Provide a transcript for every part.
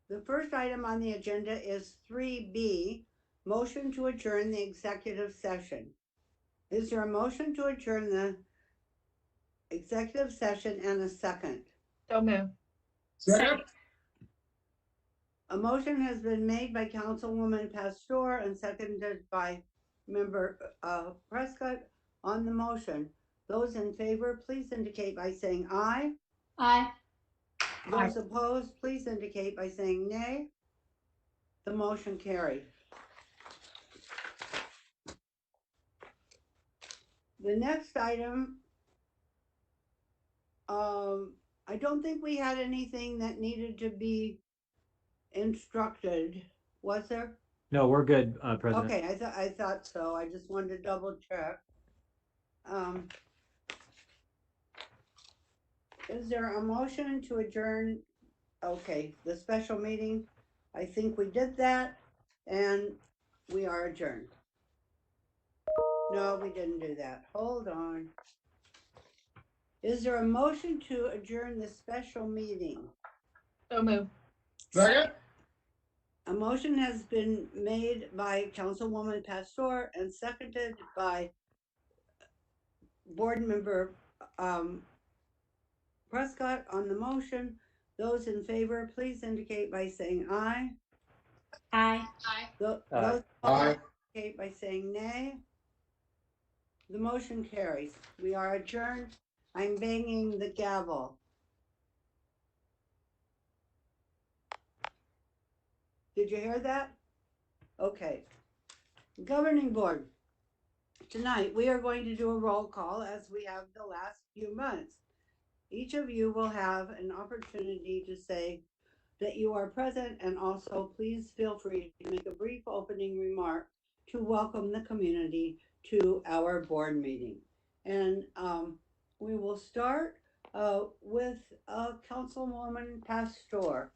The first item on the agenda is 3B, motion to adjourn the executive session. Is there a motion to adjourn the executive session and a second? So moved. Second. A motion has been made by Councilwoman Pastor and seconded by Member Prescott on the motion. Those in favor, please indicate by saying aye. Aye. Those opposed, please indicate by saying nay. The motion carried. The next item, I don't think we had anything that needed to be instructed, was there? No, we're good, President. Okay, I thought so. I just wanted to double check. Is there a motion to adjourn? Okay, the special meeting. I think we did that, and we are adjourned. No, we didn't do that. Hold on. Is there a motion to adjourn the special meeting? So moved. Second. A motion has been made by Councilwoman Pastor and seconded by Board Member Prescott on the motion. Those in favor, please indicate by saying aye. Aye. Those Aye. opposed indicate by saying nay. The motion carries. We are adjourned. I'm banging the gavel. Did you hear that? Okay. Governing Board. Tonight, we are going to do a roll call as we have the last few months. Each of you will have an opportunity to say that you are present, and also please feel free to make a brief opening remark to welcome the community to our board meeting. And we will start with Councilwoman Pastor.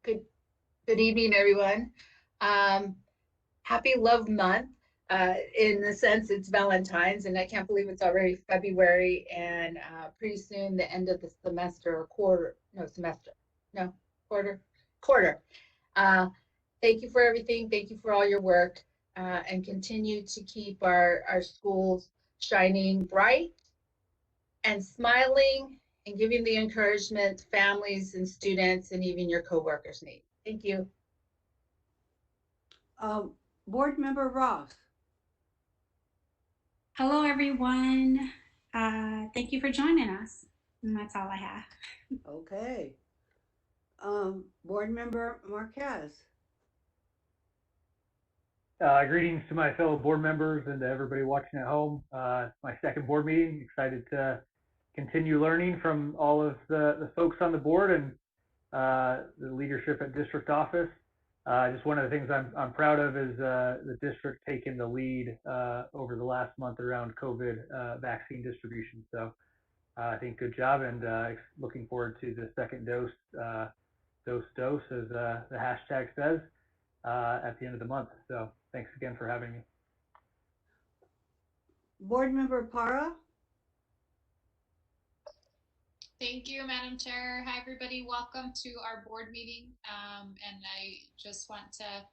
Good evening, everyone. Happy Love Month. In the sense it's Valentine's, and I can't believe it's already February, and pretty soon the end of the semester or quarter. Thank you for everything. Thank you for all your work, and continue to keep our schools shining bright and smiling and giving the encouragement families and students and even your coworkers need. Thank you. Board Member Ross. Hello, everyone. Thank you for joining us. And that's all I have. Okay. Board Member Marquez. Greetings to my fellow board members and to everybody watching at home. My second board meeting. Excited to continue learning from all of the folks on the board and the leadership at district office. Just one of the things I'm proud of is the district taking the lead over the last month around COVID vaccine distribution. So I think good job, and looking forward to the second dose, as the hashtag says, at the end of the month. So thanks again for having me. Board Member Para. Thank you, Madam Chair. Hi, everybody. Welcome to our board meeting. And I just want to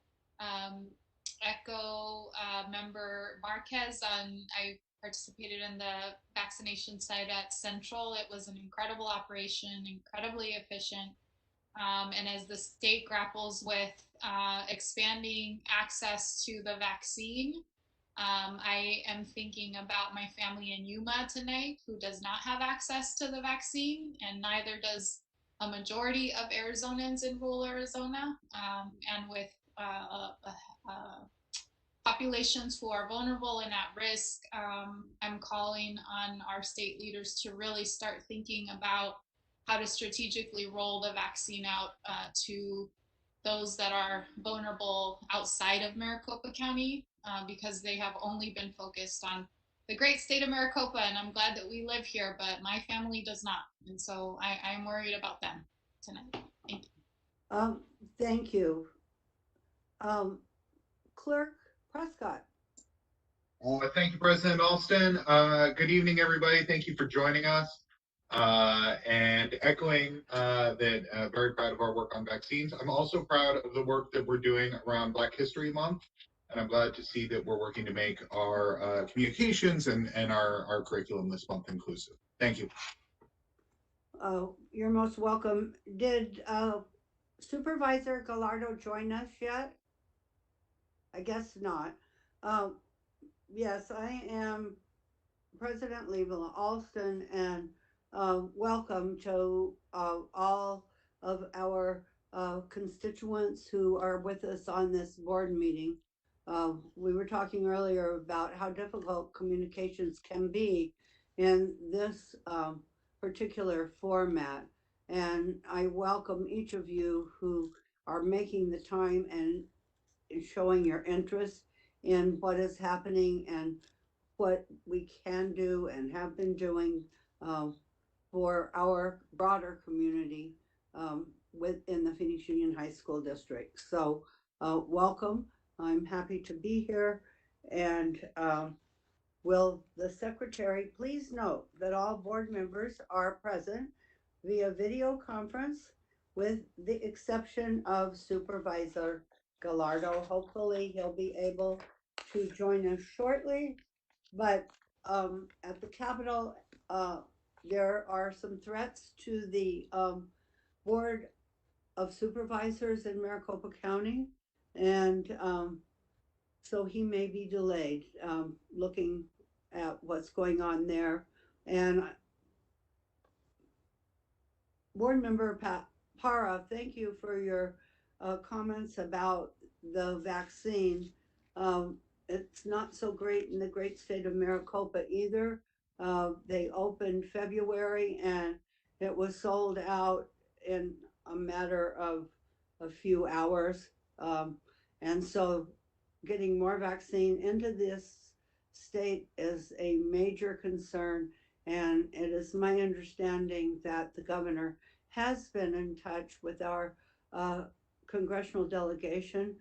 echo Member Marquez on, I participated in the vaccination site at Central. It was an incredible operation, incredibly efficient. And as the state grapples with expanding access to the vaccine, I am thinking about my family in Yuma tonight who does not have access to the vaccine, and neither does a majority of Arizonans in rural Arizona. And with populations who are vulnerable and at risk, I'm calling on our state leaders to really start thinking about how to strategically roll the vaccine out to those that are vulnerable outside of Maricopa County, because they have only been focused on the great state of Maricopa, and I'm glad that we live here, but my family does not. And so I'm worried about them tonight. Thank you. Thank you. Clerk Prescott. Thank you, President Alston. Good evening, everybody. Thank you for joining us. And echoing that, very proud of our work on vaccines. I'm also proud of the work that we're doing around Black History Month. And I'm glad to see that we're working to make our communications and our curriculum this month inclusive. Thank you. You're most welcome. Did Supervisor Gallardo join us yet? I guess not. Yes, I am President Leila Alston, and welcome to all of our constituents who are with us on this board meeting. We were talking earlier about how difficult communications can be in this particular format, and I welcome each of you who are making the time and showing your interest in what is happening and what we can do and have been doing for our broader community within the Phoenix Union High School District. So welcome. I'm happy to be here. And will the secretary please note that all board members are present via video conference with the exception of Supervisor Gallardo. Hopefully he'll be able to join us shortly. But at the Capitol, there are some threats to the Board of Supervisors in Maricopa County. And so he may be delayed looking at what's going on there. And Board Member Para, thank you for your comments about the vaccine. It's not so great in the great state of Maricopa either. They opened February and it was sold out in a matter of a few hours. And so getting more vaccine into this state is a major concern. And it is my understanding that the governor has been in touch with our congressional delegation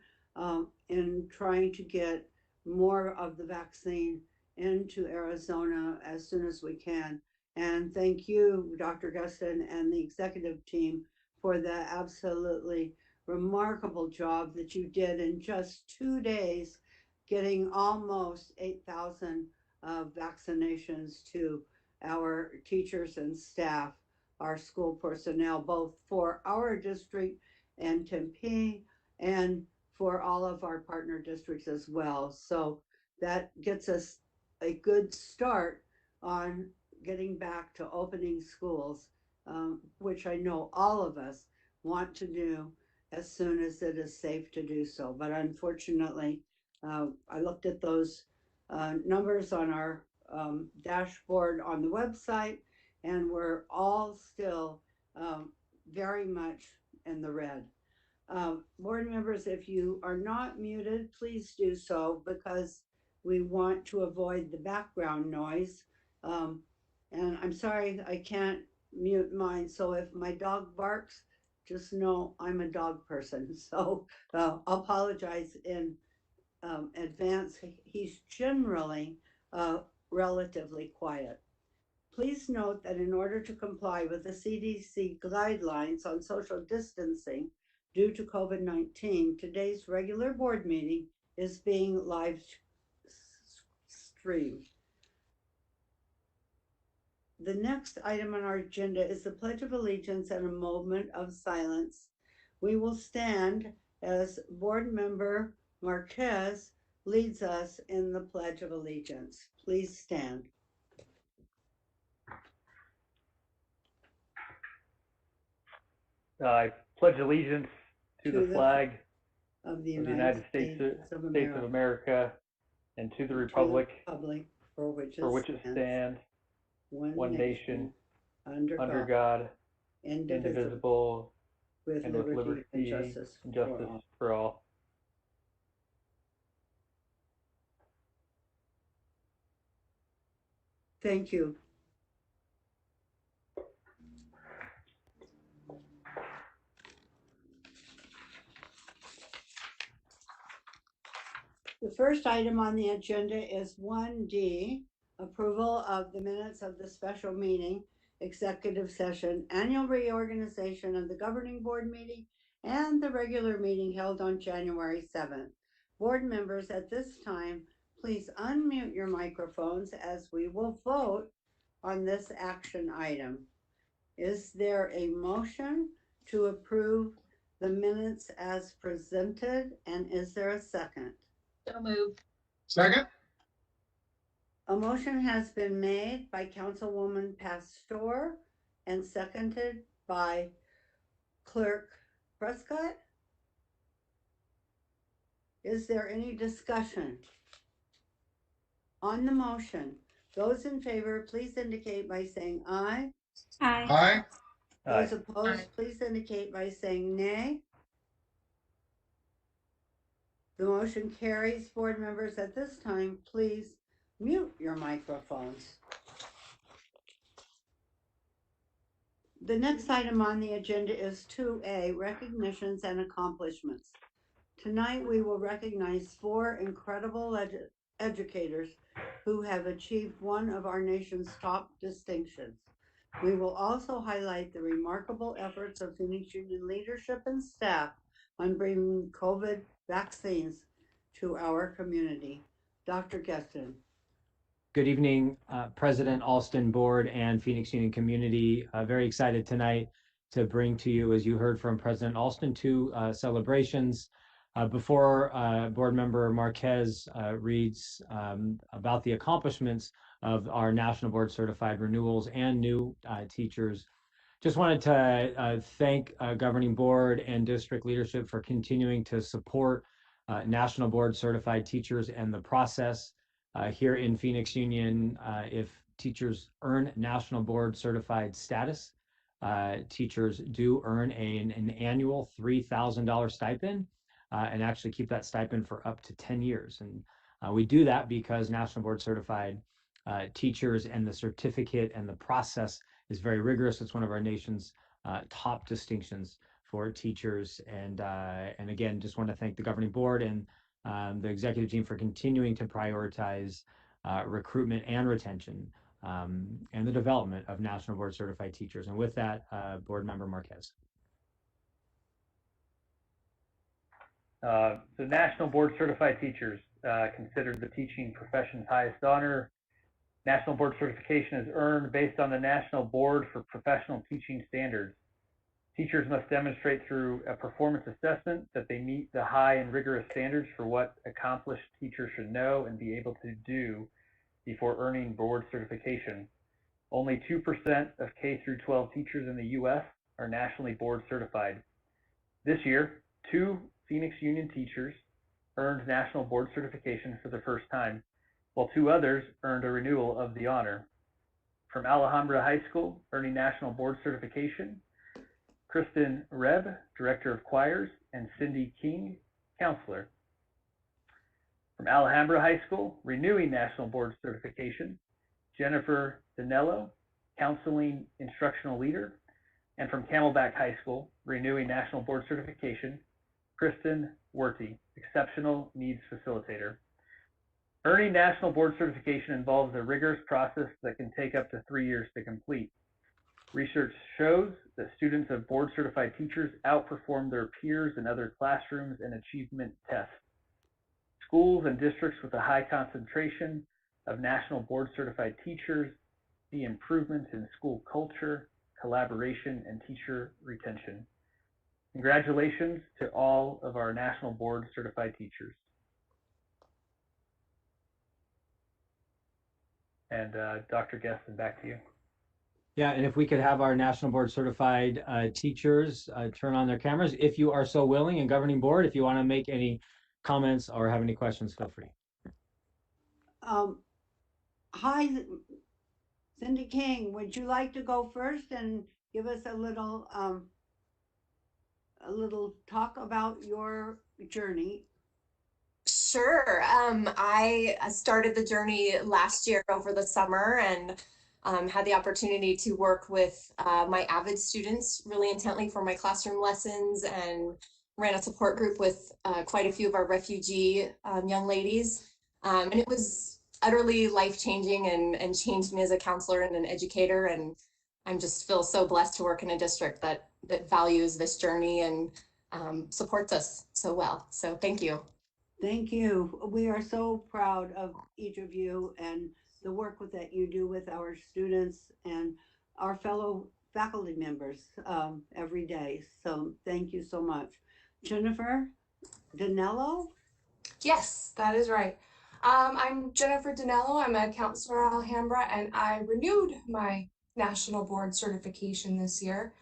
in trying to get more of the vaccine into Arizona as soon as we can. And thank you, Dr. Gustin and the executive team for the absolutely remarkable job that you did in just 2 days, getting almost 8,000 vaccinations to our teachers and staff, our school personnel, both for our district and Tempe and for all of our partner districts as well. So that gets us a good start on getting back to opening schools, which I know all of us want to do as soon as it is safe to do so. But unfortunately, I looked at those numbers on our dashboard on the website, and we're all still very much in the red. Board members, if you are not muted, please do so because we want to avoid the background noise. And I'm sorry, I can't mute mine. So if my dog barks, just know I'm a dog person. So I'll apologize in advance. He's generally relatively quiet. Please note that in order to comply with the CDC guidelines on social distancing due to COVID-19, today's regular board meeting is being live streamed. The next item on our agenda is the Pledge of Allegiance and a moment of silence. We will stand as Board Member Marquez leads us in the Pledge of Allegiance. Please stand. I pledge allegiance to the flag of the United States of America and to the republic for which it stands, one nation, under God, God, indivisible, with and with liberty and liberty justice and for justice all. for all. Thank you. The first item on the agenda is 1D, approval of the minutes of the special meeting executive session, annual reorganization of the governing board meeting, and the regular meeting held on January 7th. Board members, at this time, please unmute your microphones as we will vote on this action item. Is there a motion to approve the minutes as presented, and is there a second? So moved. Second? A motion has been made by Councilwoman Pastor and seconded by Clerk Prescott. Is there any discussion on the motion? Those in favor, please indicate by saying aye. Aye. Aye. Those Aye. opposed, Aye. please indicate by saying nay. The motion carries. Board members, at this time, please mute your microphones. The next item on the agenda is 2A, recognitions and accomplishments. Tonight, we will recognize 4 incredible educators who have achieved one of our nation's top distinctions. We will also highlight the remarkable efforts of Phoenix Union leadership and staff on bringing COVID vaccines to our community. Dr. Geston. Good evening, President Alston, Board, and Phoenix Union community. Very excited tonight to bring to you, as you heard from President Alston, 2 celebrations. Before Board Member Marquez reads about the accomplishments of our National Board Certified renewals and new teachers, just wanted to thank Governing Board and District leadership for continuing to support National Board Certified teachers and the process. Here in Phoenix Union, if teachers earn National Board Certified status, teachers do earn an annual $3,000 stipend and actually keep that stipend for up to 10 years. And we do that because National Board Certified teachers and the certificate and the process is very rigorous. It's one of our nation's top distinctions for teachers. And again, just want to thank the Governing Board and the executive team for continuing to prioritize recruitment and retention and the development of National Board Certified teachers. And with that, Board Member Marquez. So National Board Certified teachers, considered the teaching profession's highest honor. National Board certification is earned based on the National Board for Professional Teaching Standards. Teachers must demonstrate through a performance assessment that they meet the high and rigorous standards for what accomplished teachers should know and be able to do before earning board certification. Only 2% of K through 12 teachers in the U.S. are nationally board certified. This year, 2 Phoenix Union teachers earned national board certification for the first time, while 2 others earned a renewal of the honor. From Alhambra High School, earning national board certification, Kristen Reb, Director of Choirs, and Cindy King, Counselor. From Alhambra High School, renewing National Board Certification, Jennifer Danello, Counseling Instructional Leader. And from Camelback High School, renewing National Board Certification, Kristen Werty, Exceptional Needs Facilitator. Earning National Board Certification involves a rigorous process that can take up to 3 years to complete. Research shows that students of board certified teachers outperform their peers in other classrooms and achievement tests. Schools and districts with a high concentration of national board certified teachers see improvements in school culture, collaboration, and teacher retention. Congratulations to all of our national board certified teachers. And Dr. Geston, back to you. Yeah, and if we could have our National Board Certified teachers turn on their cameras, if you are so willing, and Governing Board, if you want to make any comments or have any questions, feel free. Hi, Cindy King, would you like to go first and give us a little talk about your journey? Sure. I started the journey last year over the summer and had the opportunity to work with my AVID students really intently for my classroom lessons and ran a support group with quite a few of our refugee young ladies. And it was utterly life-changing and changed me as a counselor and an educator. And I'm just feel so blessed to work in a district that values this journey and supports us so well. So thank you. Thank you. We are so proud of each of you and the work that you do with our students and our fellow faculty members every day. So thank you so much. Jennifer Danello? Yes, that is right. I'm Jennifer Danello. I'm a counselor at Alhambra, and I renewed my national board certification this year.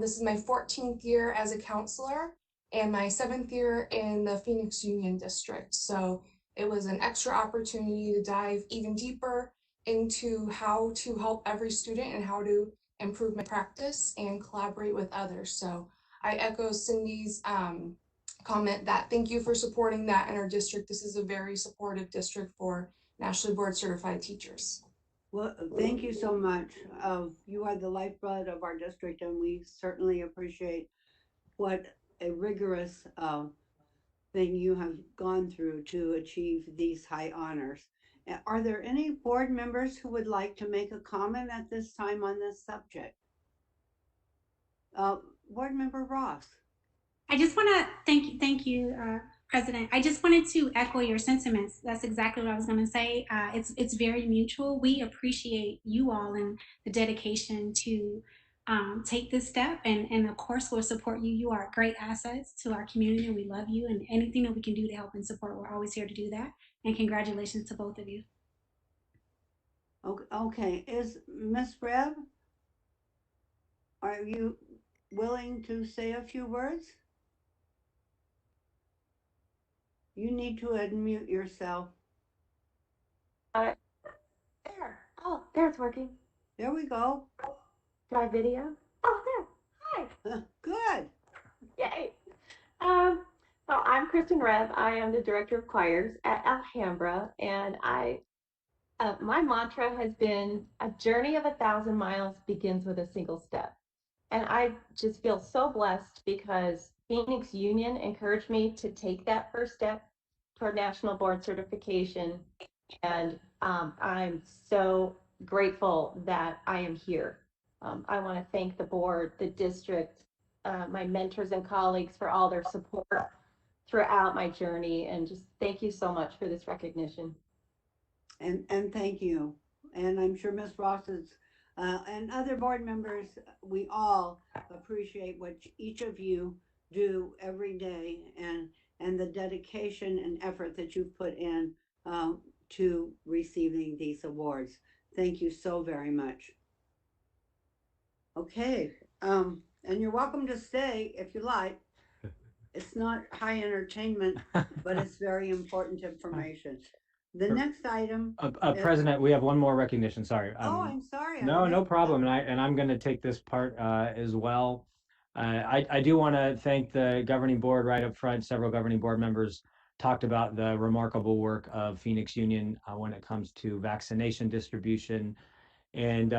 This is my 14th year as a counselor and my 7th year in the Phoenix Union District. So it was an extra opportunity to dive even deeper into how to help every student and how to improve my practice and collaborate with others. So I echo Cindy's comment that thank you for supporting that in our district. This is a very supportive district for nationally board certified teachers. Well, thank you so much. You are the lifeblood of our district, and we certainly appreciate what a rigorous thing you have gone through to achieve these high honors. Are there any board members who would like to make a comment at this time on this subject? Board Member Ross. I just want to thank you, President. I just wanted to echo your sentiments. That's exactly what I was going to say. It's very mutual. We appreciate you all and the dedication to take this step, and of course we'll support you. You are great assets to our community, and we love you. And anything that we can do to help and support, we're always here to do that. And congratulations to both of you. Okay, is Miss Rev? Are you willing to say a few words? You need to unmute yourself. There. Oh, there it's working. There we go. Try video. Oh, there. Hi. Good. Yay. Well, I'm Kristen Rev. I am the director of choirs at Alhambra, and my mantra has been a journey of 1,000 miles begins with a single step. And I just feel so blessed because Phoenix Union encouraged me to take that first step toward national board certification. And I'm so grateful that I am here. I want to thank the board, the district, my mentors and colleagues for all their support throughout my journey. And just thank you so much for this recognition. And thank you. And I'm sure Ms. Ross is, and other board members, we all appreciate what each of you do every day and the dedication and effort that you've put in to receiving these awards. Thank you so very much. Okay, and you're welcome to stay if you like. It's not high entertainment, but it's very important information. The next item. President, we have one more recognition. Sorry. I'm sorry. No problem. And I'm going to take this part as well. I do want to thank the governing board right up front. Several governing board members talked about the remarkable work of Phoenix Union when it comes to vaccination distribution. And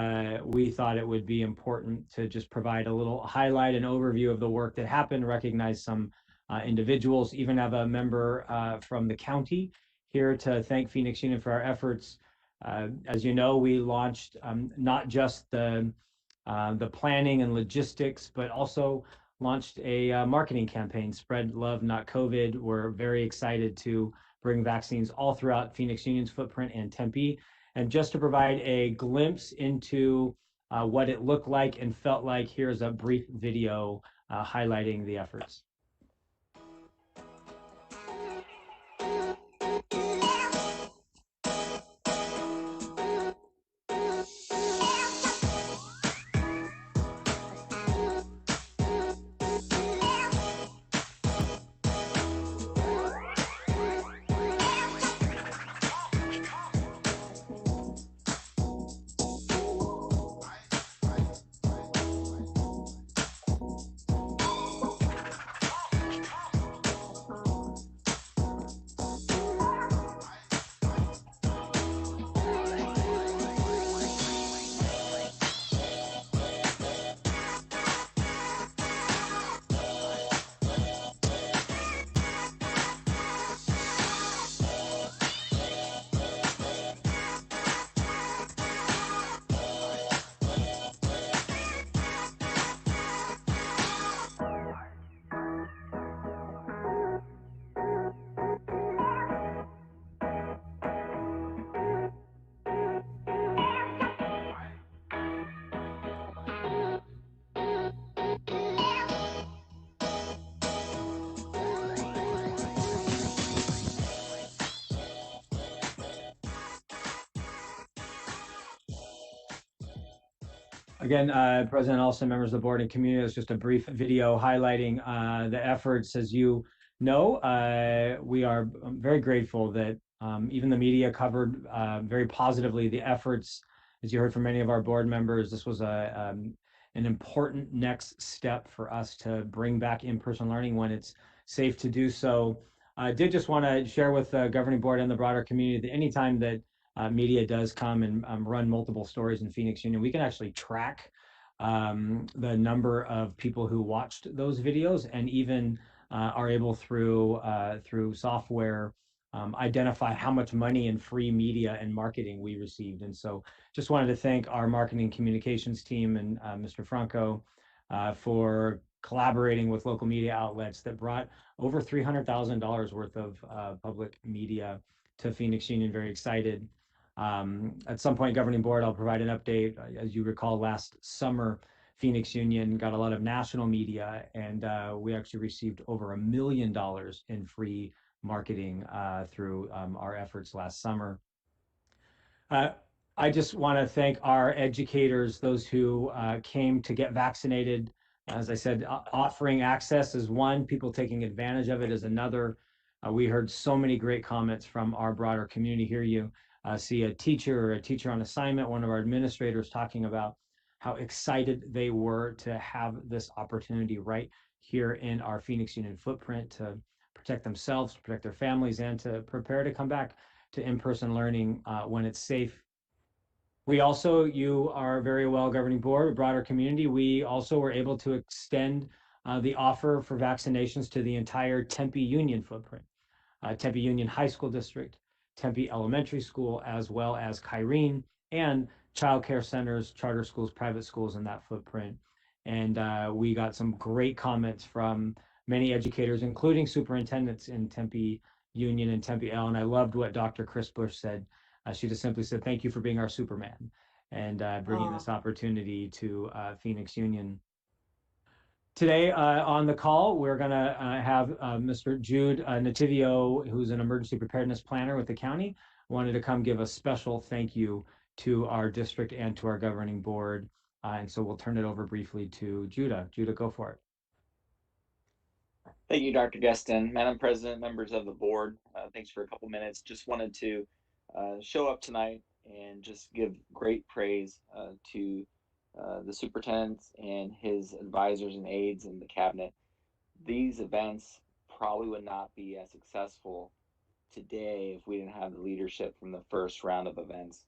we thought it would be important to just provide a little highlight and overview of the work that happened, recognize some individuals, even have a member from the county here to thank Phoenix Union for our efforts. As you know, we launched not just the planning and logistics, but also launched a marketing campaign, Spread Love, Not COVID. We're very excited to bring vaccines all throughout Phoenix Union's footprint and Tempe. And just to provide a glimpse into what it looked like and felt like, here's a brief video highlighting the efforts. Again, President Alston, members of the board and community, it's just a brief video highlighting the efforts. As you know, we are very grateful that even the media covered very positively the efforts. As you heard from many of our board members, this was an important next step for us to bring back in-person learning when it's safe to do so. I did just want to share with the governing board and the broader community that anytime that media does come and run multiple stories in Phoenix Union, we can actually track the number of people who watched those videos, and even are able through software identify how much money in free media and marketing we received. And so just wanted to thank our marketing communications team and Mr. Franco for collaborating with local media outlets that brought over $300,000 worth of public media to Phoenix Union. Very excited. At some point, governing board, I'll provide an update. As you recall, last summer, Phoenix Union got a lot of national media, and we actually received over $1 million in free marketing through our efforts last summer. I just want to thank our educators, those who came to get vaccinated. As I said, offering access is one, people taking advantage of it is another. We heard so many great comments from our broader community. Here you see a teacher or a teacher on assignment, one of our administrators talking about how excited they were to have this opportunity right here in our Phoenix Union footprint to protect themselves, to protect their families, and to prepare to come back to in-person learning when it's safe. We also, you are very well governing board, broader community. We also were able to extend the offer for vaccinations to the entire Tempe Union footprint, Tempe Union High School District, Tempe Elementary School, as well as Kyrene, and child care centers, charter schools, private schools in that footprint. And we got some great comments from many educators, including superintendents in Tempe Union and Tempe L. And I loved what Dr. Crispler said. She just simply said, "Thank you for being our Superman and bringing this opportunity to Phoenix Union." Today on the call, we're going to have Mr. Jude Nativio, who's an emergency preparedness planner with the county, wanted to come give a special thank you to our district and to our governing board. And so we'll turn it over briefly to Judah. Judah, go for it. Thank you, Dr. Geston. Madam President, members of the board, thanks for a couple minutes. Just wanted to show up tonight and just give great praise to the superintendent and his advisors and aides and the cabinet. These events probably would not be as successful today if we didn't have the leadership from the first round of events.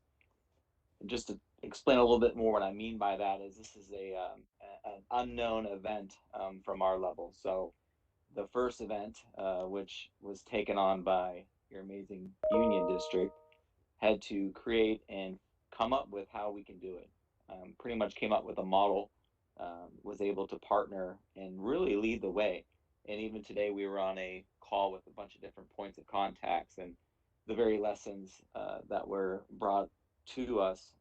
And just to explain a little bit more what I mean by that is this is an unknown event from our level. So the first event, which was taken on by your amazing Union District, had to create and come up with how we can do it. Pretty much came up with a model, was able to partner and really lead the way. And even today we were on a call with a bunch of different points of contacts, and the very lessons that were brought to us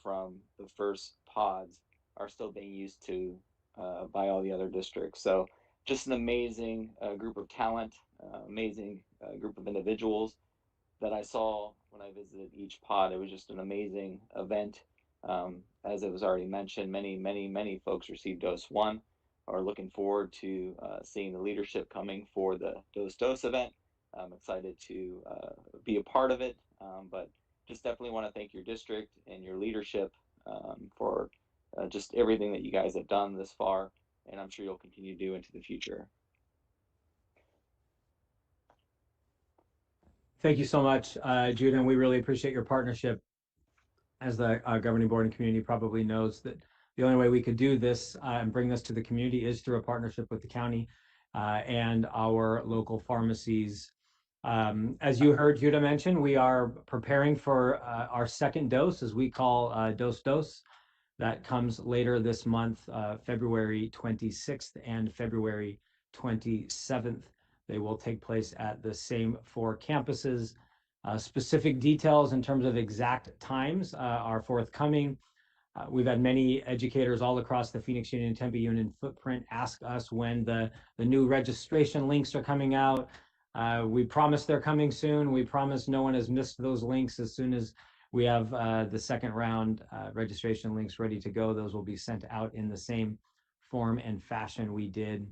from the first pods are still being used to by all the other districts. So just an amazing group of talent, amazing group of individuals that I saw when I visited each pod. It was just an amazing event. As it was already mentioned, many folks received dose 1, are looking forward to seeing the leadership coming for the dose event. I'm excited to be a part of it, but just definitely want to thank your district and your leadership for just everything that you guys have done this far, and I'm sure you'll continue to do into the future. Thank you so much, Judah, and we really appreciate your partnership. As the governing board and community probably knows, that the only way we could do this and bring this to the community is through a partnership with the county and our local pharmacies. As you heard Judah mention, we are preparing for our second dose, as we call dose. That comes later this month, February 26th and February 27th. They will take place at the same 4 campuses. Specific details in terms of exact times are forthcoming. We've had many educators all across the Phoenix Union and Tempe Union footprint ask us when the new registration links are coming out. We promise they're coming soon. We promise no one has missed those links as soon as We have the second round registration links ready to go. Those will be sent out in the same form and fashion we did.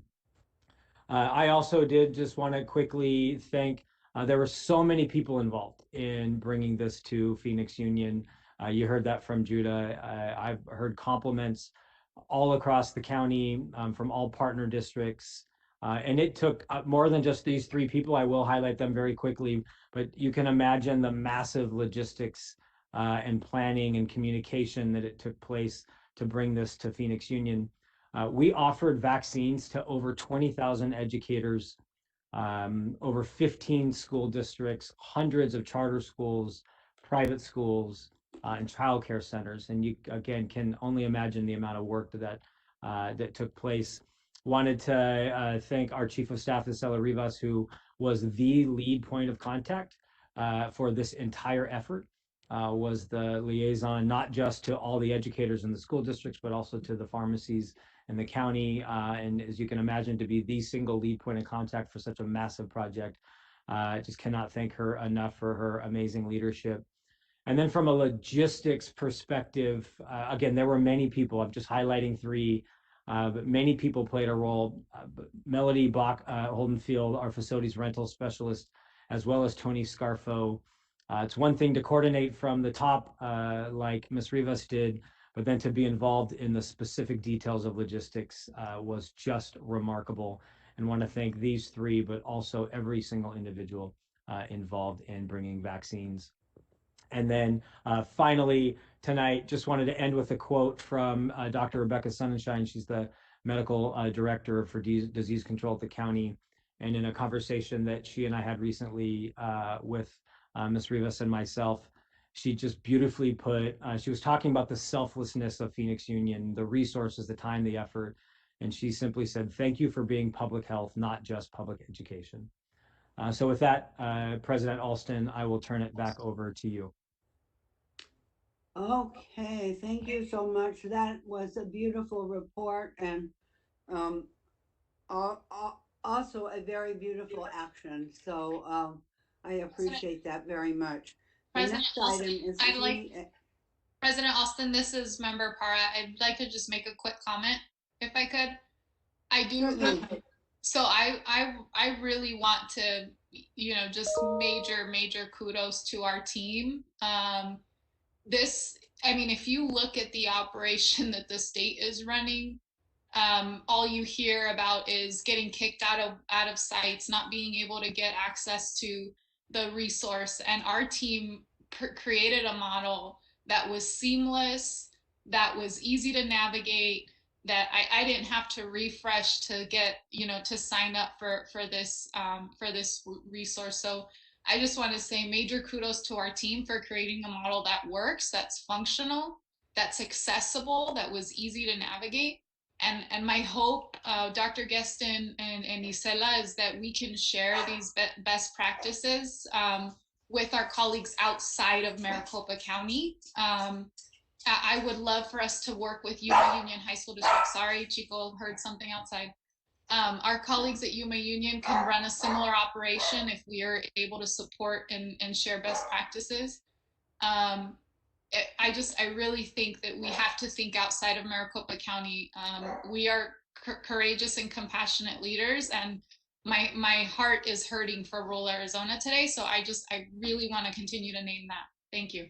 I also did just want to quickly thank, there were so many people involved in bringing this to Phoenix Union. You heard that from Judah. I've heard compliments all across the county from all partner districts. And it took more than just these three people. I will highlight them very quickly, but you can imagine the massive logistics and planning and communication that it took place to bring this to Phoenix Union. We offered vaccines to over 20,000 educators, over 15 school districts, hundreds of charter schools, private schools, and childcare centers. And you, again, can only imagine the amount of work that took place. Wanted to thank our Chief of Staff, Isela Rivas, who was the lead point of contact for this entire effort. Was the liaison not just to all the educators in the school districts, but also to the pharmacies in the county, and as you can imagine, to be the single lead point of contact for such a massive project. Just cannot thank her enough for her amazing leadership. And then from a logistics perspective, again, there were many people. I'm just highlighting three, but many people played a role. Melody Bach Holdenfield, our facilities rental specialist, as well as Tony Scarfo. It's one thing to coordinate from the top, like Ms. Rivas did, but then to be involved in the specific details of logistics was just remarkable. And want to thank these three, but also every single individual involved in bringing vaccines. And then finally tonight, just wanted to end with a quote from Dr. Rebecca Sonnenschein. She's the medical director for disease control at the county. And in a conversation that she and I had recently with Ms. Rivas and myself, she just beautifully put, she was talking about the selflessness of Phoenix Union, the resources, the time, the effort. And she simply said, thank you for being public health, not just public education. So with that, President Alston, I will turn it back over to you. Okay, thank you so much. That was a beautiful report and also a very beautiful action. So I appreciate that very much. The President next Austin, item is President Austin, this is Member Para. I'd like to just make a quick comment, if I could. I do. Certainly. So I really want to, just major kudos to our team. If you look at the operation that the state is running, all you hear about is getting kicked out of sites, not being able to get access to the resource. And our team created a model that was seamless, that was easy to navigate, that I didn't have to refresh to get, to sign up for this resource. So I just want to say major kudos to our team for creating a model that works, that's functional, that's accessible, that was easy to navigate. And my hope, Dr. Guestin and Isela, is that we can share these best practices with our colleagues outside of Maricopa County. I would love for us to work with Yuma Union High School District. Sorry, Chico heard something outside. Our colleagues at Yuma Union can run a similar operation if we are able to support and share best practices. I really think that we have to think outside of Maricopa County. We are courageous and compassionate leaders, and my heart is hurting for rural Arizona today. So I really want to continue to name that. Thank you.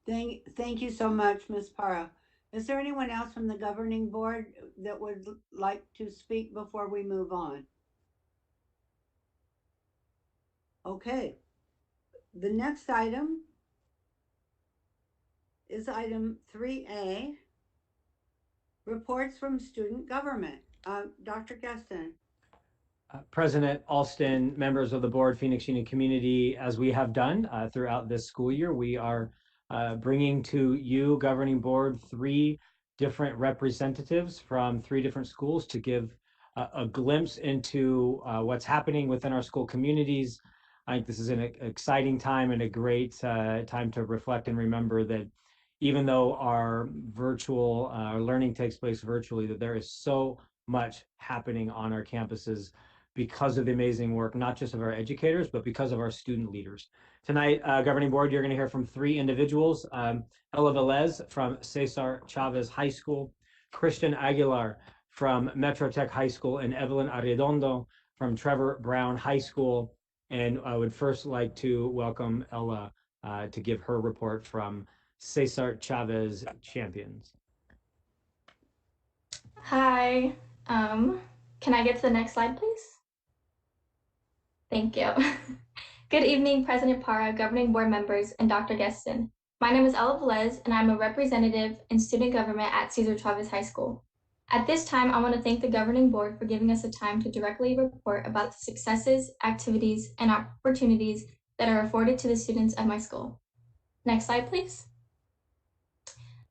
Thank you so much, Ms. Para. Is there anyone else from the governing board that would like to speak before we move on? Okay. The next item is item 3A, reports from student government. Dr. Guestin. President Alston, members of the board, Phoenix Union community, as we have done throughout this school year, we are bringing to you, governing board, 3 different representatives from 3 different schools to give a glimpse into what's happening within our school communities. I think this is an exciting time and a great time to reflect and remember that even though our virtual learning takes place virtually, that there is so much happening on our campuses because of the amazing work, not just of our educators, but because of our student leaders. Tonight, Governing Board, you're going to hear from three individuals. Ella Velez from Cesar Chavez High School, Christian Aguilar from Metro Tech High School, and Evelyn Arredondo from Trevor Brown High School. And I would first like to welcome Ella to give her report from Cesar Chavez Champions. Hi. Can I get to the next slide, please? Thank you. Good evening, President Parra, Governing Board members, and Dr. Geston. My name is Ella Velez, and I'm a representative in student government at Cesar Chavez High School. At this time, I want to thank the Governing Board for giving us the time to directly report about the successes, activities, and opportunities that are afforded to the students of my school. Next slide, please.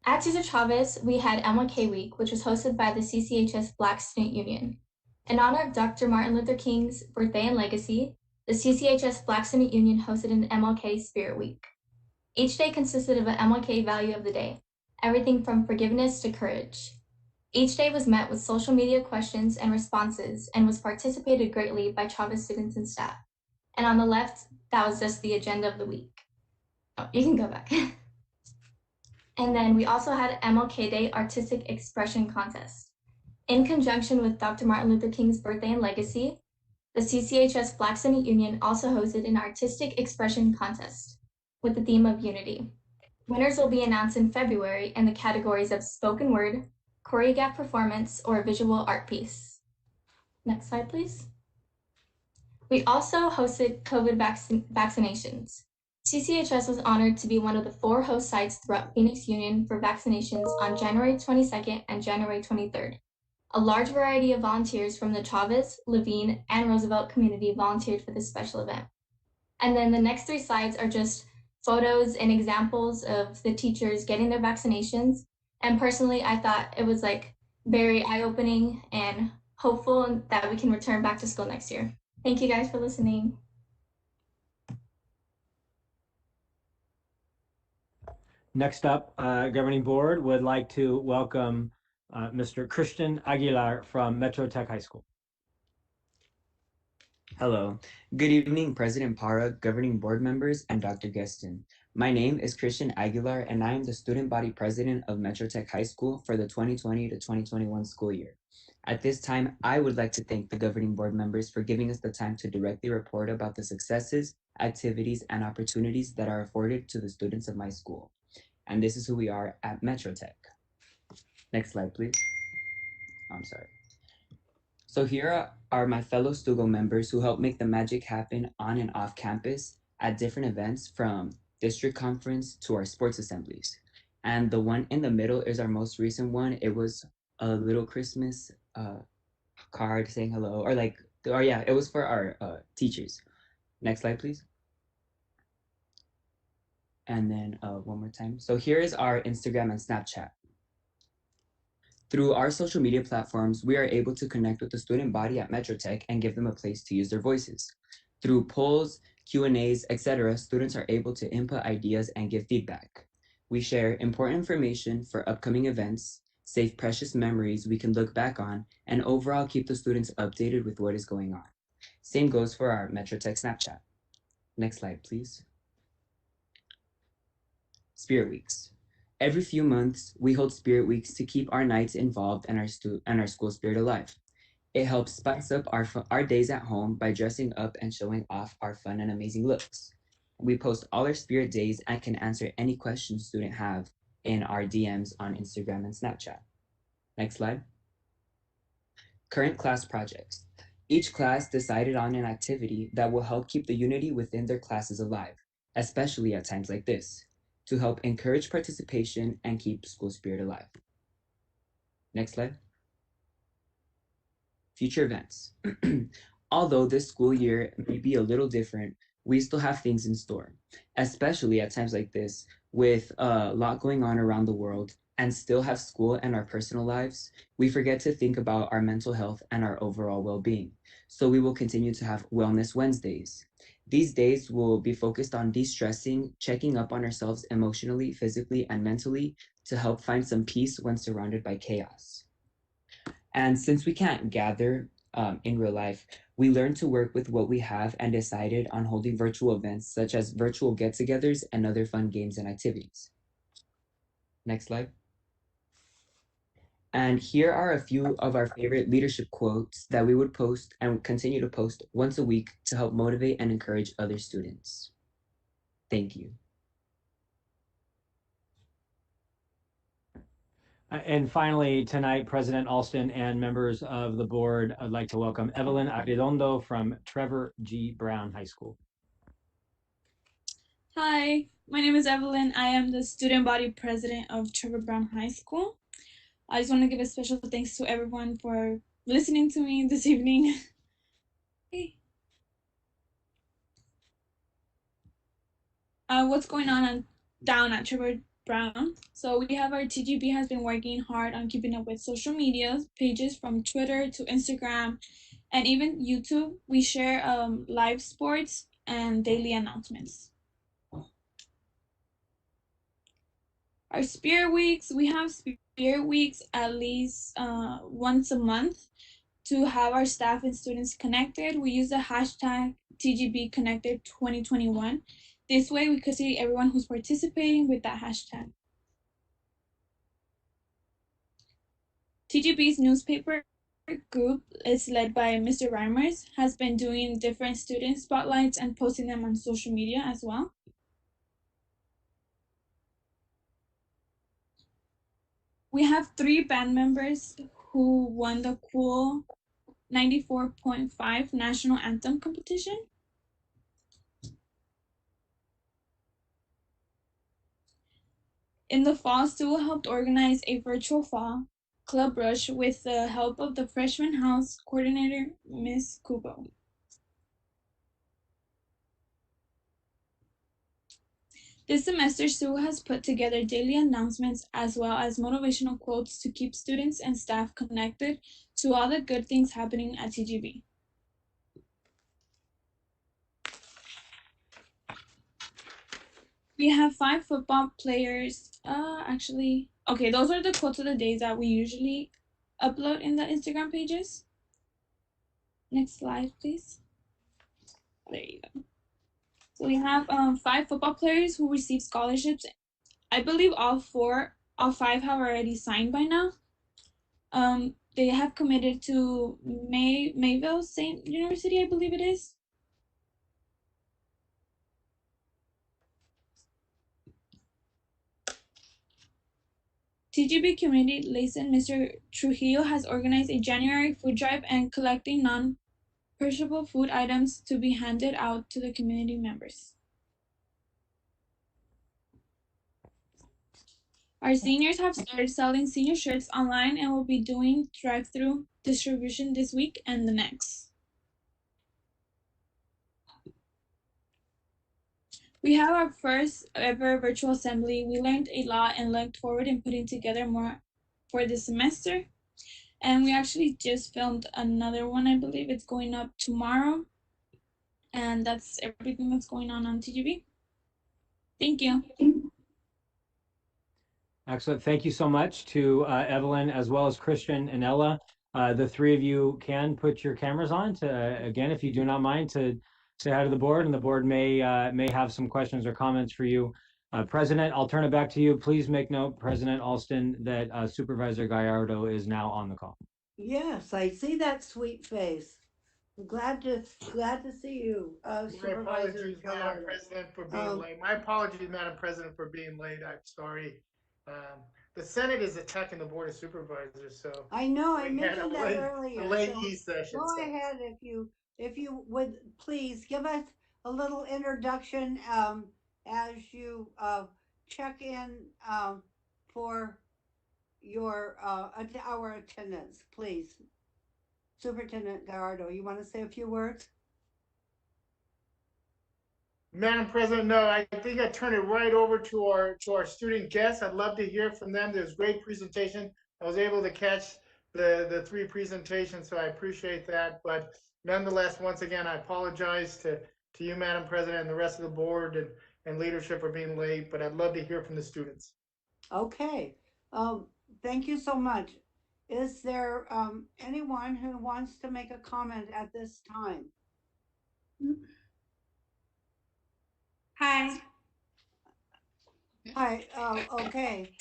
At Cesar Chavez, we had MLK Week, which was hosted by the CCHS Black Student Union. In honor of Dr. Martin Luther King's birthday and legacy, the CCHS Black Student Union hosted an MLK Spirit Week. Each day consisted of an MLK value of the day, everything from forgiveness to courage. Each day was met with social media questions and responses and was participated greatly by Chavez students and staff. And on the left, that was just the agenda of the week. Oh, you can go back. And then we also had MLK Day Artistic Expression Contest. In conjunction with Dr. Martin Luther King's birthday and legacy, the CCHS Black Student Union also hosted an artistic expression contest with the theme of unity. Winners will be announced in February in the categories of spoken word, choreographed performance, or visual art piece. Next slide, please. We also hosted COVID vaccinations. CCHS was honored to be one of the 4 host sites throughout Phoenix Union for vaccinations on January 22nd and January 23rd. A large variety of volunteers from the Chavez, Levine, and Roosevelt community volunteered for this special event. And then the next 3 slides are just photos and examples of the teachers getting their vaccinations. And personally, I thought it was very eye-opening and hopeful that we can return back to school next year. Thank you guys for listening. Next up, Governing Board would like to welcome Mr. Christian Aguilar from Metro Tech High School. Hello. Good evening, President Parra, Governing Board members, and Dr. Geston. My name is Christian Aguilar, and I am the Student Body President of Metro Tech High School for the 2020 to 2021 school year. At this time, I would like to thank the Governing Board members for giving us the time to directly report about the successes, activities, and opportunities that are afforded to the students of my school. And this is who we are at Metro Tech. Next slide, please. I'm sorry. So here are my fellow Stugo members who help make the magic happen on and off campus at different events, from district conference to our sports assemblies. And the one in the middle is our most recent one. It was a little Christmas card saying hello, or yeah, it was for our teachers. Next slide, please. And then one more time. So here is our Instagram and Snapchat. Through our social media platforms, we are able to connect with the student body at Metro Tech and give them a place to use their voices. Through polls, Q&As, etc., students are able to input ideas and give feedback. We share important information for upcoming events, save precious memories we can look back on, and overall keep the students updated with what is going on. Same goes for our Metro Tech Snapchat. Next slide, please. Spirit Weeks. Every few months, we hold Spirit Weeks to keep our nights involved and our school spirit alive. It helps spice up our days at home by dressing up and showing off our fun and amazing looks. We post all our Spirit days and can answer any questions students have in our DMs on Instagram and Snapchat. Next slide. Current class projects. Each class decided on an activity that will help keep the unity within their classes alive, especially at times like this, to help encourage participation and keep school spirit alive. Next slide. Future events. Although this school year may be a little different, we still have things in store, especially at times like this with a lot going on around the world and still have school and our personal lives. We forget to think about our mental health and our overall well-being. So we will continue to have Wellness Wednesdays. These days will be focused on de-stressing, checking up on ourselves emotionally, physically, and mentally to help find some peace when surrounded by chaos. And since we can't gather in real life. We learned to work with what we have and decided on holding virtual events such as virtual get-togethers and other fun games and activities. Next slide. And here are a few of our favorite leadership quotes that we would post and continue to post once a week to help motivate and encourage other students. Thank you. And finally, tonight, President Alston and members of the board, I'd like to welcome Evelyn Arredondo from Trevor G. Brown High School. Hi, my name is Evelyn. I am the student body president of Trevor Brown High School. I just want to give a special thanks to everyone for listening to me this evening. What's going on down at Trevor Brown? So we have our TGB has been working hard on keeping up with social media pages from Twitter to Instagram and even YouTube. We share live sports and daily announcements. Our Spirit Weeks, we have Spirit Weeks at least once a month to have our staff and students connected. We use the hashtag TGB Connected 2021. This way we could see everyone who's participating with that hashtag. TGB's newspaper group is led by Mr. Reimers, has been doing different student spotlights and posting them on social media as well. We have 3 band members who won the cool 94.5 National Anthem competition. In the fall, Sue helped organize a virtual fall club rush with the help of the freshman house coordinator, Miss Kubo. This semester, Sue has put together daily announcements as well as motivational quotes to keep students and staff connected to all the good things happening at TGB. We have 5 football players. Okay, those are the quotes of the days that we usually upload in the Instagram pages. Next slide, please. There you go. So we have 5 football players who received scholarships. I believe all 5 have already signed by now. They have committed to Mayville State University, I believe it is. TGB Community Liaison Mr. Trujillo has organized a January food drive and collecting non-perishable food items to be handed out to the community members. Our seniors have started selling senior shirts online and will be doing drive-through distribution this week and the next. We have our first ever virtual assembly. We learned a lot and looked forward in putting together more for this semester. And we actually just filmed another one. I believe it's going up tomorrow. And that's everything that's going on TGB. Thank you. Excellent. Thank you so much to Evelyn as well as Christian and Ella. The 3 of you can put your cameras on to, again, if you do not mind, to say hi to the board, and the board may have some questions or comments for you. President, I'll turn it back to you. Please make note, President Alston, that Supervisor Gallardo is now on the call. Yes, I see that sweet face. I'm glad to see you, Supervisor Madam Gallardo. President, for being late. My apologies, Madam President, for being late. I'm sorry. The Senate is attacking the Board of Supervisors, so I know, I we had mentioned a that late- earlier. a late so session. Go so- ahead if you would please give us a little introduction as you check in for your our attendance, please. Superintendent Gallardo, you want to say a few words? Madam President, no, I think I turn it right over to our student guests. I'd love to hear from them. There's great presentation. I was able to catch the 3 presentations, so I appreciate that. But nonetheless, once again, I apologize to you, Madam President, and the rest of the board and leadership for being late, but I'd love to hear from the students. Okay. Thank you so much. Is there anyone who wants to make a comment at this time? Hi. Hi, okay.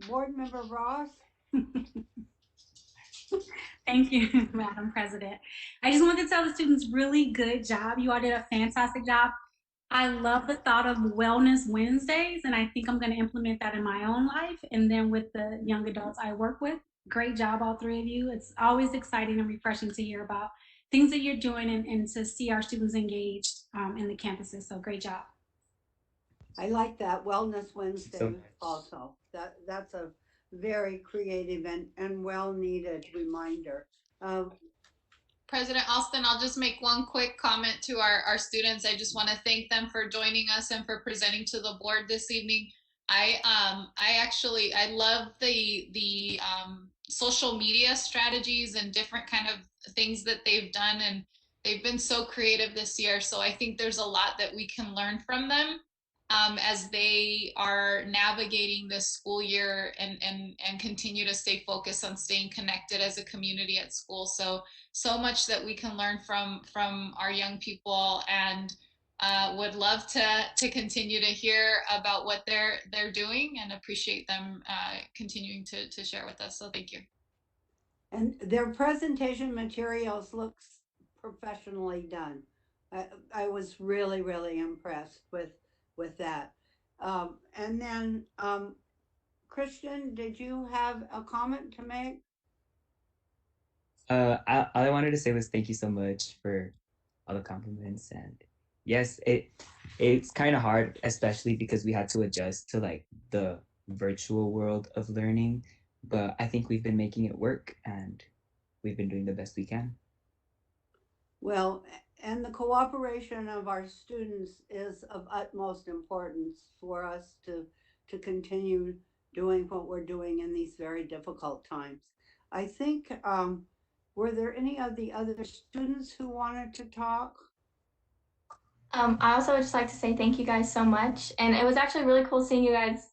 Board Member Ross? Thank you, Madam President. I just want to tell the students really good job. You all did a fantastic job. I love the thought of Wellness Wednesdays, and I think I'm going to implement that in my own life. And then with the young adults I work with, great job, all three of you. It's always exciting and refreshing to hear about things that you're doing and to see our students engaged in the campuses. So great job. I like that Wellness Wednesday So also. That's a very creative and well needed reminder. President Alston, I'll just make one quick comment to our students. I just want to thank them for joining us and for presenting to the board this evening. I love the social media strategies and different kind of things that they've done, and they've been so creative this year. So I think there's a lot that we can learn from them as they are navigating this school year and continue to stay focused on staying connected as a community at school. So much that we can learn from our young people, and would love to continue to hear about what they're doing and appreciate them continuing to share with us. So thank you. And their presentation materials looks professionally done. I was really, really impressed with that. And then, Christian, did you have a comment to make? all I wanted to say was thank you so much for all the compliments. And yes, it's kind of hard, especially because we had to adjust to like the virtual world of learning. But I think we've been making it work, and we've been doing the best we can. Well, and the cooperation of our students is of utmost importance for us to continue doing what we're doing in these very difficult times. I think, were there any of the other students who wanted to talk? I also would just like to say thank you guys so much. And it was actually really cool seeing you guys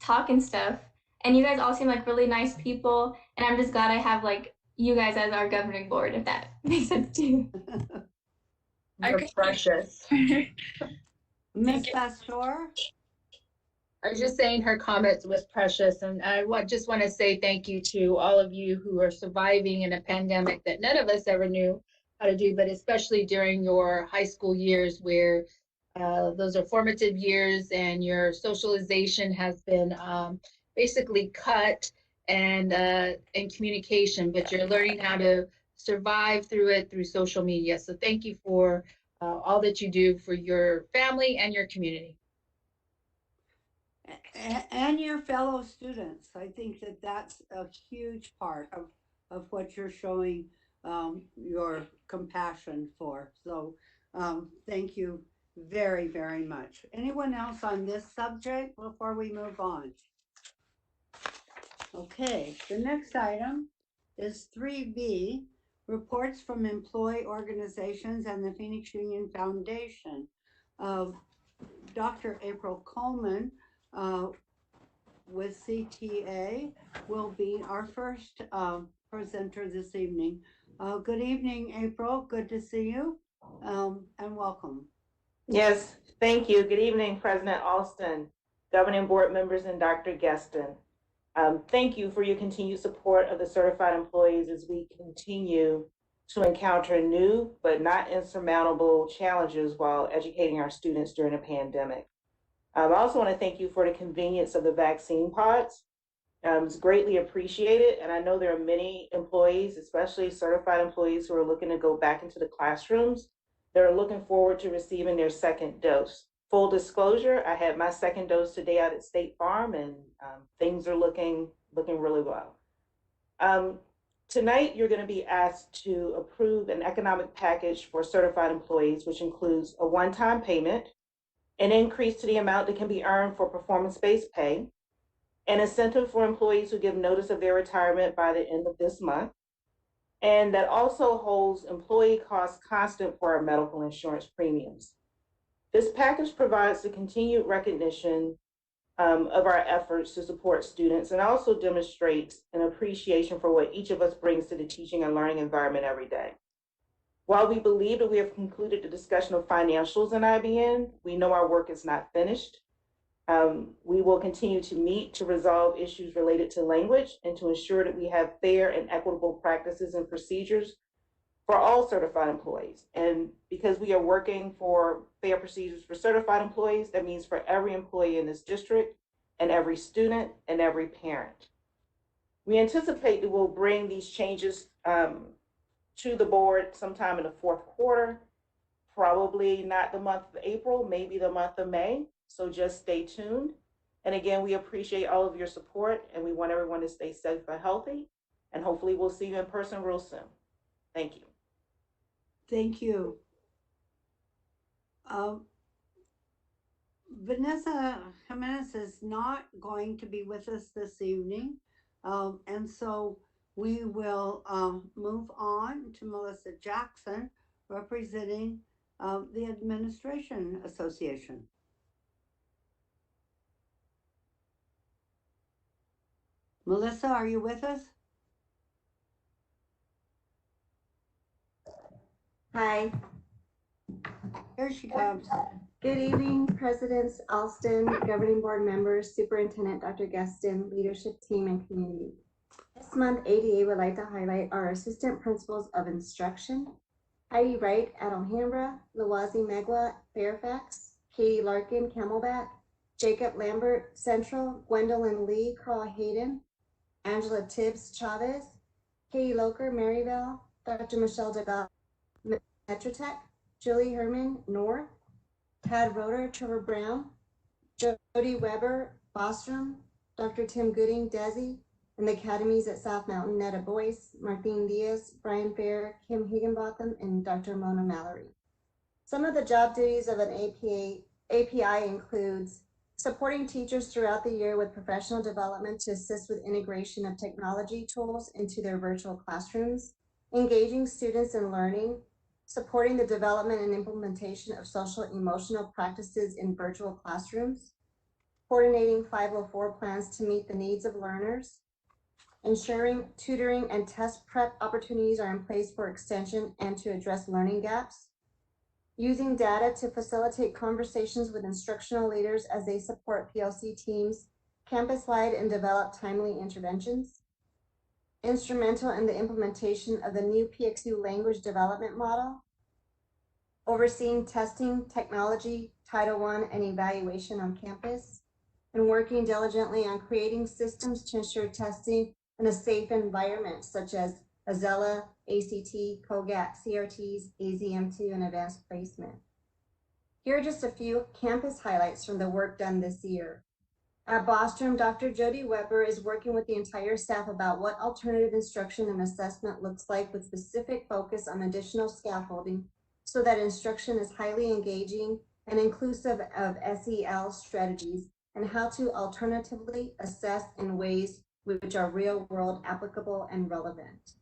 talk and stuff. And you guys all seem like really nice people. And I'm just glad I have like you guys as our governing board, if that makes sense to you. You're precious. Miss Pastor? I was just saying her comments was precious, and I just want to say thank you to all of you who are surviving in a pandemic that none of us ever knew how to do, but especially during your high school years where those are formative years and your socialization has been basically cut and communication, but you're learning how to survive through it through social media. So thank you for all that you do for your family and your community. And your fellow students. I think that's a huge part of what you're showing your compassion for. So thank you very, very much. Anyone else on this subject before we move on? Okay, the next item is 3B, reports from employee organizations and the Phoenix Union Foundation. Dr. April Coleman with CTA will be our first presenter this evening. Good evening, April. Good to see you, and welcome. Yes, thank you. Good evening, President Alston, governing board members, and Dr. Gueston. Thank you for your continued support of the certified employees as we continue to encounter new but not insurmountable challenges while educating our students during a pandemic. I also want to thank you for the convenience of the vaccine pods. It's greatly appreciated, and I know there are many employees, especially certified employees, who are looking to go back into the classrooms. They're looking forward to receiving their second dose. Full disclosure, I had my second dose today out at State Farm, and things are looking really well. Tonight, you're going to be asked to approve an economic package for certified employees, which includes a one-time payment, an increase to the amount that can be earned for performance-based pay, an incentive for employees who give notice of their retirement by the end of this month, and that also holds employee costs constant for our medical insurance premiums. This package provides the continued recognition of our efforts to support students, and also demonstrates an appreciation for what each of us brings to the teaching and learning environment every day. While we believe that we have concluded the discussion of financials in IBN, we know our work is not finished. We will continue to meet to resolve issues related to language and to ensure that we have fair and equitable practices and procedures for all certified employees. And because we are working for fair procedures for certified employees, that means for every employee in this district and every student and every parent. We anticipate that we'll bring these changes to the board sometime in the fourth quarter, probably not the month of April, maybe the month of May. So just stay tuned. And again, we appreciate all of your support, and we want everyone to stay safe and healthy. And hopefully we'll see you in person real soon. Thank you. Thank you. Vanessa Jimenez is not going to be with us this evening. And so we will move on to Melissa Jackson, representing the Administration Association. Melissa, are you with us? Hi. Here she comes. Good evening, Presidents Alston, Governing Board members, Superintendent Dr. Gaston, leadership team, and community. This month, ADA would like to highlight our Assistant Principals of Instruction, Heidi Wright at Alhambra, Lawazi Megwa, Fairfax, Katie Larkin, Camelback, Jacob Lambert, Central, Gwendolyn Lee, Carl Hayden, Angela Tibbs Chavez, Katie Loker, Maryvale, Dr. Michelle Degas, Metrotech, Julie Herman, North, Tad Roeder, Trevor Brown, Jody Weber, Bostrom, Dr. Tim Gooding, Desi, and the academies at South Mountain, Netta Boyce, Martine Diaz, Brian Fair, Kim Higginbotham, and Dr. Mona Mallory. Some of the job duties of an API includes supporting teachers throughout the year with professional development to assist with integration of technology tools into their virtual classrooms, engaging students in learning, supporting the development and implementation of social emotional practices in virtual classrooms, coordinating 504 plans to meet the needs of learners, ensuring tutoring and test prep opportunities are in place for extension and to address learning gaps, using data to facilitate conversations with instructional leaders as they support PLC teams campus-wide and develop timely interventions, instrumental in the implementation of the new PXU language development model, overseeing testing, technology, Title I, and evaluation on campus, and working diligently on creating systems to ensure testing in a safe environment, such as Azella, ACT, COGAT, CRTs, AZM2, and advanced placement. Here are just a few campus highlights from the work done this year. At Bostrom, Dr. Jody Weber is working with the entire staff about what alternative instruction and assessment looks like, with specific focus on additional scaffolding so that instruction is highly engaging and inclusive of SEL strategies, and how to alternatively assess in ways which are real-world applicable and relevant.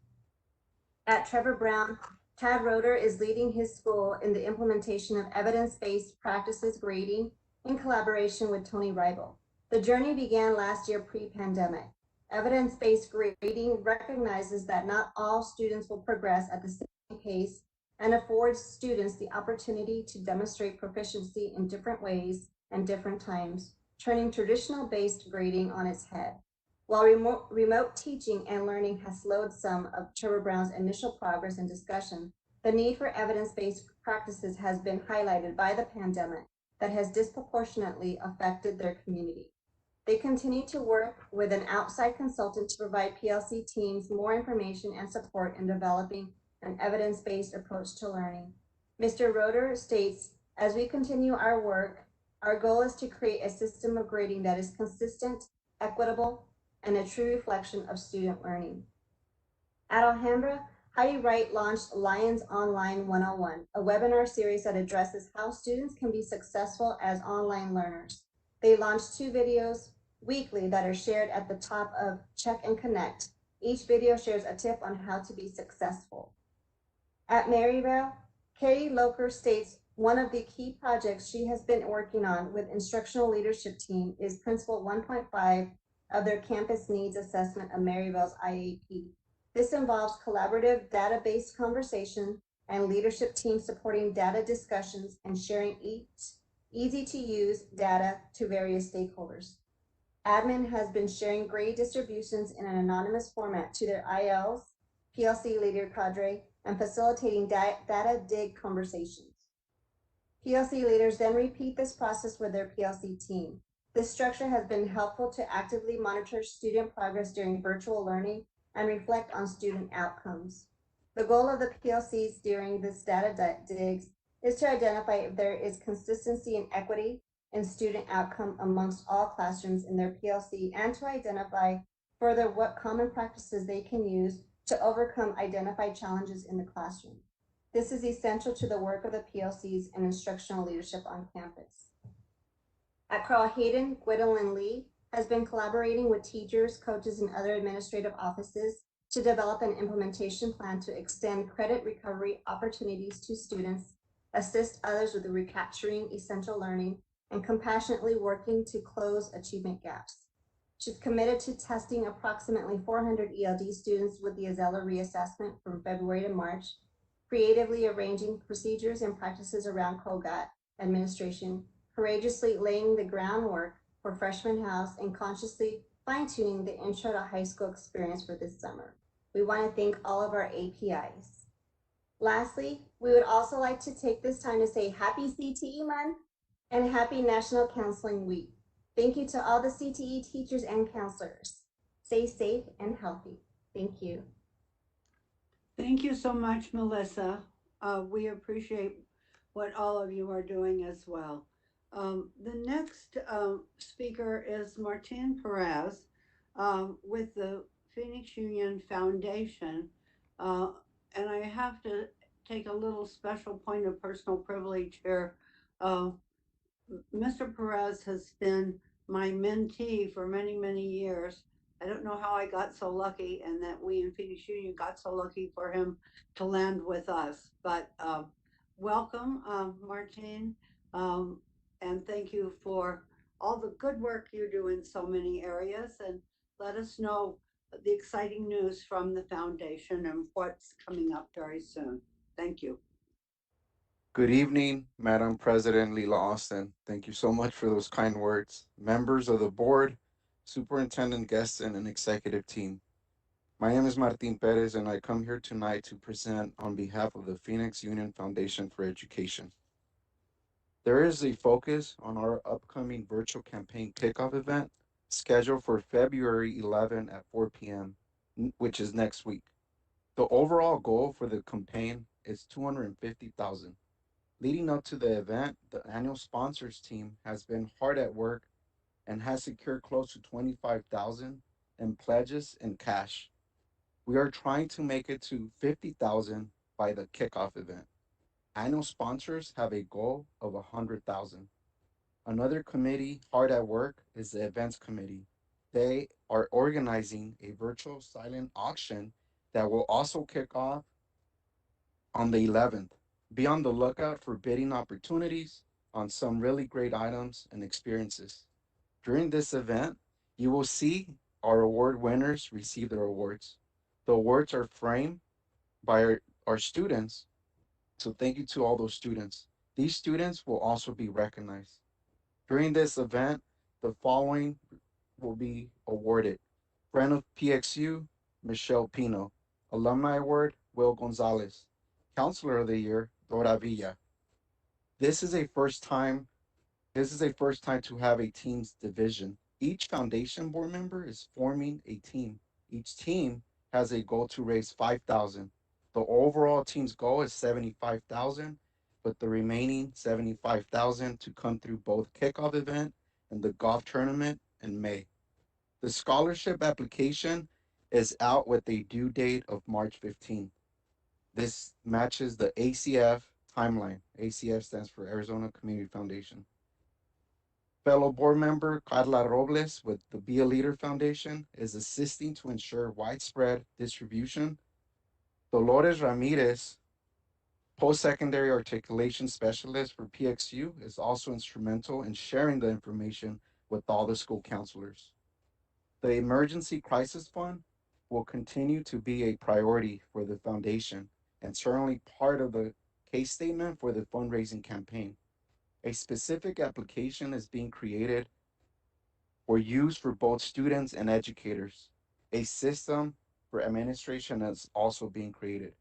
At Trevor Brown, Tad Roeder is leading his school in the implementation of evidence-based practices grading in collaboration with Tony Reibel. The journey began last year pre-pandemic. Evidence-based grading recognizes that not all students will progress at the same pace and affords students the opportunity to demonstrate proficiency in different ways and different times, turning traditional-based grading on its head. While remote teaching and learning has slowed some of Trevor Brown's initial progress and discussion, the need for evidence-based practices has been highlighted by the pandemic that has disproportionately affected their community. They continue to work with an outside consultant to provide PLC teams more information and support in developing an evidence-based approach to learning. Mr. Roeder states, as we continue our work, our goal is to create a system of grading that is consistent, equitable, and a true reflection of student learning. At Alhambra, Heidi Wright launched Lions Online 101, a webinar series that addresses how students can be successful as online learners. They launched 2 videos weekly that are shared at the top of Check and Connect. Each video shares a tip on how to be successful. At Maryvale, Katie Loker states, One of the key projects she has been working on with instructional leadership team is Principle 1.5 of their campus needs assessment of Maryville's IAP. This involves collaborative data-based conversation and leadership team supporting data discussions and sharing easy-to-use data to various stakeholders. Admin has been sharing grade distributions in an anonymous format to their ILs, PLC leader cadre, and facilitating data dig conversations. PLC leaders then repeat this process with their PLC team. This structure has been helpful to actively monitor student progress during virtual learning and reflect on student outcomes. The goal of the PLCs during this data digs is to identify if there is consistency and equity in student outcome amongst all classrooms in their PLC and to identify further what common practices they can use to overcome identified challenges in the classroom. This is essential to the work of the PLCs and instructional leadership on campus. At Carl Hayden, Gwendolyn Lee has been collaborating with teachers, coaches, and other administrative offices to develop an implementation plan to extend credit recovery opportunities to students, assist others with recapturing essential learning, and compassionately working to close achievement gaps. She's committed to testing approximately 400 ELD students with the Azella reassessment from February to March, creatively arranging procedures and practices around COGAT administration, courageously laying the groundwork for freshman house, and consciously fine-tuning the intro to high school experience for this summer. We want to thank all of our APIs. Lastly, we would also like to take this time to say happy CTE month and happy National Counseling Week. Thank you to all the CTE teachers and counselors. Stay safe and healthy. Thank you. Thank you so much, Melissa. We appreciate what all of you are doing as well. The next speaker is Martin Perez with the Phoenix Union Foundation. And I have to take a little special point of personal privilege here. Mr. Perez has been my mentee for many, many years. I don't know how I got so lucky and that we in Phoenix Union got so lucky for him to land with us. But welcome, Martine, and thank you for all the good work you do in so many areas, and let us know the exciting news from the foundation and what's coming up very soon. Thank you. Good evening, Madam President Leila Austin. Thank you so much for those kind words. Members of the board, superintendent, guests, and an executive team. My name is Martin Perez, and I come here tonight to present on behalf of the Phoenix Union Foundation for Education. There is a focus on our upcoming virtual campaign kickoff event scheduled for February 11 at 4 p.m., which is next week. The overall goal for the campaign is $250,000. Leading up to the event, the annual sponsors team has been hard at work and has secured close to $25,000 in pledges and cash. We are trying to make it to $50,000 by the kickoff event. Annual sponsors have a goal of $100,000. Another committee hard at work is the events committee. They are organizing a virtual silent auction that will also kick off on the 11th. Be on the lookout for bidding opportunities on some really great items and experiences. During this event, you will see our award winners receive their awards. The awards are framed by our students, so thank you to all those students. These students will also be recognized. During this event, the following will be awarded. Friend of PXU, Michelle Pino. Alumni Award, Will Gonzalez. Counselor of the Year, Dora Villa. This is a first time to have a team's division. Each foundation board member is forming a team. Each team has a goal to raise 5,000. The overall team's goal is 75,000, but the remaining 75,000 to come through both kickoff event and the golf tournament in May. The scholarship application is out with a due date of March 15th. This matches the ACF timeline. ACF stands for Arizona Community Foundation. Fellow board member Carla Robles with the Be a Leader Foundation is assisting to ensure widespread distribution. Dolores Ramirez Post-secondary articulation specialist for PXU is also instrumental in sharing the information with all the school counselors. The Emergency Crisis Fund will continue to be a priority for the foundation and certainly part of the case statement for the fundraising campaign. A specific application is being created for use for both students and educators. A system for administration is also being created.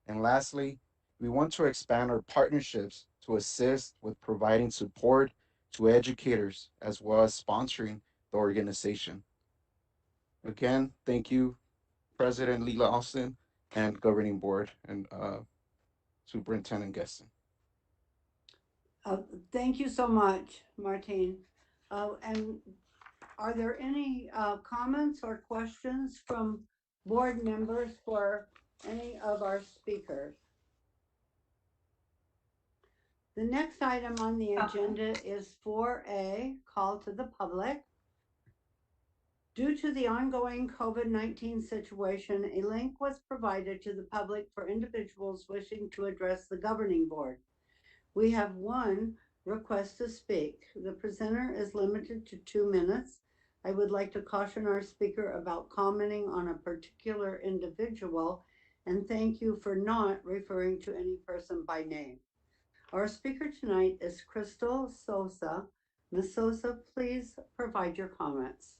And lastly, we want to expand our partnerships to assist with providing support to educators as well as sponsoring the organization. Again, thank you, President Leela Austin and Governing Board and Superintendent Guestin. Thank you so much, Martine. And are there any comments or questions from board members for any of our speakers? The next item on the agenda is 4A, call to the public. Due to the ongoing COVID-19 situation, a link was provided to the public for individuals wishing to address the governing board. We have one request to speak. The presenter is limited to 2 minutes. I would like to caution our speaker about commenting on a particular individual and thank you for not referring to any person by name. Our speaker tonight is Crystal Sosa. Ms. Sosa, please provide your comments.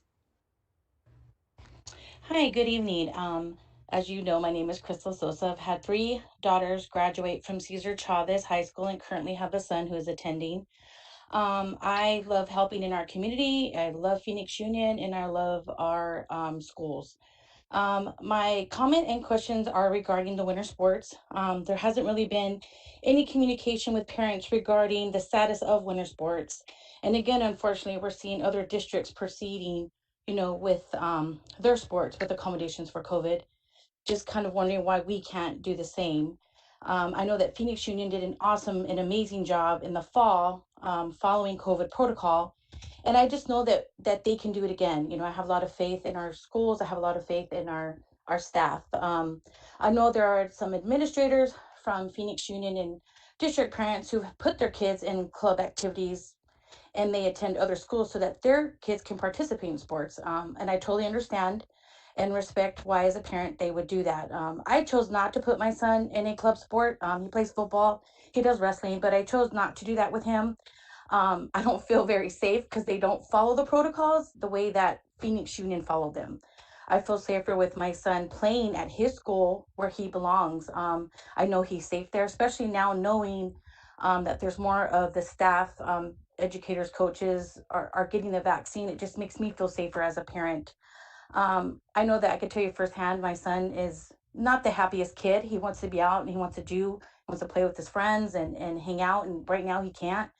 Hi, good evening. As you know, my name is Crystal Sosa. I've had 3 daughters graduate from Cesar Chavez High School and currently have a son who is attending. I love helping in our community. I love Phoenix Union and I love our schools. My comment and questions are regarding the winter sports. There hasn't really been any communication with parents regarding the status of winter sports. And again, unfortunately, we're seeing other districts proceeding, with their sports with accommodations for COVID. Just kind of wondering why we can't do the same. I know that Phoenix Union did an awesome and amazing job in the fall following COVID protocol. And I just know that they can do it again. I have a lot of faith in our schools. I have a lot of faith in our staff. I know there are some administrators from Phoenix Union and district parents who've put their kids in club activities and they attend other schools so that their kids can participate in sports. And I totally understand and respect why as a parent they would do that. I chose not to put my son in a club sport. He plays football, he does wrestling, but I chose not to do that with him. I don't feel very safe because they don't follow the protocols the way that Phoenix Union followed them. I feel safer with my son playing at his school where he belongs. I know he's safe there, especially now knowing that there's more of the staff, educators, coaches are getting the vaccine. It just makes me feel safer as a parent. I know that I could tell you firsthand, my son is not the happiest kid. He wants to be out and he wants to play with his friends and hang out. And right now he can't.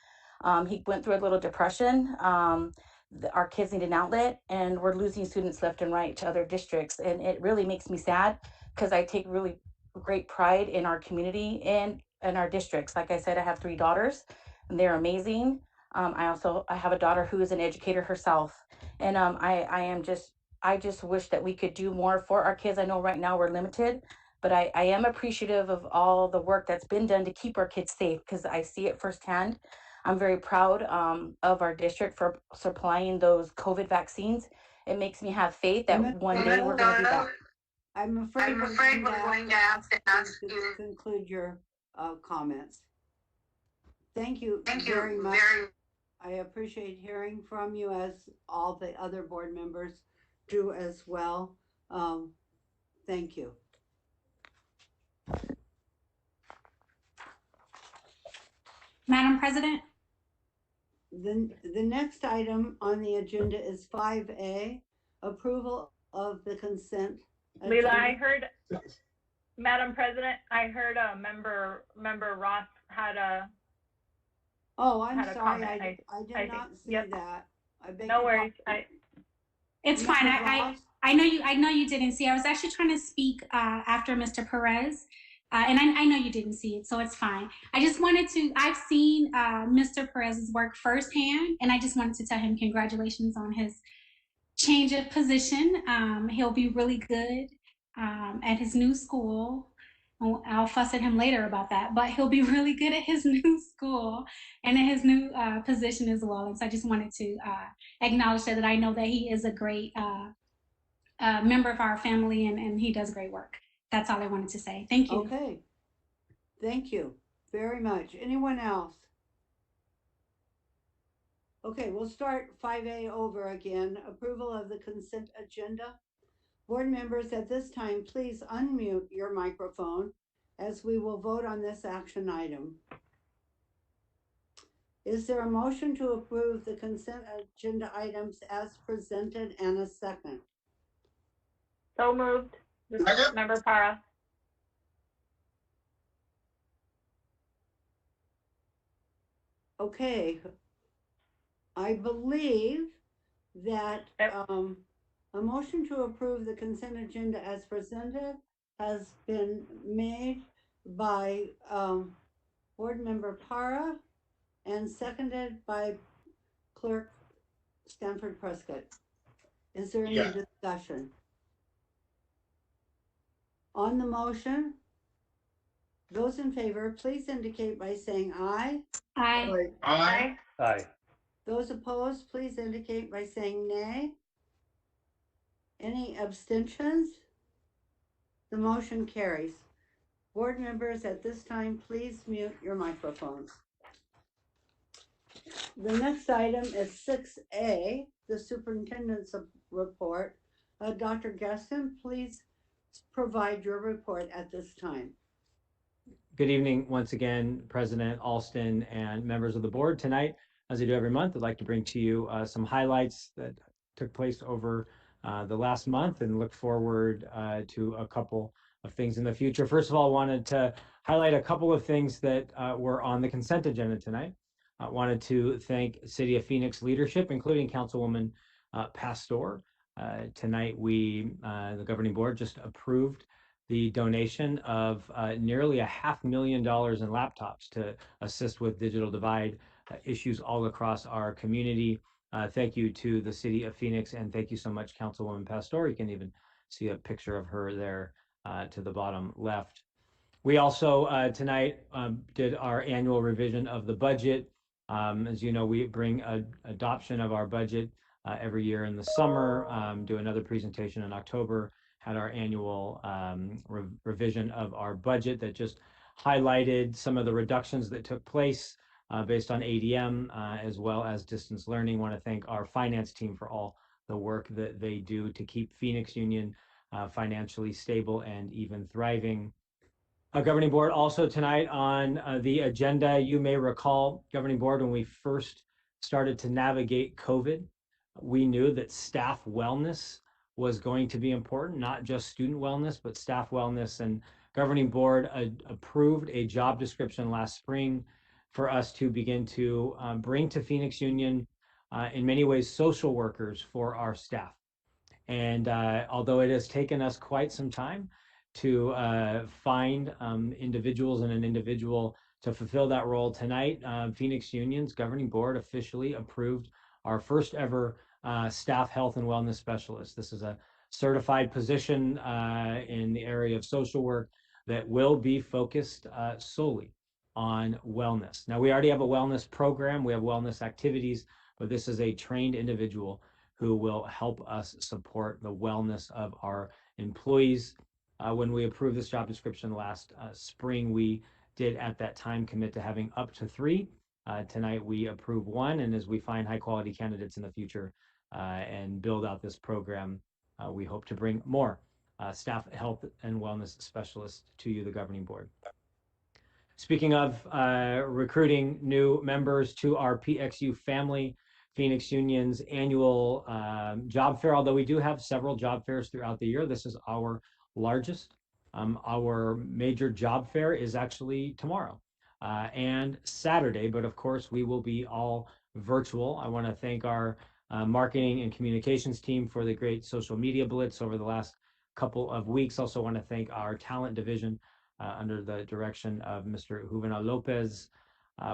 He went through a little depression. Our kids need an outlet and we're losing students left and right to other districts. And it really makes me sad because I take really great pride in our community and our districts. Like I said, I have 3 daughters and they're amazing. I have a daughter who is an educator herself. And I just wish that we could do more for our kids. I know right now we're limited, but I am appreciative of all the work that's been done to keep our kids safe because I see it firsthand. I'm very proud of our district for supplying those COVID vaccines. It makes me have faith that one day we're going to be back. I'm afraid we're going to have to ask you to conclude your comments. Thank you very much. I appreciate hearing from you as all the other board members do as well. Thank you. Madam President? The next item on the agenda is 5A, approval of the consent agenda. Leela, I heard, Madam President, I heard member Ross had a Oh, I'm had a sorry. comment. I did not see that. I beg No your worries. pardon. It's fine. I know you didn't see. I was actually trying to speak after Mr. Perez, and I know you didn't see it, so it's fine. I just wanted to. I've seen Mr. Perez's work firsthand, and I just wanted to tell him congratulations on his change of position. He'll be really good at his new school, I'll fuss at him later about that, but he'll be really good at his new school and in his new position as well. And so I just wanted to acknowledge that I know that he is a great member of our family and he does great work. That's all I wanted to say. Thank you. Okay. Thank you very much. Anyone else? Okay, we'll start 5A over again. Approval of the consent agenda. Board members, at this time, please unmute your microphone as we will vote on this action item. Is there a motion to approve the consent agenda items as presented and a second? So moved. This is Member Para. Okay. I believe that a motion to approve the consent agenda as presented has been made by Board Member Para and seconded by Clerk Stanford Prescott. Is there any discussion? On the motion, those in favor, please indicate by saying aye. Aye. Aye. Aye. Those opposed, please indicate by saying nay. Any abstentions? The motion carries. Board members, at this time, please mute your microphones. The next item is 6A, the superintendent's report. Dr. Gaston, please provide your report at this time. Good evening once again, President Alston and members of the board. Tonight, as I do every month, I'd like to bring to you some highlights that took place over the last month and look forward to a couple of things in the future. First of all, I wanted to highlight a couple of things that were on the consent agenda tonight. I wanted to thank City of Phoenix leadership, including Councilwoman Pastor. Tonight, the governing board just approved the donation of nearly $500,000 in laptops to assist with digital divide issues all across our community. Thank you to the City of Phoenix, and thank you so much, Councilwoman Pastor. You can even see a picture of her there to the bottom left. We also tonight did our annual revision of the budget. As you know, we bring adoption of our budget every year in the summer, do another presentation in October, had our annual revision of our budget that just highlighted some of the reductions that took place based on ADM as well as distance learning. I want to thank our finance team for all the work that they do to keep Phoenix Union financially stable and even thriving. Governing board also tonight on the agenda, you may recall, governing board, when we first started to navigate COVID, we knew that staff wellness was going to be important, not just student wellness, but staff wellness. And governing board approved a job description last spring for us to begin to bring to Phoenix Union, in many ways, social workers for our staff. And although it has taken us quite some time to find individuals and an individual to fulfill that role, tonight, Phoenix Union's governing board officially approved our first ever staff health and wellness specialist. This is a certified position in the area of social work that will be focused solely on wellness. Now, we already have a wellness program, we have wellness activities, but this is a trained individual who will help us support the wellness of our employees. When we approved this job description last spring, we did at that time commit to having up to 3. Tonight we approve 1, and as we find high quality candidates in the future and build out this program, we hope to bring more staff health and wellness specialists to you, the governing board. Speaking of recruiting new members to our PXU family, Phoenix Union's annual job fair, although we do have several job fairs throughout the year, this is our largest. Our major job fair is actually tomorrow and Saturday, but of course we will be all virtual. I want to thank our marketing and communications team for the great social media blitz over the last couple of weeks. Also want to thank our talent division under the direction of Mr. Juvenal Lopez.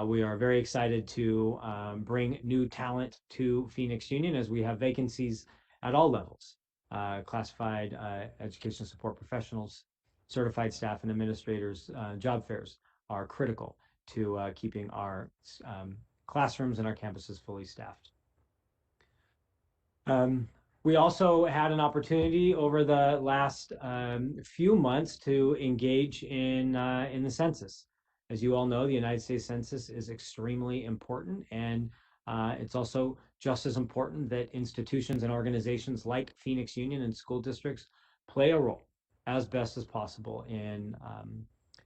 We are very excited to bring new talent to Phoenix Union as we have vacancies at all levels, classified education support professionals, certified staff and administrators' job fairs are critical to keeping our classrooms and our campuses fully staffed. We also had an opportunity over the last few months to engage in the census. As you all know, the United States Census is extremely important, and it's also just as important that institutions and organizations like Phoenix Union and school districts play a role as best as possible in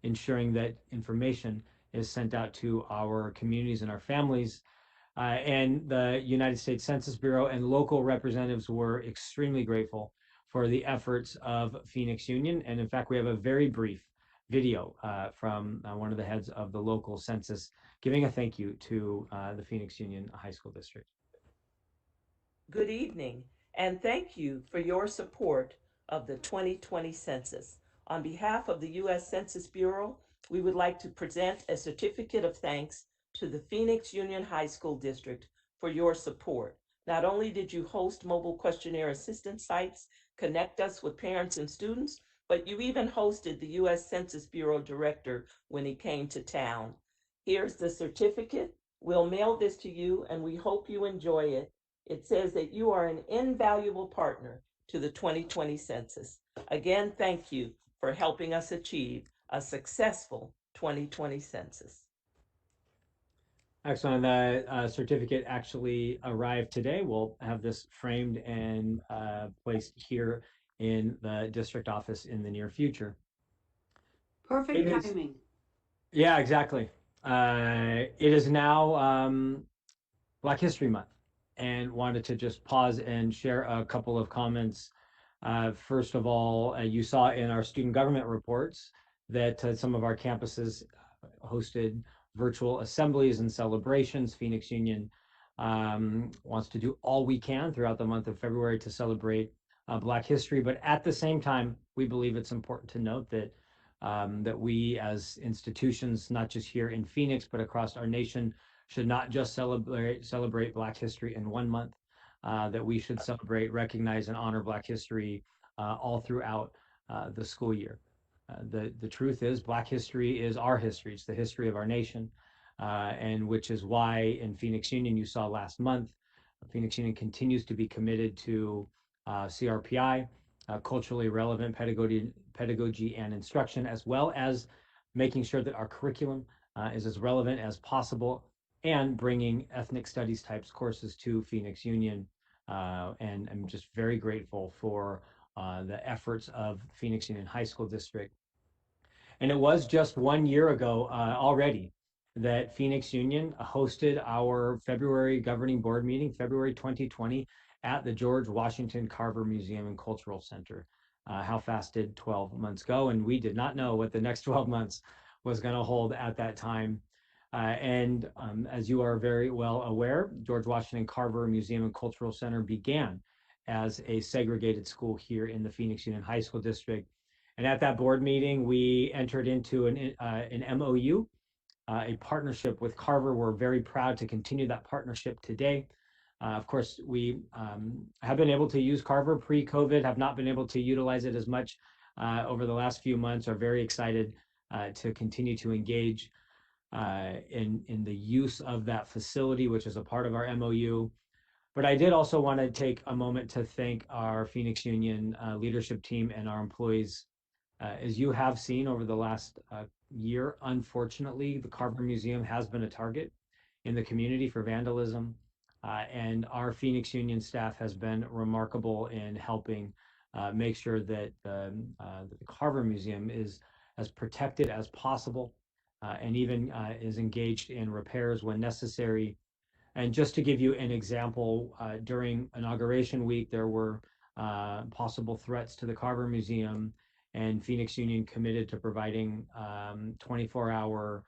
ensuring that information is sent out to our communities and our families. And the United States Census Bureau and local representatives were extremely grateful for the efforts of Phoenix Union. And in fact, we have a very brief video from one of the heads of the local census giving a thank you to the Phoenix Union High School District. Good evening, and thank you for your support of the 2020 census. On behalf of the U.S. Census Bureau, we would like to present a certificate of thanks to the Phoenix Union High School District for your support. Not only did you host mobile questionnaire assistance sites, connect us with parents and students, but you even hosted the U.S. Census Bureau director when he came to town. Here's the certificate. We'll mail this to you, and we hope you enjoy it. It says that you are an invaluable partner to the 2020 census. Again, thank you for helping us achieve a successful 2020 census. Excellent. The certificate actually arrived today. We'll have this framed and placed here in the district office in the near future. Perfect timing. Yeah, exactly. It is now Black History Month, and wanted to just pause and share a couple of comments. First of all, you saw in our student government reports that some of our campuses hosted virtual assemblies and celebrations. Phoenix Union wants to do all we can throughout the month of February to celebrate Black history, but at the same time, we believe it's important to note that that we as institutions, not just here in Phoenix, but across our nation, should not just celebrate Black history in one month, that we should celebrate, recognize, and honor Black history all throughout the school year. The truth is, Black history is our history. It's the history of our nation, and which is why in Phoenix Union, you saw last month, Phoenix Union continues to be committed to CRPI, culturally relevant pedagogy and instruction, as well as making sure that our curriculum is as relevant as possible, and bringing ethnic studies types courses to Phoenix Union. And I'm just very grateful for the efforts of Phoenix Union High School District. And it was just 1 year ago already that Phoenix Union hosted our February governing board meeting, February 2020, at the George Washington Carver Museum and Cultural Center. How fast did 12 months go? And we did not know what the next 12 months was going to hold at that time. And as you are very well aware, George Washington Carver Museum and Cultural Center began as a segregated school here in the Phoenix Union High School District. And at that board meeting, we entered into an MOU, a partnership with Carver. We're very proud to continue that partnership today. Of course, we have been able to use Carver pre-COVID, have not been able to utilize it as much over the last few months, are very excited to continue to engage in the use of that facility, which is a part of our MOU. But I did also want to take a moment to thank our Phoenix Union leadership team and our employees. As you have seen over the last year, unfortunately, the Carver Museum has been a target in the community for vandalism. And our Phoenix Union staff has been remarkable in helping make sure that the Carver Museum is as protected as possible, and even is engaged in repairs when necessary. And just to give you an example, during inauguration week, there were possible threats to the Carver Museum, and Phoenix Union committed to providing 24-hour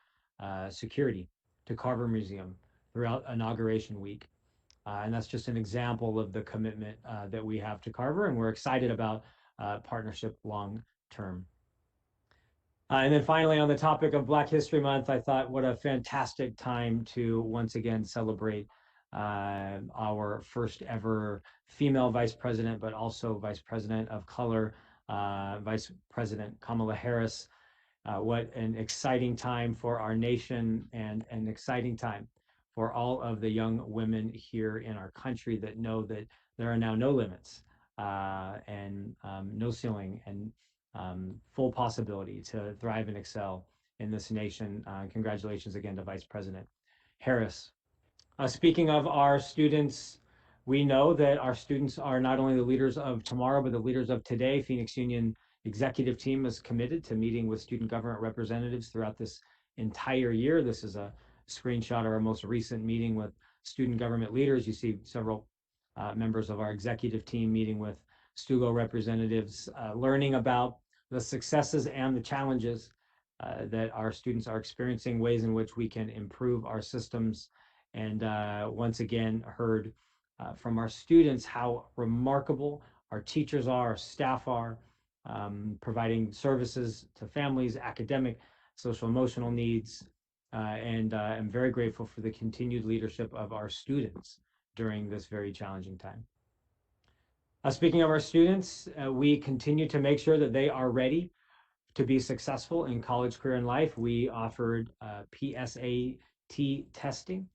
security to Carver Museum throughout inauguration week. And that's just an example of the commitment that we have to Carver, and we're excited about partnership long term. And then finally, on the topic of Black History Month, I thought what a fantastic time to once again celebrate our first ever female vice president, but also vice president of color, Vice President Kamala Harris. What an exciting time for our nation and an exciting time for all of the young women here in our country that know that there are now no limits and no ceiling and full possibility to thrive and excel in this nation. Congratulations again to Vice President Harris. Speaking of our students, we know that our students are not only the leaders of tomorrow, but the leaders of today. Phoenix Union executive team is committed to meeting with student government representatives throughout this entire year. This is a screenshot of our most recent meeting with student government leaders. You see several members of our executive team meeting with STUGO representatives, learning about the successes and the challenges that our students are experiencing, ways in which we can improve our systems, and once again heard from our students how remarkable our teachers are, our staff are, providing services to families, academic, social emotional needs, and I'm very grateful for the continued leadership of our students during this very challenging time. Speaking of our students, we continue to make sure that they are ready to be successful in college, career, and life. We offered PSAT testing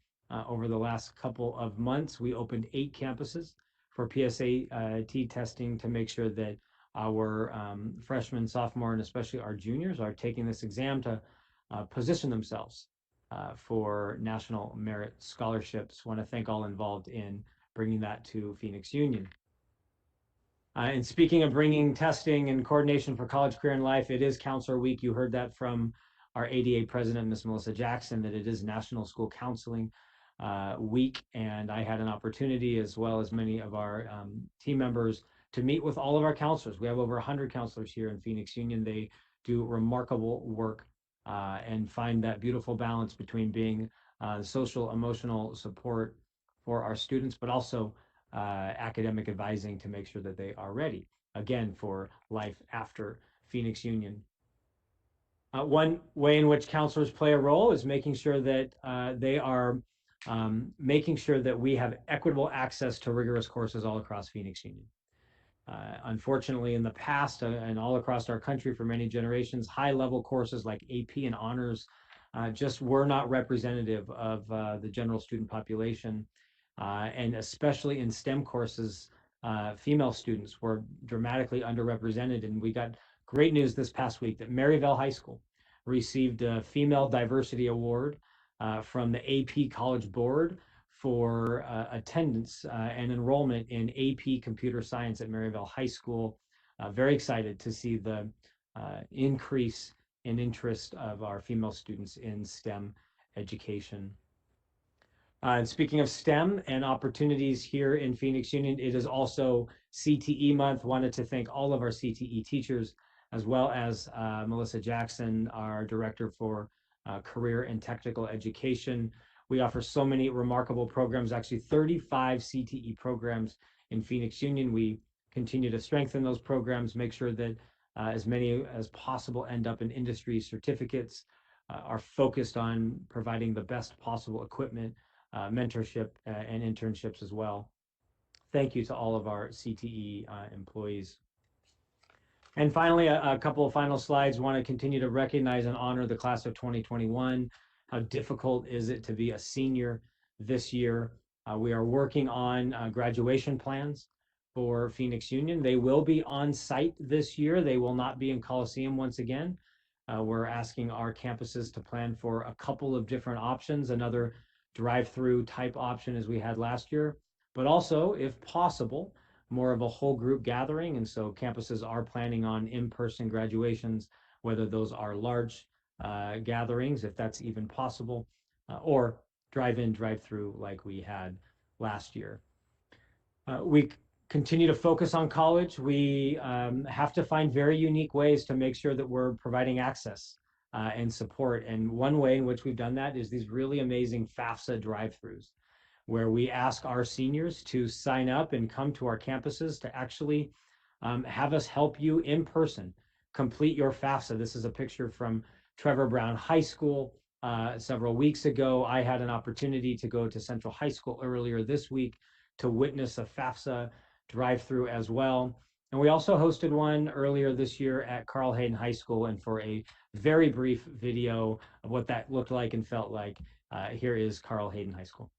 over the last couple of months. We opened 8 campuses for PSAT testing to make sure that our freshmen, sophomore, and especially our juniors are taking this exam to position themselves for national merit scholarships. I want to thank all involved in bringing that to Phoenix Union. And speaking of bringing testing and coordination for college, career, and life, it is Counselor Week. You heard that from our ADA president, Ms. Melissa Jackson, that it is National School Counseling Week. And I had an opportunity, as well as many of our team members, to meet with all of our counselors. We have over 100 counselors here in Phoenix Union. They do remarkable work and find that beautiful balance between being social, emotional support for our students, but also academic advising to make sure that they are ready, again, for life after Phoenix Union. One way in which counselors play a role is making sure that they are making sure that we have equitable access to rigorous courses all across Phoenix Union. Unfortunately, in the past and all across our country for many generations, high-level courses like AP and honors just were not representative of the general student population. And especially in STEM courses, female students were dramatically underrepresented. And we got great news this past week that Maryvale High School received a Female Diversity Award from the AP College Board for attendance and enrollment in AP Computer Science at Maryvale High School. Very excited to see the increase in interest of our female students in STEM education. And speaking of STEM and opportunities here in Phoenix Union, it is also CTE month. Wanted to thank all of our CTE teachers, as well as Melissa Jackson, our director for career and technical education. We offer so many remarkable programs, actually 35 CTE programs in Phoenix Union. We continue to strengthen those programs, make sure that as many as possible end up in industry certificates, are focused on providing the best possible equipment, mentorship, and internships as well. Thank you to all of our CTE employees. And finally, a couple of final slides. Want to continue to recognize and honor the class of 2021. How difficult is it to be a senior this year? We are working on graduation plans for Phoenix Union. They will be on site this year. They will not be in Coliseum once again. We're asking our campuses to plan for a couple of different options, another drive-through type option as we had last year, but also, if possible, more of a whole group gathering. And so campuses are planning on in-person graduations, whether those are large gatherings, if that's even possible, or drive-in, drive-through like we had last year. We continue to focus on college. We have to find very unique ways to make sure that we're providing access and support. And one way in which we've done that is these really amazing FAFSA drive-throughs, where we ask our seniors to sign up and come to our campuses to actually have us help you in person complete your FAFSA. This is a picture from Trevor Brown High School several weeks ago. I had an opportunity to go to Central High School earlier this week to witness a FAFSA drive-through as well. And we also hosted one earlier this year at Carl Hayden High School. And for a very brief video of what that looked like and felt like, here is Carl Hayden High School.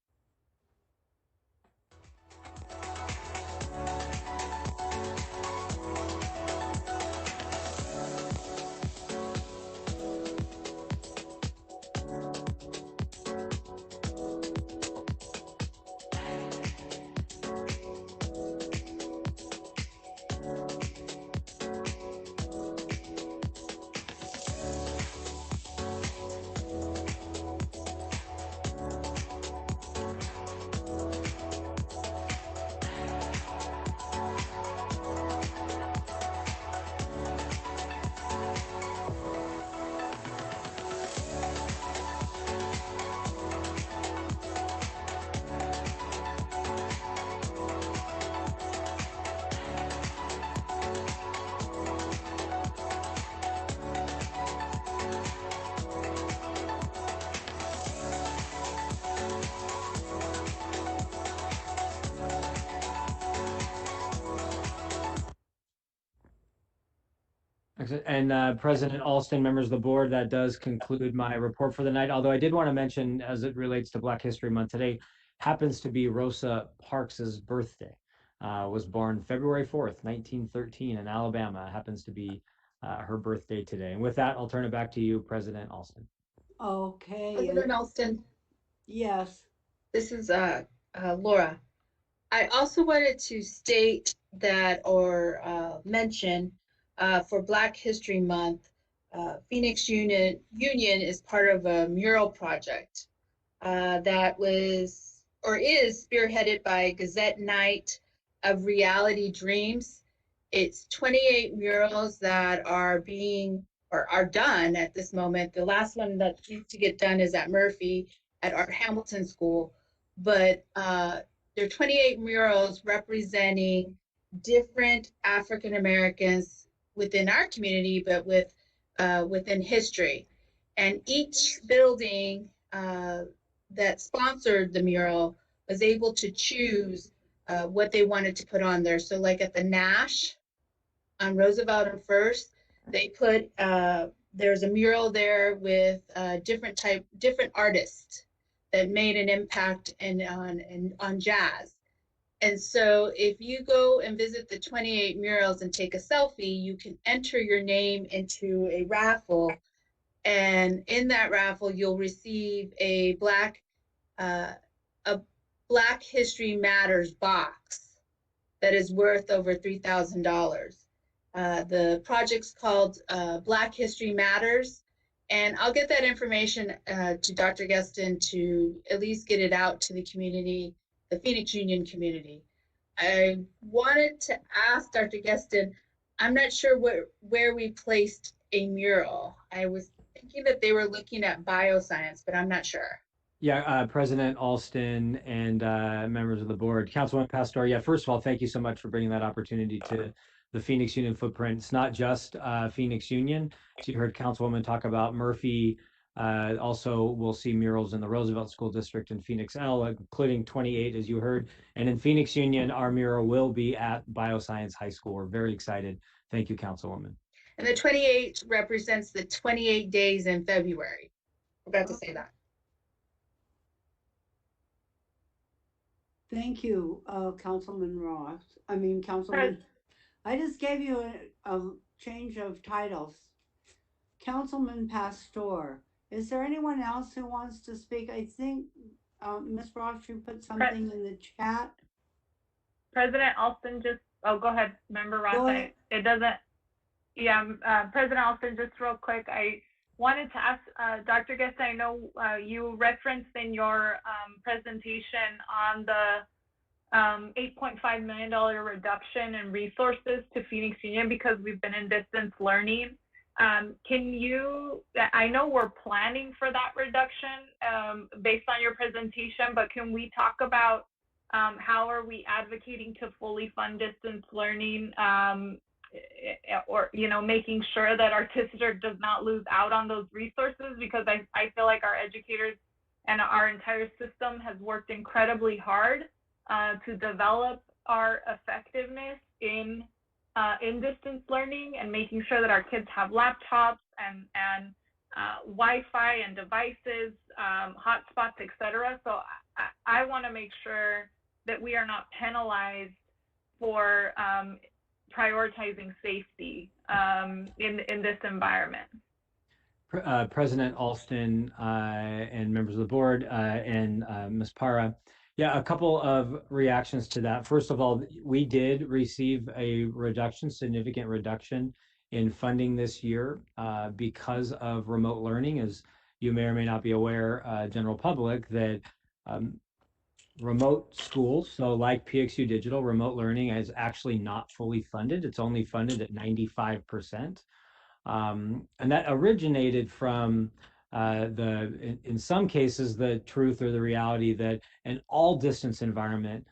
And President Alston, members of the board, that does conclude my report for the night. Although I did want to mention, as it relates to Black History Month, today happens to be Rosa Parks's birthday. Was born February 4th, 1913 in Alabama. Happens to be her birthday today. And with that, I'll turn it back to you, President Alston. Okay. President Alston. Yes. This is Laura. I also wanted to state that or mention for Black History Month, Phoenix Union is part of a mural project that was or is spearheaded by Gazette Night of Reality Dreams. It's 28 murals that are being or are done at this moment. The last one that needs to get done is at Murphy at Art Hamilton School, but there are 28 murals representing different African Americans within our community, but within history. And each building that sponsored the mural was able to choose what they wanted to put on there. So like at the Nash on Roosevelt and First, they put, there's a mural there with different artists that made an impact on jazz. And so if you go and visit the 28 murals and take a selfie, you can enter your name into a raffle. And in that raffle, you'll receive a Black History Matters box that is worth over $3,000. The project's called Black History Matters. And I'll get that information to Dr. Geston to at least get it out to the community, the Phoenix Union community. I wanted to ask Dr. Geston, I'm not sure where we placed a mural. I was thinking that they were looking at bioscience, but I'm not sure. Yeah, President Alston and members of the board, Councilwoman Pastor. Yeah, first of all, thank you so much for bringing that opportunity to the Phoenix Union footprint. It's not just Phoenix Union. So you heard Councilwoman talk about Murphy. Also, we'll see murals in the Roosevelt School District and Phoenix L, including 28, as you heard. And in Phoenix Union, our mural will be at Bioscience High School. We're very excited. Thank you, Councilwoman. And the 28 represents the 28 days in February. Forgot to say that. Thank you, Councilman Ross. I mean, Councilman. I just gave you a change of titles. Councilman Pastor. Is there anyone else who wants to speak? I think, Ms. Ross, you put something in the chat. President Alston just, oh, go ahead, Member Ross. Go ahead. It doesn't, yeah, President Alston, just real quick, I wanted to ask Dr. Guest, I know you referenced in your presentation on the $8.5 million reduction in resources to Phoenix Union because we've been in distance learning. Can you, I know we're planning for that reduction based on your presentation, but can we talk about how are we advocating to fully fund distance learning or, you know, making sure that our district does not lose out on those resources? Because I feel like our educators and our entire system has worked incredibly hard to develop our effectiveness in in distance learning and making sure that our kids have laptops and Wi-Fi and devices, hotspots, etc. So I want to make sure that we are not penalized for prioritizing safety in this environment. President Alston and members of the board and Ms. Para. Yeah, a couple of reactions to that. First of all, we did receive a reduction, significant reduction in funding this year because of remote learning. As you may or may not be aware, general public, that remote schools, so like PXU Digital, remote learning is actually not fully funded. It's only funded at 95%. And that originated from in some cases, the truth or the reality that an all distance environment,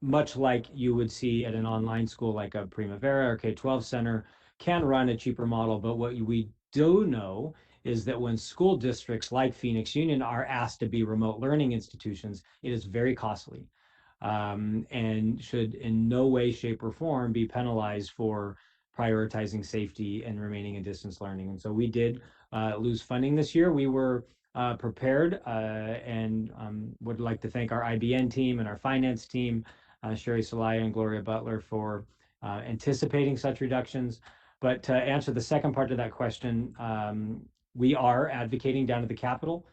much like you would see at an online school like a Primavera or K-12 center, can run a cheaper model. But what we do know is that when school districts like Phoenix Union are asked to be remote learning institutions, it is very costly and should in no way, shape, or form be penalized for prioritizing safety and remaining in distance learning. And so we did lose funding this year. We were prepared and would like to thank our IBN team and our finance team, Sherry Salaya and Gloria Butler, for anticipating such reductions. But to answer the second part of that question, we are advocating down at the Capitol.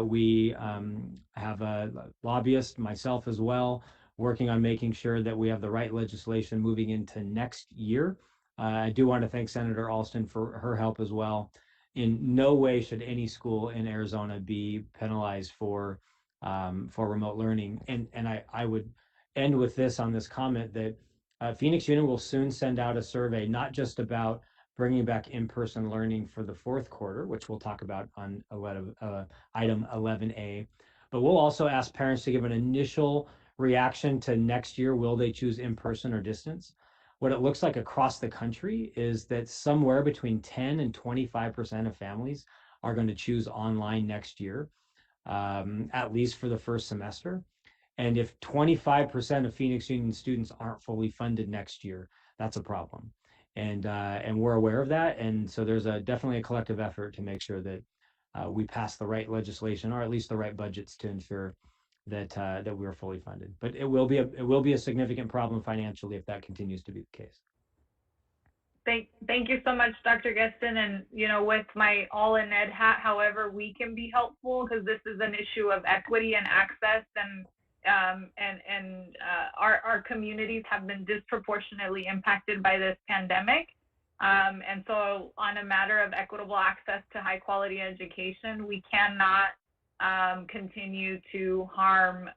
We have a lobbyist, myself as well, working on making sure that we have the right legislation moving into next year. I do want to thank Senator Alston for her help as well. In no way should any school in Arizona be penalized for remote learning. And I would end with this on this comment that Phoenix Union will soon send out a survey, not just about bringing back in-person learning for the fourth quarter, which we'll talk about on item 11A, but we'll also ask parents to give an initial reaction to next year. Will they choose in-person or distance? What it looks like across the country is that somewhere between 10 and 25% of families are going to choose online next year, at least for the first semester. And if 25% of Phoenix Union students aren't fully funded next year, that's a problem. And we're aware of that. And so there's definitely a collective effort to make sure that we pass the right legislation or at least the right budgets to ensure that we're fully funded. But it will be a significant problem financially if that continues to be the case. Thank you so much, Dr. Geston. And with my all in ed hat, however we can be helpful, because this is an issue of equity and access, and our communities have been disproportionately impacted by this pandemic. And so on a matter of equitable access to high quality education, we cannot continue to harm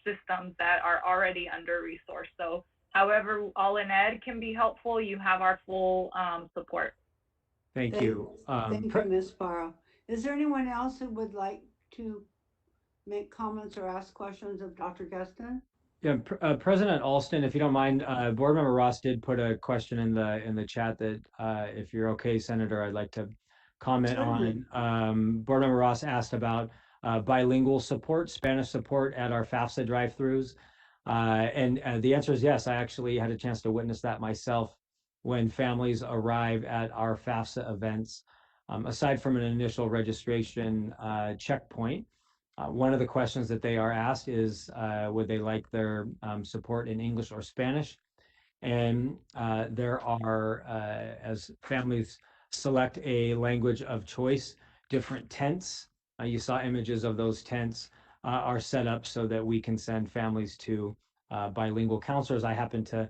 systems that are already under-resourced. So however all in ed can be helpful, you have our full support. Thank you. Thank you, Ms. Barrow. Is there anyone else who would like to make comments or ask questions of Dr. Geston? Yeah, President Alston, if you don't mind, Board Member Ross did put a question in the chat that, if you're okay, Senator, I'd like to comment Certainly. on. Board Member Ross asked about bilingual support, Spanish support at our FAFSA drive-throughs. And the answer is yes. I actually had a chance to witness that myself when families arrive at our FAFSA events. Aside from an initial registration checkpoint, one of the questions that they are asked is, would they like their support in English or Spanish? And there are, as families select a language of choice, different tents. You saw images of those tents are set up so that we can send families to bilingual counselors. I happen to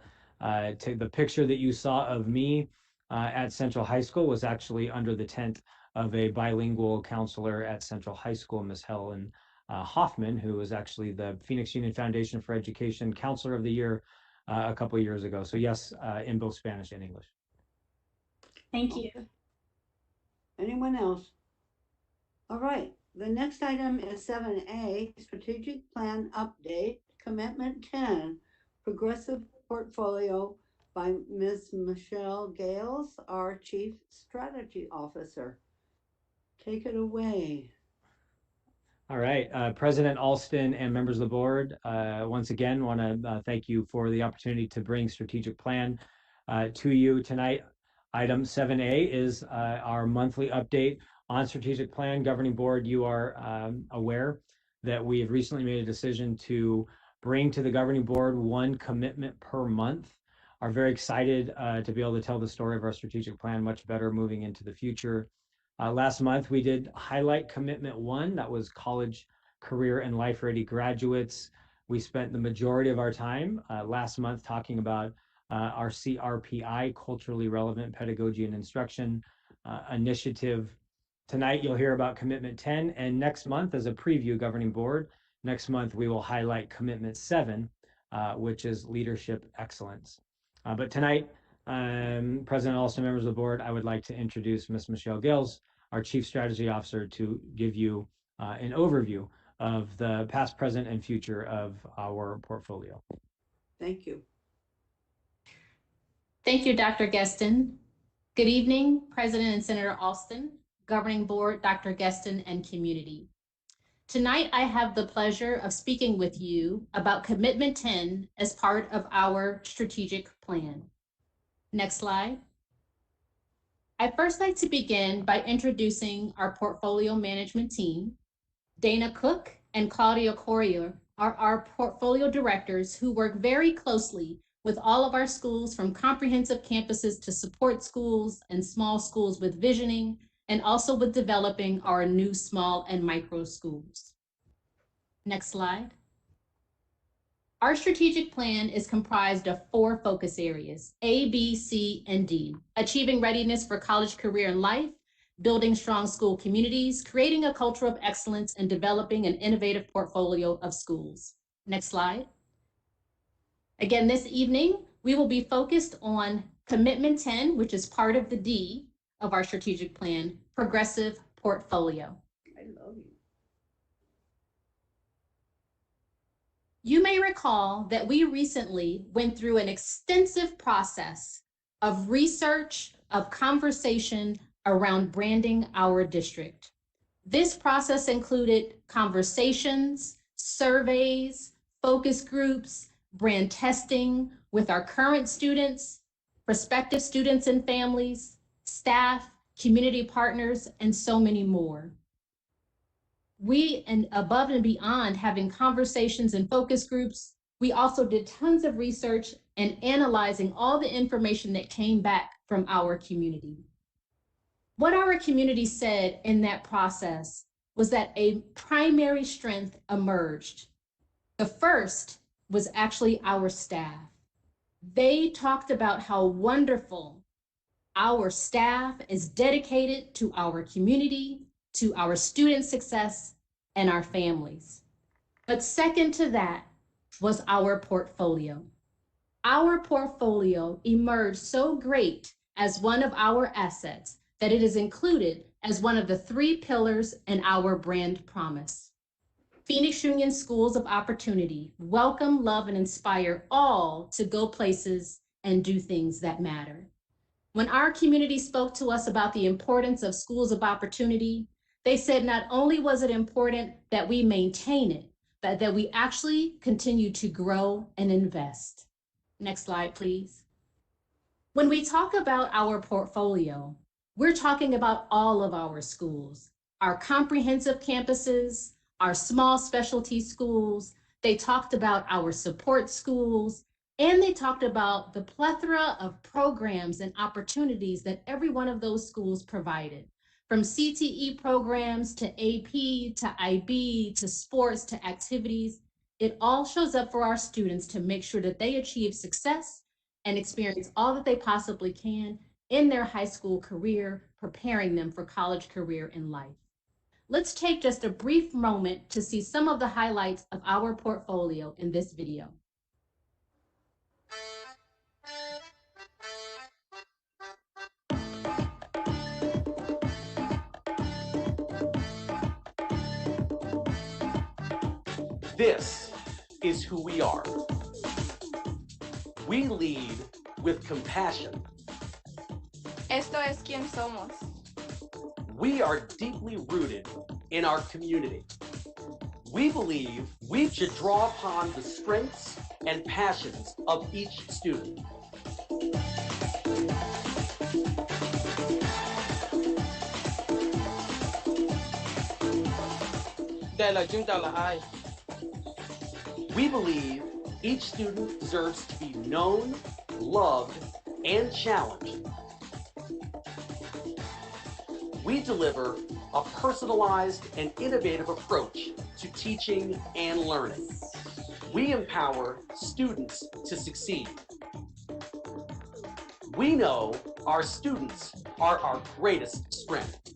take the picture that you saw of me at Central High School was actually under the tent of a bilingual counselor at Central High School, Ms. Helen Hoffman, who was actually the Phoenix Union Foundation for Education Counselor of the Year a couple of years ago. So yes, in both Spanish and English. Thank you. Anyone else? All right, the next item is 7A, Strategic Plan Update, Commitment 10, Progressive Portfolio by Ms. Michelle Gales, our Chief Strategy Officer. Take it away. All right, President Alston and members of the board, once again, want to thank you for the opportunity to bring strategic plan to you tonight. Item 7A is our monthly update on strategic plan. Governing board, you are aware that we have recently made a decision to bring to the governing board one commitment per month. Are very excited to be able to tell the story of our strategic plan much better moving into the future. Last month, we did highlight commitment one, that was college, career, and life-ready graduates. We spent the majority of our time last month talking about our CRPI, culturally relevant pedagogy and instruction initiative. Tonight, you'll hear about commitment 10, and next month, as a preview, governing board, next month we will highlight commitment 7, which is leadership excellence. But tonight, President Alston, members of the board, I would like to introduce Ms. Michelle Gales, our Chief Strategy Officer, to give you an overview of the past, present, and future of our portfolio. Thank you. Thank you, Dr. Guestin. Good evening, President and Senator Alston, Governing Board, Dr. Guestin, and community. Tonight, I have the pleasure of speaking with you about Commitment 10 as part of our strategic plan. Next slide. I'd first like to begin by introducing our portfolio management team. Dana Cook and Claudia Corrier are our portfolio directors who work very closely with all of our schools, from comprehensive campuses to support schools and small schools with visioning, and also with developing our new small and micro schools. Next slide. Our strategic plan is comprised of 4 focus areas, A, B, C, and D: achieving readiness for college, career, and life, building strong school communities, creating a culture of excellence, and developing an innovative portfolio of schools. Next slide. Again, this evening, we will be focused on Commitment 10, which is part of the D of our strategic plan, progressive portfolio. I love you. You may recall that we recently went through an extensive process of research, of conversation around branding our district. This process included conversations, surveys, focus groups, brand testing with our current students, prospective students and families, staff, community partners, and so many more. We, and above and beyond having conversations and focus groups, we also did tons of research and analyzing all the information that came back from our community. What our community said in that process was that a primary strength emerged. The first was actually our staff. They talked about how wonderful our staff is dedicated to our community, to our student success, and our families. But second to that was our portfolio. Our portfolio emerged so great as one of our assets that it is included as one of the 3 pillars in our brand promise. Phoenix Union Schools of Opportunity welcome, love, and inspire all to go places and do things that matter. When our community spoke to us about the importance of schools of opportunity, they said not only was it important that we maintain it, but that we actually continue to grow and invest. Next slide, please. When we talk about our portfolio, we're talking about all of our schools, our comprehensive campuses, our small specialty schools. They talked about our support schools, and they talked about the plethora of programs and opportunities that every one of those schools provided, from CTE programs to AP to IB to sports to activities. It all shows up for our students to make sure that they achieve success and experience all that they possibly can in their high school career, preparing them for college, career, and life. Let's take just a brief moment to see some of the highlights of our portfolio in this video. This is who we are. We lead with compassion. Esto es quien somos. We are deeply rooted in our community. We believe we should draw upon the strengths and passions of each student. We believe each student deserves to be known, loved, and challenged. We deliver a personalized and innovative approach to teaching and learning. We empower students to succeed. We know our students are our greatest strength.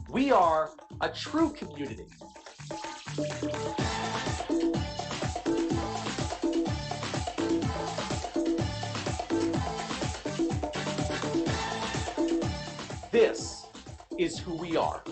We are a true community. This is who we are.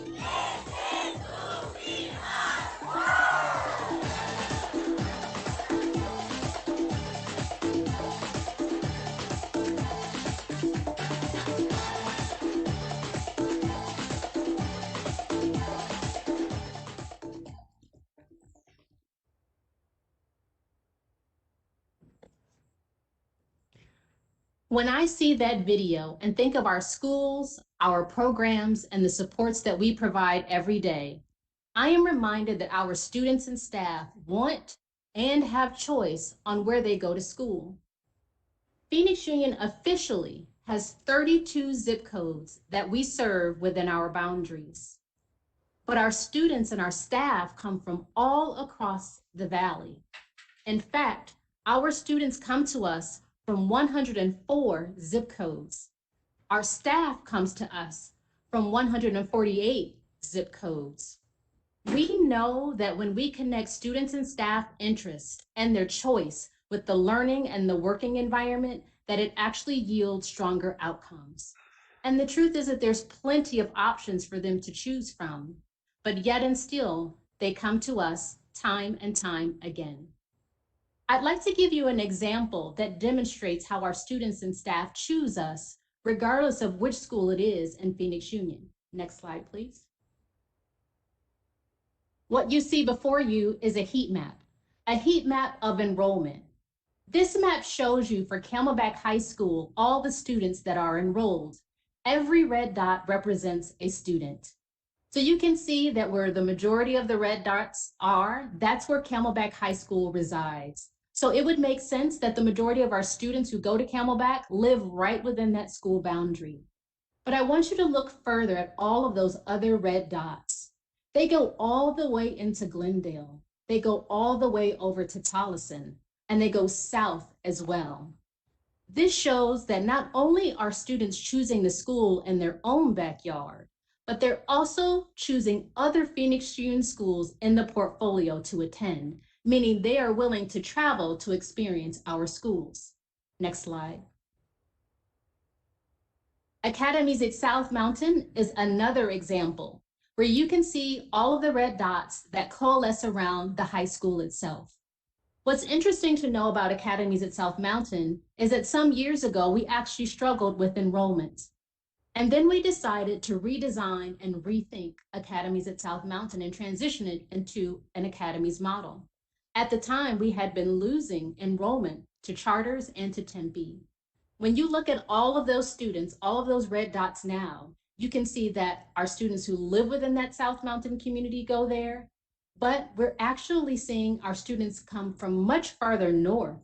When I see that video and think of our schools, our programs, and the supports that we provide every day, I am reminded that our students and staff want and have choice on where they go to school. Phoenix Union officially has 32 zip codes that we serve within our boundaries. But our students and our staff come from all across the valley. In fact, our students come to us from 104 zip codes. Our staff comes to us from 148 zip codes. We know that when we connect students and staff interests and their choice with the learning and the working environment, that it actually yields stronger outcomes. And the truth is that there's plenty of options for them to choose from, but yet and still, they come to us time and time again. I'd like to give you an example that demonstrates how our students and staff choose us, regardless of which school it is in Phoenix Union. Next slide, please. What you see before you is a heat map of enrollment. This map shows you for Camelback High School all the students that are enrolled. Every red dot represents a student. So you can see that where the majority of the red dots are, that's where Camelback High School resides. So it would make sense that the majority of our students who go to Camelback live right within that school boundary. But I want you to look further at all of those other red dots. They go all the way into Glendale. They go all the way over to Tolleson, and they go south as well. This shows that not only are students choosing the school in their own backyard, but they're also choosing other Phoenix Union schools in the portfolio to attend, meaning they are willing to travel to experience our schools. Next slide. Academies at South Mountain is another example where you can see all of the red dots that coalesce around the high school itself. What's interesting to know about Academies at South Mountain is that some years ago, we actually struggled with enrollment. And then we decided to redesign and rethink Academies at South Mountain and transition it into an Academies model. At the time, we had been losing enrollment to charters and to Tempe. When you look at all of those students, all of those red dots now, you can see that our students who live within that South Mountain community go there, but we're actually seeing our students come from much farther north.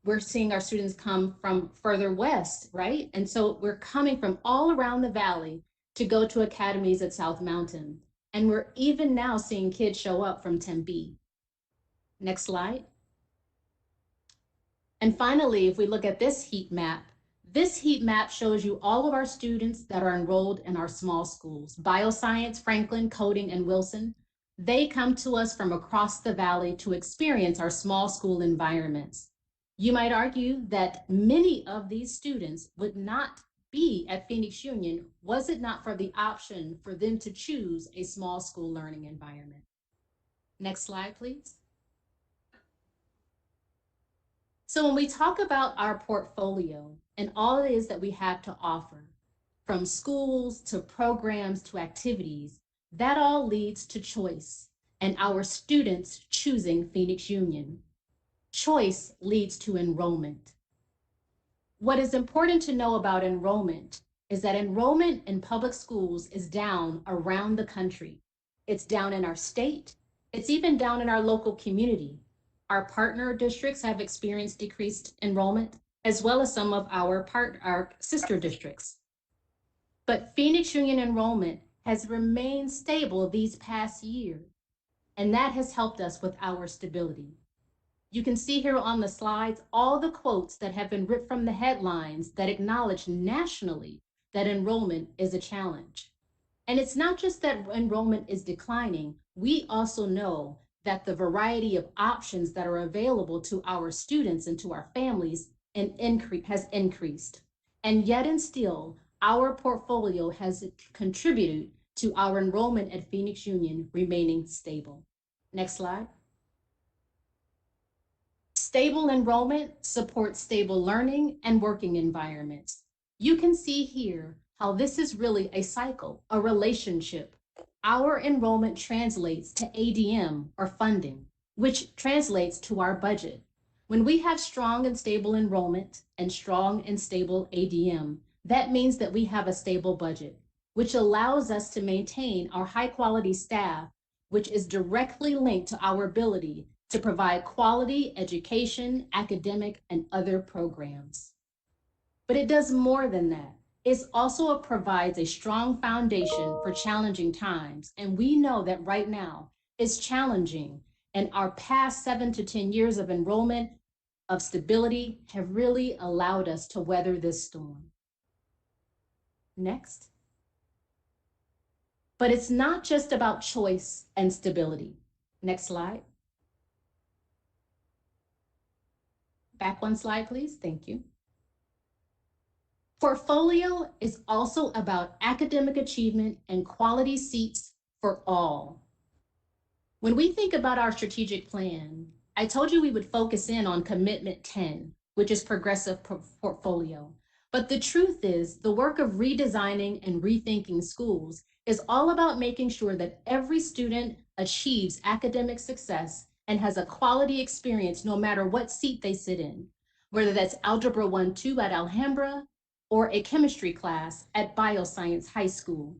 We're seeing our students come from further west, right? And so we're coming from all around the valley to go to Academies at South Mountain. And we're even now seeing kids show up from Tempe. Next slide. And finally, if we look at this heat map shows you all of our students that are enrolled in our small schools, Bioscience, Franklin, Coding, and Wilson. They come to us from across the valley to experience our small school environments. You might argue that many of these students would not be at Phoenix Union was it not for the option for them to choose a small school learning environment. Next slide, please. So when we talk about our portfolio and all it is that we have to offer, from schools to programs to activities, That all leads to choice and our students choosing Phoenix Union. Choice leads to enrollment. What is important to know about enrollment is that enrollment in public schools is down around the country. It's down in our state. It's even down in our local community. Our partner districts have experienced decreased enrollment, as well as some of our sister districts. But Phoenix Union enrollment has remained stable these past years, and that has helped us with our stability. You can see here on the slides all the quotes that have been ripped from the headlines that acknowledge nationally that enrollment is a challenge. And it's not just that enrollment is declining, we also know that the variety of options that are available to our students and to our families has increased. And yet and still, our portfolio has contributed to our enrollment at Phoenix Union remaining stable. Next slide. Stable enrollment supports stable learning and working environments. You can see here how this is really a cycle, a relationship. Our enrollment translates to ADM or funding, which translates to our budget. When we have strong and stable enrollment and strong and stable ADM, that means that we have a stable budget, which allows us to maintain our high quality staff, which is directly linked to our ability to provide quality education, academic, and other programs. But it does more than that. It also provides a strong foundation for challenging times. And we know that right now is challenging. And our past 7 to 10 years of enrollment, of stability, have really allowed us to weather this storm. Next. But it's not just about choice and stability. Next slide. Back one slide, please. Thank you. Portfolio is also about academic achievement and quality seats for all. When we think about our strategic plan, I told you we would focus in on commitment 10, which is progressive portfolio. But the truth is, the work of redesigning and rethinking schools is all about making sure that every student achieves academic success and has a quality experience no matter what seat they sit in, whether that's Algebra 1-2 at Alhambra or a chemistry class at Bioscience High School.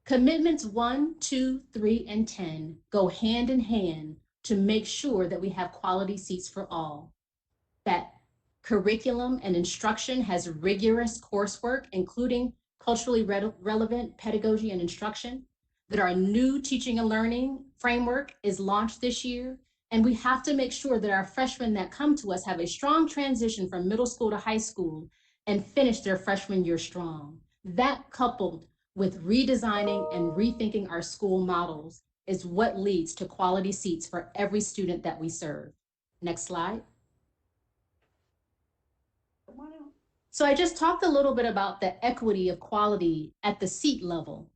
Commitments 1, 2, 3, and 10 go hand in hand to make sure that we have quality seats for all. That curriculum and instruction has rigorous coursework, including culturally relevant pedagogy and instruction, that our new teaching and learning framework is launched this year. And we have to make sure that our freshmen that come to us have a strong transition from middle school to high school and finish their freshman year strong. That, coupled with redesigning and rethinking our school models, is what leads to quality seats for every student that we serve. Next slide. So I just talked a little bit about the equity of quality at the seat level,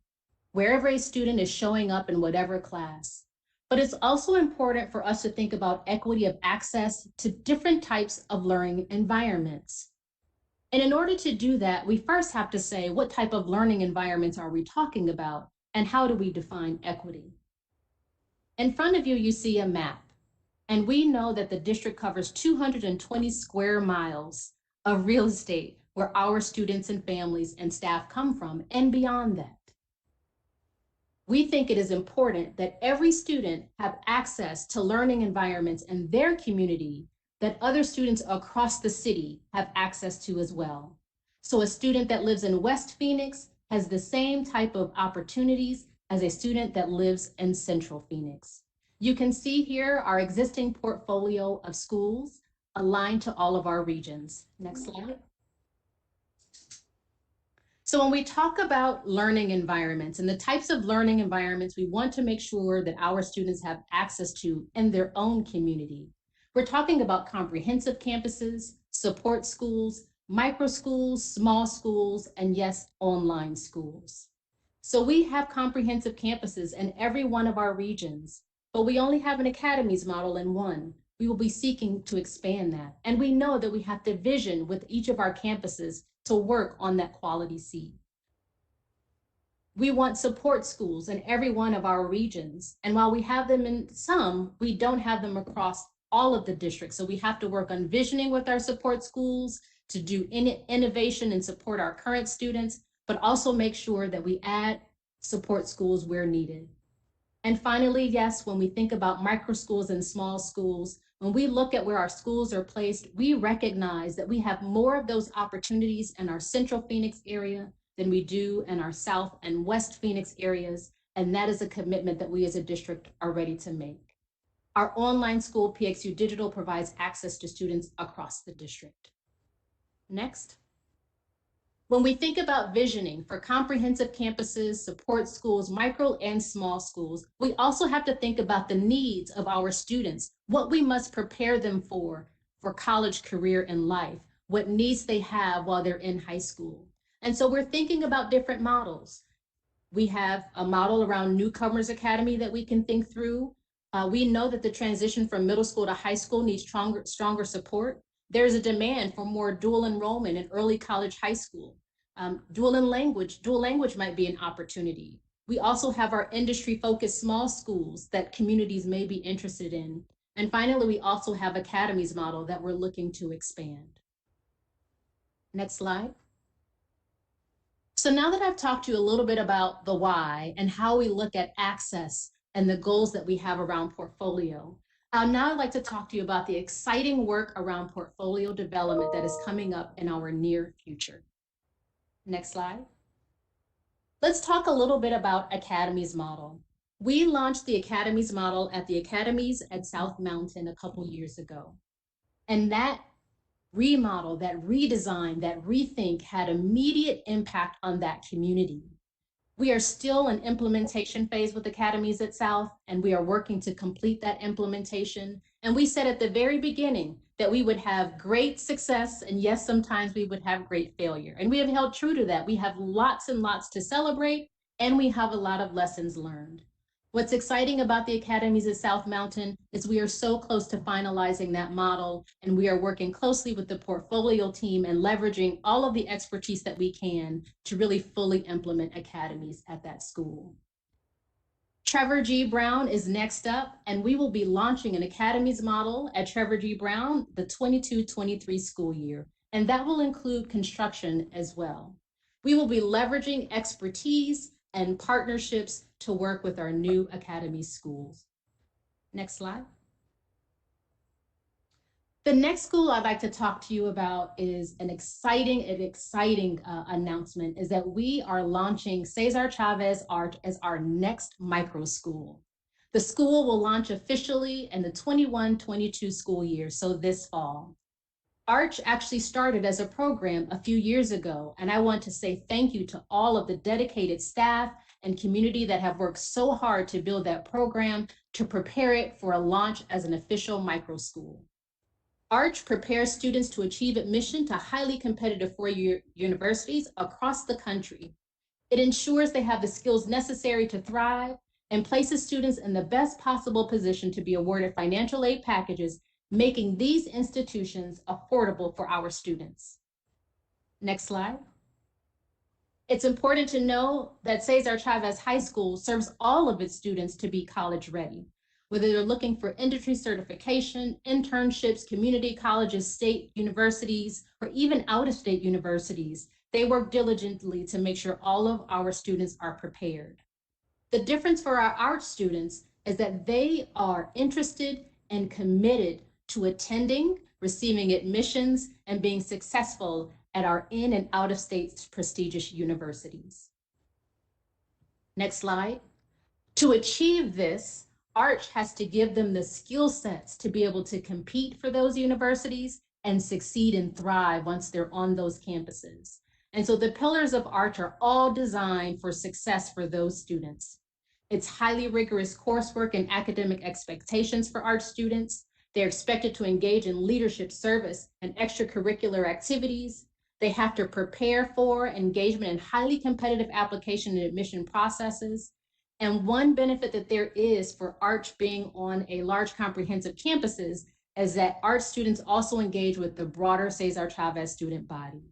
wherever a student is showing up in whatever class. But it's also important for us to think about equity of access to different types of learning environments. And in order to do that, we first have to say, what type of learning environments are we talking about, and how do we define equity? In front of you, you see a map. And we know that the district covers 220 square miles of real estate where our students and families and staff come from, and beyond that. We think it is important that every student have access to learning environments in their community that other students across the city have access to as well. So a student that lives in West Phoenix has the same type of opportunities as a student that lives in Central Phoenix. You can see here our existing portfolio of schools aligned to all of our regions. Next slide. So when we talk about learning environments and the types of learning environments we want to make sure that our students have access to in their own community, we're talking about comprehensive campuses, support schools, micro schools, small schools, and yes, online schools. So we have comprehensive campuses in every one of our regions, but we only have an academies model in one. We will be seeking to expand that. And we know that we have to vision with each of our campuses to work on that quality seat. We want support schools in every one of our regions. And while we have them in some, we don't have them across all of the districts. So we have to work on visioning with our support schools to do innovation and support our current students, but also make sure that we add support schools where needed. And finally, yes, when we think about micro schools and small schools, when we look at where our schools are placed, we recognize that we have more of those opportunities in our Central Phoenix area than we do in our South and West Phoenix areas. And that is a commitment that we as a district are ready to make. Our online school, PXU Digital, provides access to students across the district. Next. When we think about visioning for comprehensive campuses, support schools, micro and small schools, we also have to think about the needs of our students, what we must prepare them for college, career, and life, what needs they have while they're in high school. And so we're thinking about different models. We have a model around Newcomers Academy that we can think through. We know that the transition from middle school to high school needs stronger support. There's a demand for more dual enrollment in early college, high school. Dual language might be an opportunity. We also have our industry-focused small schools that communities may be interested in. And finally, we also have academies model that we're looking to expand. Next slide. So now that I've talked to you a little bit about the why and how we look at access and the goals that we have around portfolio, now I'd like to talk to you about the exciting work around portfolio development that is coming up in our near future. Next slide. Let's talk a little bit about Academies model. We launched the Academies model at the Academies at South Mountain a couple years ago. And that remodel, that redesign, that rethink had immediate impact on that community. We are still in implementation phase with Academies at South, and we are working to complete that implementation. And we said at the very beginning that we would have great success, and yes, sometimes we would have great failure. And we have held true to that. We have lots and lots to celebrate, and we have a lot of lessons learned. What's exciting about the Academies at South Mountain is we are so close to finalizing that model, and we are working closely with the portfolio team and leveraging all of the expertise that we can to really fully implement academies at that school. Trevor G. Brown is next up, and we will be launching an academies model at Trevor G. Brown the 22-23 school year, and that will include construction as well. We will be leveraging expertise and partnerships to work with our new academy schools. Next slide. The next school I'd like to talk to you about is an exciting announcement, is that we are launching Cesar Chavez Art as our next micro school. The school will launch officially in the 21-22 school year, so this fall. Arch actually started as a program a few years ago, and I want to say thank you to all of the dedicated staff and community that have worked so hard to build that program to prepare it for a launch as an official micro school. Arch prepares students to achieve admission to highly competitive four-year universities across the country. It ensures they have the skills necessary to thrive and places students in the best possible position to be awarded financial aid packages, making these institutions affordable for our students. Next slide. It's important to know that Cesar Chavez High School serves all of its students to be college ready. Whether they're looking for industry certification, internships, community colleges, state universities, or even out-of-state universities, they work diligently to make sure all of our students are prepared. The difference for our art students is that they are interested and committed to attending, receiving admissions, and being successful at our in and out-of-state prestigious universities. Next slide. To achieve this, Arch has to give them the skill sets to be able to compete for those universities and succeed and thrive once they're on those campuses. And so the pillars of Arch are all designed for success for those students. It's highly rigorous coursework and academic expectations for Arch students. They're expected to engage in leadership, service, and extracurricular activities. They have to prepare for engagement in highly competitive application and admission processes. And one benefit that there is for Arch being on a large comprehensive campuses is that Arch students also engage with the broader Cesar Chavez student body.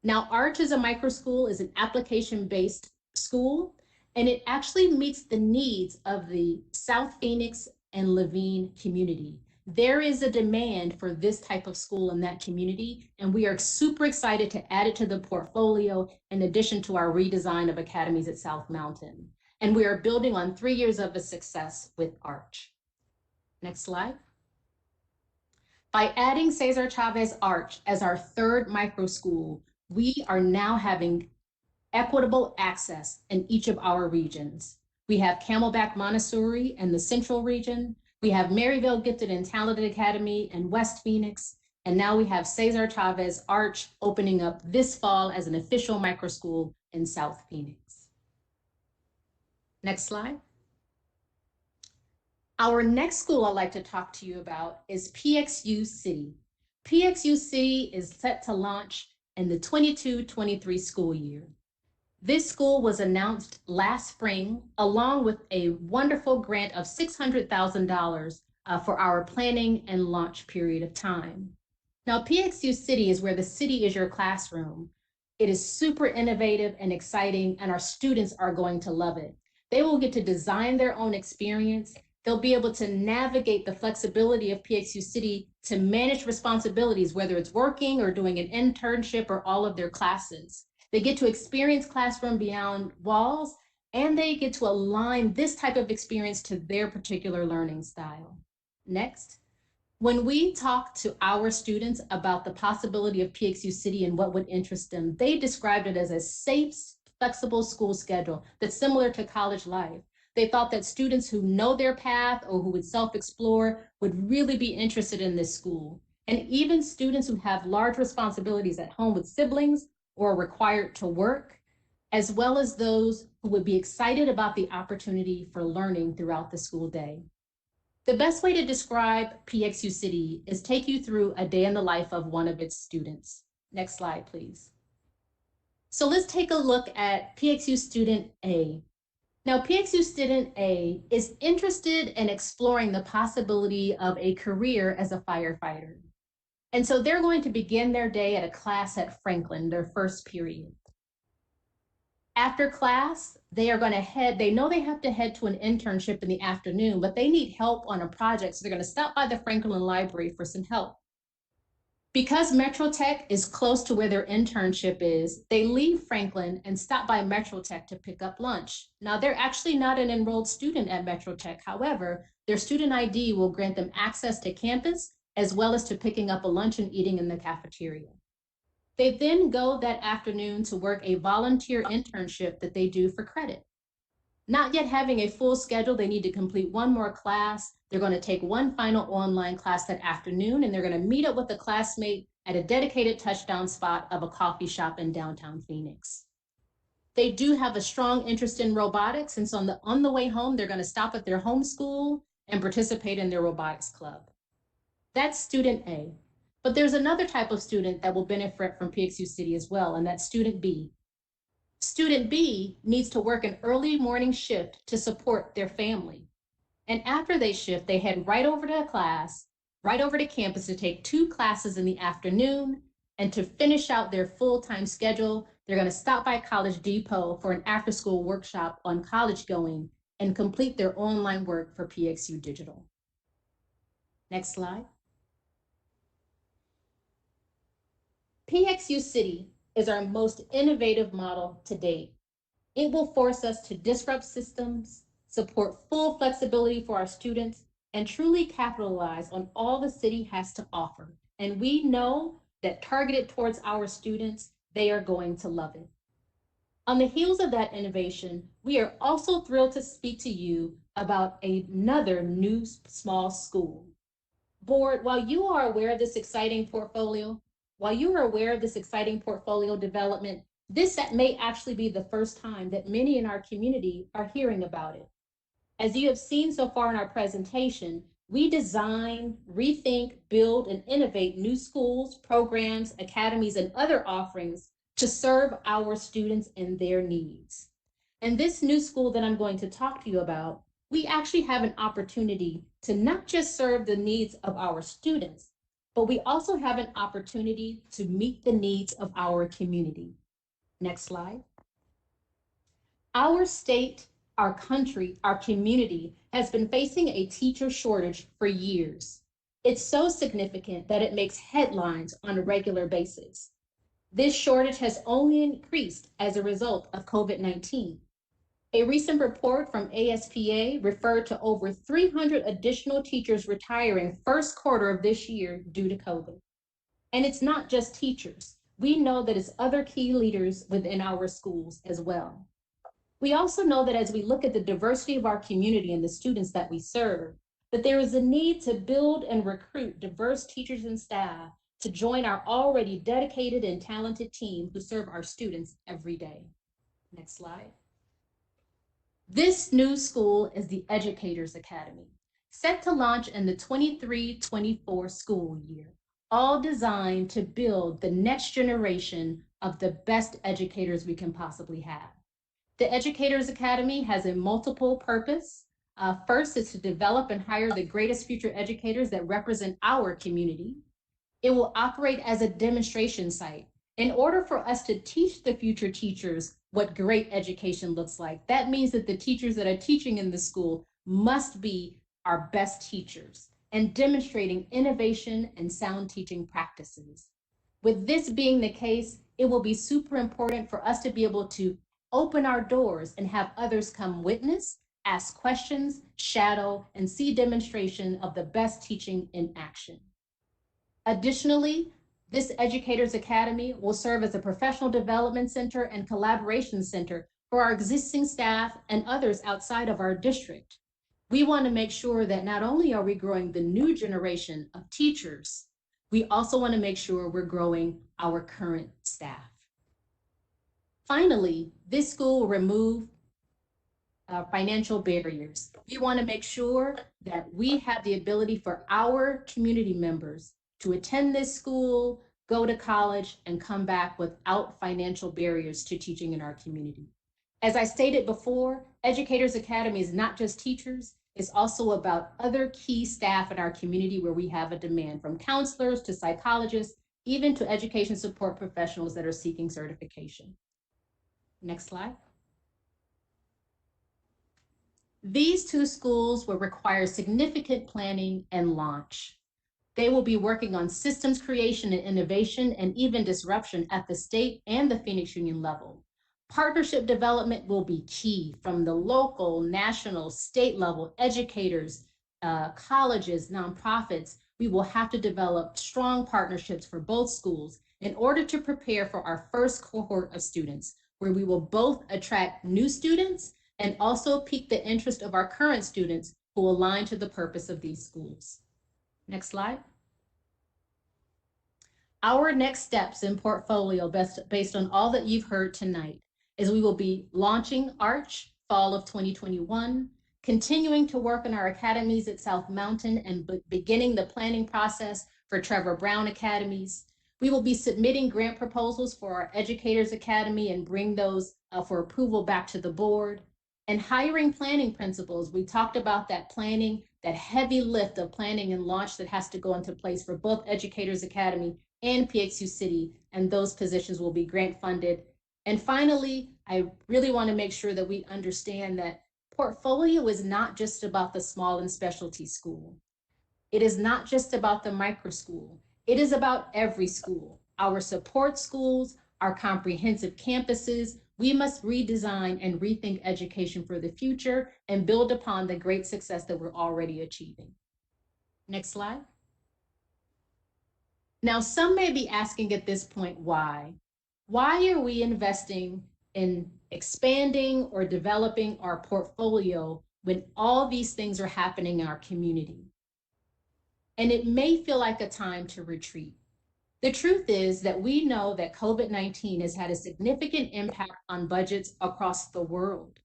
Now, Arch as a micro school is an application-based school, and it actually meets the needs of the South Phoenix and Laveen community. There is a demand for this type of school in that community, and we are super excited to add it to the portfolio in addition to our redesign of academies at South Mountain. And we are building on 3 years of a success with Arch. Next slide. By adding Cesar Chavez Arch as our third micro school, we are now having equitable access in each of our regions. We have Camelback Montessori in the central region. We have Maryville Gifted and Talented Academy in West Phoenix. And now we have Cesar Chavez Arch opening up this fall as an official micro school in South Phoenix. Next slide. Our next school I'd like to talk to you about is PXU City. PXU City is set to launch in the 22-23 school year. This school was announced last spring, along with a wonderful grant of $600,000 for our planning and launch period of time. Now, PXU City is where the city is your classroom. It is super innovative and exciting, and our students are going to love it. They will get to design their own experience. They'll be able to navigate the flexibility of PXU City to manage responsibilities, whether it's working or doing an internship or all of their classes. They get to experience classroom beyond walls, and they get to align this type of experience to their particular learning style. Next. When we talk to our students about the possibility of PXU City and what would interest them, they described it as a safe, flexible school schedule that's similar to college life. They thought that students who know their path or who would self-explore would really be interested in this school. And even students who have large responsibilities at home with siblings or are required to work, as well as those who would be excited about the opportunity for learning throughout the school day. The best way to describe PXU City is take you through a day in the life of one of its students. Next slide, please. So let's take a look at PXU student A. Now, PXU student A is interested in exploring the possibility of a career as a firefighter. And so they're going to begin their day at a class at Franklin, their first period. After class, they know they have to head to an internship in the afternoon, but they need help on a project, so they're going to stop by the Franklin Library for some help. Because Metro Tech is close to where their internship is, they leave Franklin and stop by Metro Tech to pick up lunch. Now, they're actually not an enrolled student at Metro Tech. However, their student ID will grant them access to campus, as well as to picking up a lunch and eating in the cafeteria. They then go that afternoon to work a volunteer internship that they do for credit. Not yet having a full schedule, they need to complete one more class. They're going to take one final online class that afternoon, and they're going to meet up with a classmate at a dedicated touchdown spot of a coffee shop in downtown Phoenix. They do have a strong interest in robotics, and so on the way home, they're going to stop at their home school and participate in their robotics club. That's student A. But there's another type of student that will benefit from PXU City as well, and that's student B. Student B needs to work an early morning shift to support their family. And after they shift, they head right over to class, right over to campus to take 2 classes in the afternoon. And to finish out their full-time schedule, they're going to stop by College Depot for an after-school workshop on college going and complete their online work for PXU Digital. Next slide. PXU City is our most innovative model to date. It will force us to disrupt systems, support full flexibility for our students, and truly capitalize on all the city has to offer. And we know that targeted towards our students, they are going to love it. On the heels of that innovation, we are also thrilled to speak to you about another new small school. Board, while you are aware of this exciting portfolio development, this may actually be the first time that many in our community are hearing about it. As you have seen so far in our presentation, we design, rethink, build, and innovate new schools, programs, academies, and other offerings to serve our students and their needs. And this new school that I'm going to talk to you about, we actually have an opportunity to not just serve the needs of our students, but we also have an opportunity to meet the needs of our community. Next slide. Our state, our country, our community has been facing a teacher shortage for years. It's so significant that it makes headlines on a regular basis. This shortage has only increased as a result of COVID-19. A recent report from ASPA referred to over 300 additional teachers retiring first quarter of this year due to COVID. And it's not just teachers. We know that it's other key leaders within our schools as well. We also know that as we look at the diversity of our community and the students that we serve, that there is a need to build and recruit diverse teachers and staff to join our already dedicated and talented team who serve our students every day. Next slide. This new school is the Educators Academy, set to launch in the 23-24 school year, all designed to build the next generation of the best educators we can possibly have. The Educators Academy has a multiple purpose. First is to develop and hire the greatest future educators that represent our community. It will operate as a demonstration site. In order for us to teach the future teachers what great education looks like, that means that the teachers that are teaching in the school must be our best teachers and demonstrating innovation and sound teaching practices. With this being the case, it will be super important for us to be able to open our doors and have others come witness, ask questions, shadow, and see demonstration of the best teaching in action. Additionally, this Educators Academy will serve as a professional development center and collaboration center for our existing staff and others outside of our district. We want to make sure that not only are we growing the new generation of teachers, we also want to make sure we're growing our current staff. Finally, this school will remove financial barriers. We want to make sure that we have the ability for our community members to attend this school, go to college, and come back without financial barriers to teaching in our community. As I stated before, Educators Academy is not just teachers, it's also about other key staff in our community where we have a demand, from counselors to psychologists, even to education support professionals that are seeking certification. Next slide. These two schools will require significant planning and launch. They will be working on systems creation and innovation and even disruption at the state and the Phoenix Union level. Partnership development will be key from the local, national, state level, educators, colleges, nonprofits. We will have to develop strong partnerships for both schools in order to prepare for our first cohort of students, where we will both attract new students and also pique the interest of our current students who align to the purpose of these schools. Next slide. Our next steps in portfolio based on all that you've heard tonight is we will be launching Arch fall of 2021, continuing to work on our academies at South Mountain and beginning the planning process for Trevor Brown Academies. We will be submitting grant proposals for our Educators Academy and bring those for approval back to the board. And hiring planning principals, we talked about that planning, that heavy lift of planning and launch that has to go into place for both Educators Academy and PXU City, and those positions will be grant funded. And finally, I really want to make sure that we understand that portfolio is not just about the small and specialty school. It is not just about the micro school. It is about every school, our support schools, our comprehensive campuses. We must redesign and rethink education for the future and build upon the great success that we're already achieving. Next slide. Now, some may be asking at this point, why? Why are we investing in expanding or developing our portfolio when all these things are happening in our community? And it may feel like a time to retreat. The truth is that we know that COVID-19 has had a significant impact on budgets across the world.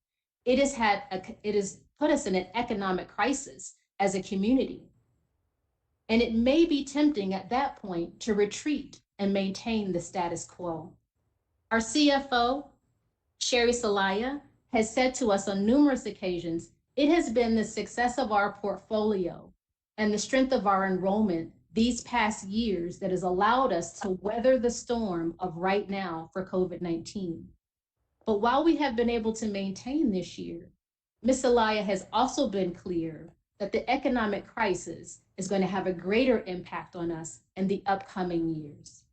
It has put us in an economic crisis as a community. And it may be tempting at that point to retreat and maintain the status quo. Our CFO, Sherry Salaya, has said to us on numerous occasions, it has been the success of our portfolio and the strength of our enrollment these past years that has allowed us to weather the storm of right now for COVID-19. But while we have been able to maintain this year, Ms. Alaya has also been clear that the economic crisis is going to have a greater impact on us in the upcoming years.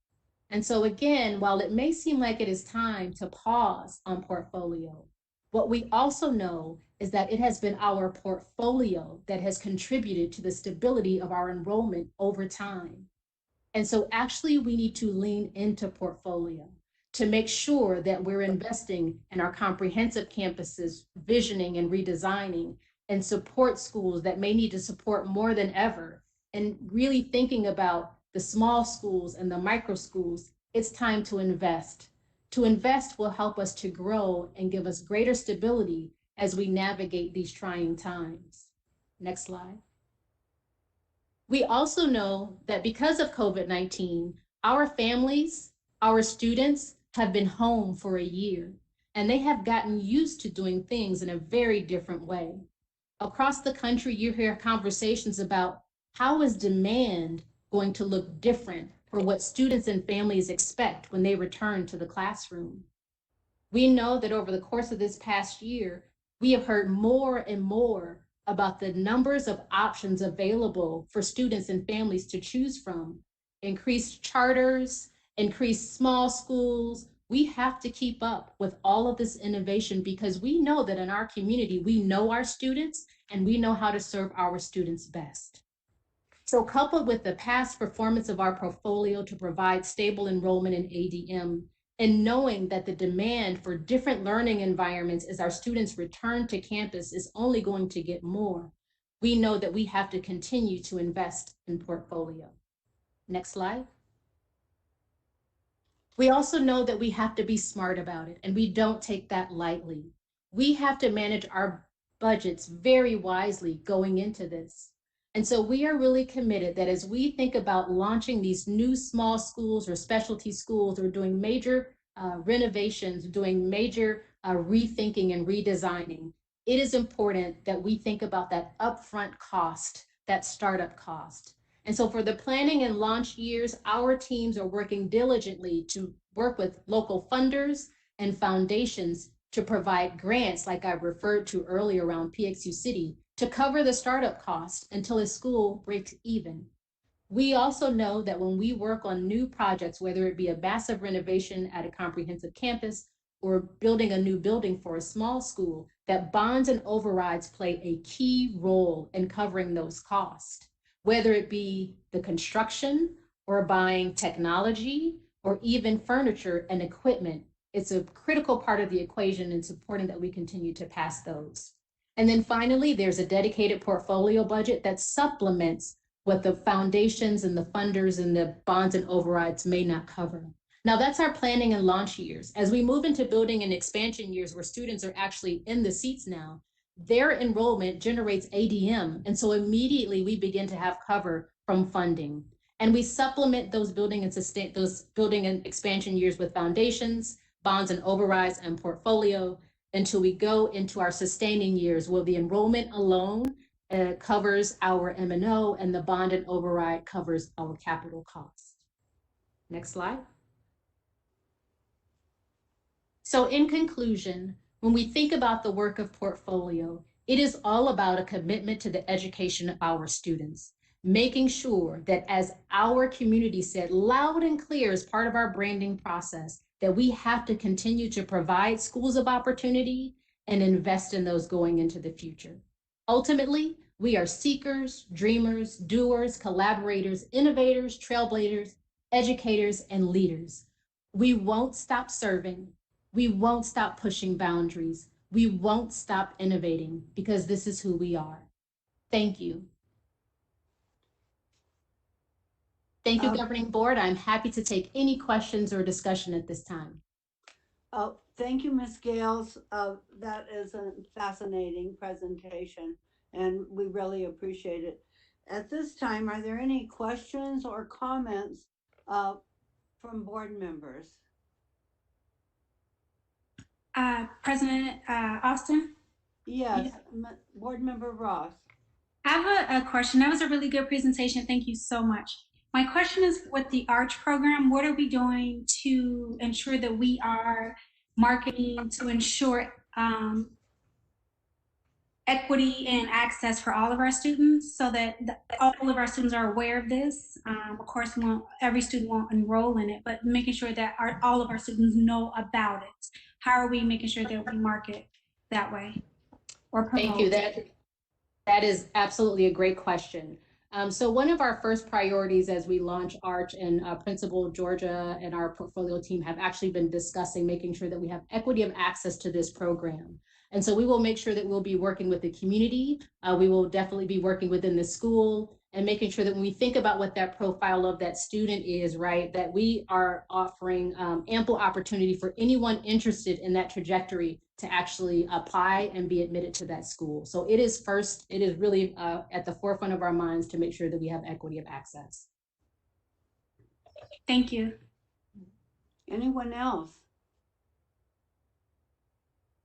And so again, while it may seem like it is time to pause on portfolio, what we also know is that it has been our portfolio that has contributed to the stability of our enrollment over time. And so actually we need to lean into portfolio to make sure that we're investing in our comprehensive campuses, visioning and redesigning, and support schools that may need to support more than ever, and really thinking about the small schools and the micro schools. It's time to invest. To invest will help us to grow and give us greater stability as we navigate these trying times. Next slide. We also know that because of COVID-19, our families, our students have been home for a year, and they have gotten used to doing things in a very different way. Across the country, you hear conversations about how is demand going to look different for what students and families expect when they return to the classroom. We know that over the course of this past year, we have heard more and more about the numbers of options available for students and families to choose from. Increased charters, increased small schools. We have to keep up with all of this innovation because we know that in our community, we know our students and we know how to serve our students best. So coupled with the past performance of our portfolio to provide stable enrollment in ADM, and knowing that the demand for different learning environments as our students return to campus is only going to get more, we know that we have to continue to invest in portfolio. Next slide. We also know that we have to be smart about it, and we don't take that lightly. We have to manage our budgets very wisely going into this. And so we are really committed that as we think about launching these new small schools or specialty schools or doing major renovations, doing major rethinking and redesigning, it is important that we think about that upfront cost, that startup cost. And so for the planning and launch years, our teams are working diligently to work with local funders and foundations to provide grants, like I referred to earlier around PXU City, to cover the startup cost until a school breaks even. We also know that when we work on new projects, whether it be a massive renovation at a comprehensive campus or building a new building for a small school, that bonds and overrides play a key role in covering those costs, whether it be the construction or buying technology or even furniture and equipment. It's a critical part of the equation, and it's important that we continue to pass those. And then finally, there's a dedicated portfolio budget that supplements what the foundations and the funders and the bonds and overrides may not cover. Now that's our planning and launch years. As we move into building and expansion years where students are actually in the seats now, their enrollment generates ADM. And so immediately we begin to have cover from funding. And we supplement those building and expansion years with foundations, bonds and overrides, and portfolio until we go into our sustaining years where the enrollment alone covers our M&O and the bond and override covers our capital costs. Next slide. So in conclusion, when we think about the work of portfolio, it is all about a commitment to the education of our students, making sure that as our community said loud and clear as part of our branding process, that we have to continue to provide schools of opportunity and invest in those going into the future. Ultimately, we are seekers, dreamers, doers, collaborators, innovators, trailblazers, educators, and leaders. We won't stop serving. We won't stop pushing boundaries. We won't stop innovating because this is who we are. Thank you. Thank you, Governing Board. I'm happy to take any questions or discussion at this time. Thank you, Ms. Gales. That is a fascinating presentation, and we really appreciate it. At this time, are there any questions or comments from board members? President Austin? Yes, Board Member Ross. I have a question. That was a really good presentation. Thank you so much. My question is with the ARCH program, what are we doing to ensure that we are marketing to ensure equity and access for all of our students, so that all of our students are aware of this. Of course, every student won't enroll in it, but making sure that all of our students know about it. How are we making sure that we market that way or promote? Thank you. That is absolutely a great question. So one of our first priorities as we launch ARCH, and Principal Georgia and our portfolio team have actually been discussing making sure that we have equity of access to this program. And so we will make sure that we'll be working with the community. We will definitely be working within the school and making sure that when we think about what that profile of that student is, right, that we are offering ample opportunity for anyone interested in that trajectory to actually apply and be admitted to that school. So it is really at the forefront of our minds to make sure that we have equity of access. Thank you. Anyone else?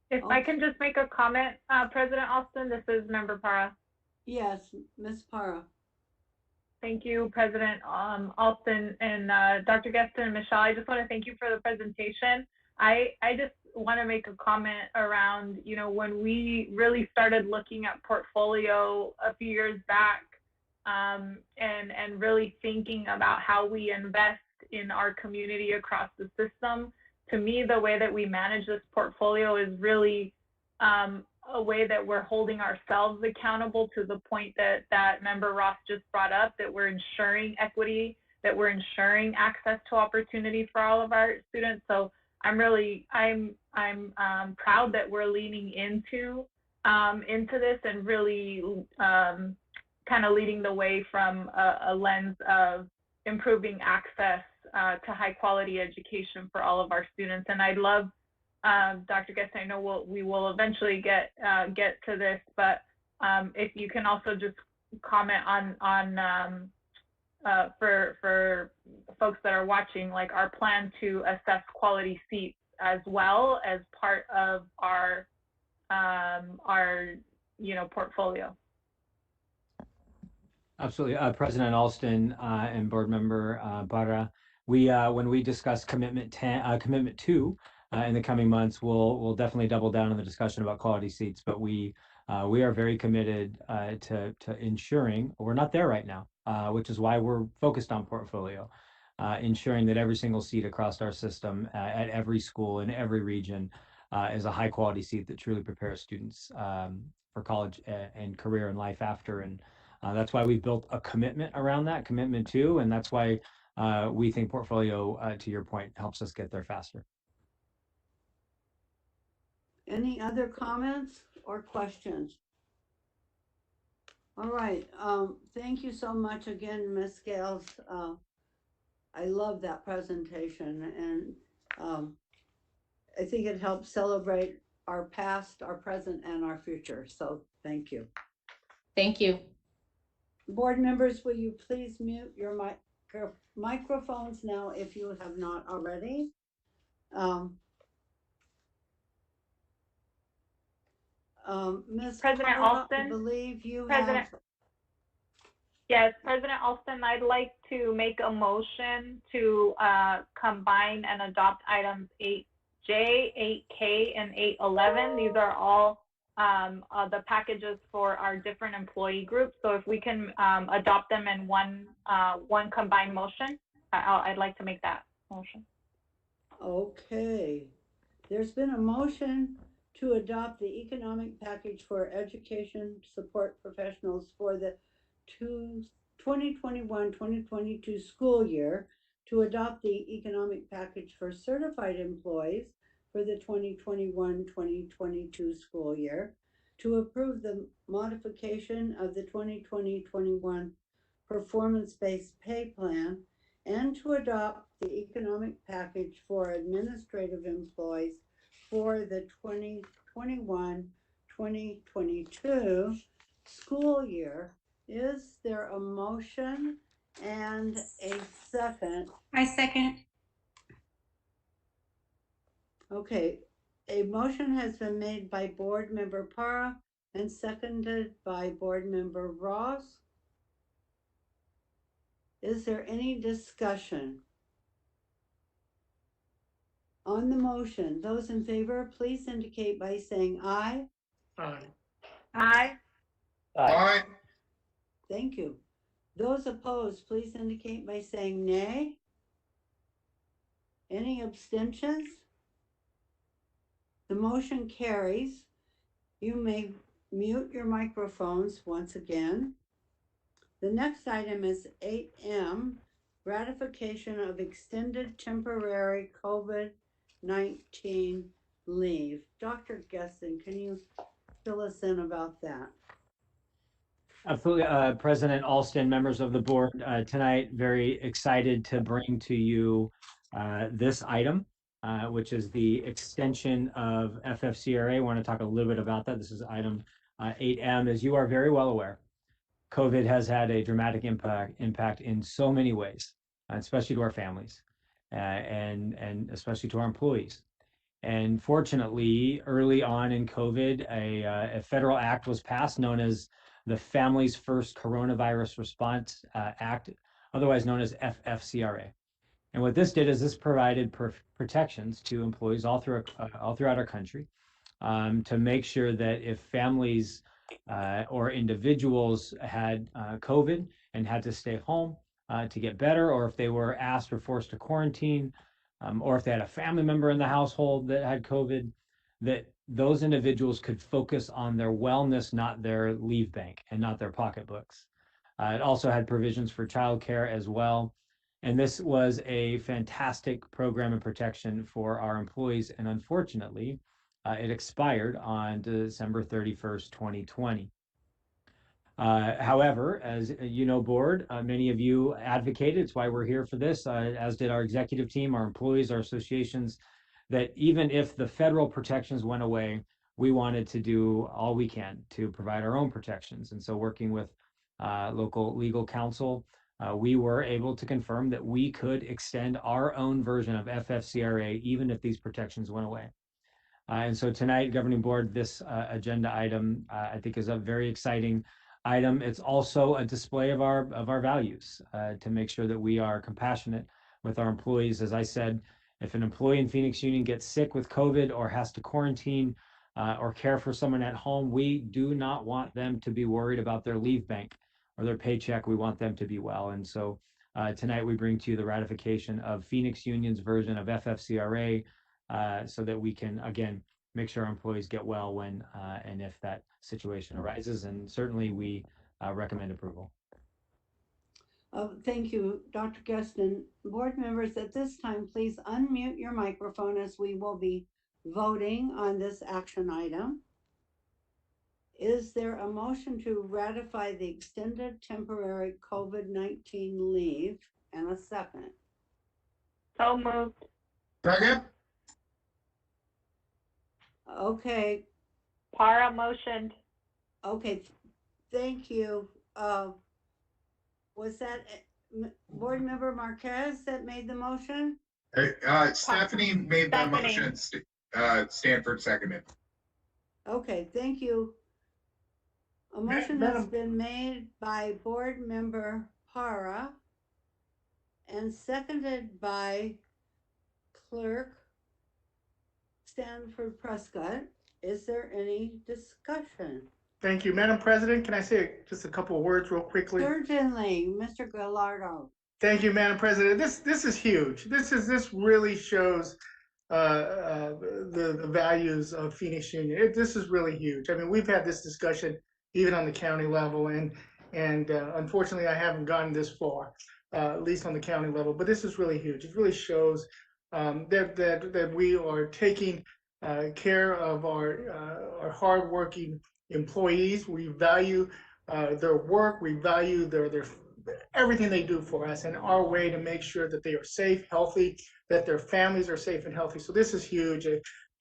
If I can just make a comment, President Austin, this is Member Para. Yes, Ms. Para. Thank you, President Alston and Dr. Gaston and Michelle. I just want to thank you for the presentation. I just want to make a comment around, when we really started looking at portfolio a few years back, and really thinking about how we invest in our community across the system. To me, the way that we manage this portfolio is really a way that we're holding ourselves accountable to the point that Member Ross just brought up, that we're ensuring equity, that we're ensuring access to opportunity for all of our students. So I'm proud that we're leaning into this and really kind of leading the way from a lens of improving access to high quality education for all of our students. And I'd love, Dr. Guest, I know we will eventually get to this, but if you can also just comment on for folks that are watching, like our plan to assess quality seats as well as part of our portfolio. Absolutely. President Alston and Board Member Barra, when we discuss commitment 2 in the coming months, we'll definitely double down on the discussion about quality seats. But we are very committed to ensuring, we're not there right now, which is why we're focused on portfolio, ensuring that every single seat across our system at every school in every region is a high quality seat that truly prepares students for college and career and life after. And that's why we've built a commitment around that, commitment 2, and that's why we think portfolio, to your point, helps us get there faster. Any other comments or questions? All right, thank you so much again, Ms. Scales. I love that presentation, and I think it helps celebrate our past, our present, and our future. So thank you. Thank you. Board members, will you please mute your microphones now if you have not already? Ms. President Paula, Alston, I believe you President, have. Yes, President Alston, I'd like to make a motion to combine and adopt items 8J, 8K, and 811. These are all the packages for our different employee groups. So if we can adopt them in one combined motion, I'd like to make that motion. Okay. There's been a motion to adopt the economic package for education support professionals for the 2021-2022 school year, to adopt the economic package for certified employees for the 2021-2022 school year, to approve the modification of the 2020-21 performance-based pay plan, and to adopt the economic package for administrative employees for the 2021-2022 school year. Is there a motion and a second? I second. Okay, a motion has been made by Board Member Para and seconded by Board Member Ross. Is there any discussion? On the motion, those in favor, please indicate by saying aye. Aye. Aye. Aye. Thank you. Those opposed, please indicate by saying nay. Any abstentions? The motion carries. You may mute your microphones once again. The next item is 8M, ratification of extended temporary COVID-19 leave. Dr. Gesson, can you fill us in about that? Absolutely, President Alston, members of the board, tonight, very excited to bring to you this item, which is the extension of FFCRA. I want to talk a little bit about that. This is item 8M. As you are very well aware, COVID has had a dramatic impact in so many ways, especially to our families and especially to our employees. And fortunately, early on in COVID, a federal act was passed known as the Families First Coronavirus Response Act, otherwise known as FFCRA. And what this did is this provided protections to employees all throughout our country to make sure that if families or individuals had COVID and had to stay home to get better, or if they were asked or forced to quarantine, or if they had a family member in the household that had COVID, that those individuals could focus on their wellness, not their leave bank and not their pocketbooks. It also had provisions for childcare as well. And this was a fantastic program and protection for our employees. And unfortunately, it expired on December 31st, 2020. However, as you know, board, many of you advocated, it's why we're here for this, as did our executive team, our employees, our associations, that even if the federal protections went away, we wanted to do all we can to provide our own protections. And so working with local legal counsel, we were able to confirm that we could extend our own version of FFCRA even if these protections went away. And so tonight, governing board, this agenda item, I think is a very exciting item. It's also a display of our values to make sure that we are compassionate with our employees. As I said, if an employee in Phoenix Union gets sick with COVID or has to quarantine or care for someone at home, we do not want them to be worried about their leave bank or their paycheck. We want them to be well. And so tonight we bring to you the ratification of Phoenix Union's version of FFCRA so that we can, again, make sure our employees get well when and if that situation arises. And certainly we recommend approval. Thank you, Dr. Geston. Board members, at this time, please unmute your microphone as we will be voting on this action item. Is there a motion to ratify the extended temporary COVID-19 leave and a second? So moved. Second. Okay. Para motioned. Okay, thank you. Was that board member Marquez that made the motion? Stephanie made the Stephanie. motion. Stanford seconded. Okay, thank you. A motion has been made by board member Para and seconded by clerk Stanford Prescott. Is there any discussion? Thank you, Madam President. Can I say just a couple of words real quickly? Certainly, Mr. Gallardo. Thank you, Madam President. This is huge. This really shows the values of Phoenix Union. This is really huge. I mean, we've had this discussion even on the county level, and unfortunately, I haven't gotten this far, at least on the county level. But this is really huge. It really shows that we are taking care of our hardworking employees. We value their work. We value their everything they do for us, and our way to make sure that they are safe, healthy, that their families are safe and healthy. So this is huge.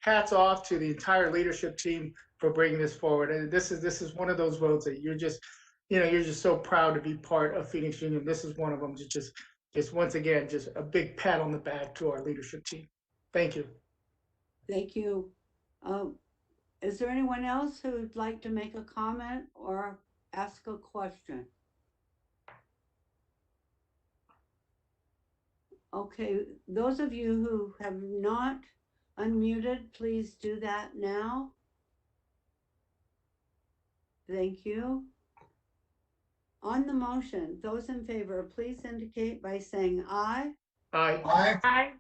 Hats off to the entire leadership team for bringing this forward. And this is one of those votes that you're just so proud to be part of Phoenix Union. This is one of them. Just once again, just a big pat on the back to our leadership team. Thank you. Thank you. Is there anyone else who would like to make a comment or ask a question? Okay, those of you who have not unmuted, please do that now. Thank you. On the motion, those in favor, please indicate by saying aye. Aye. Aye.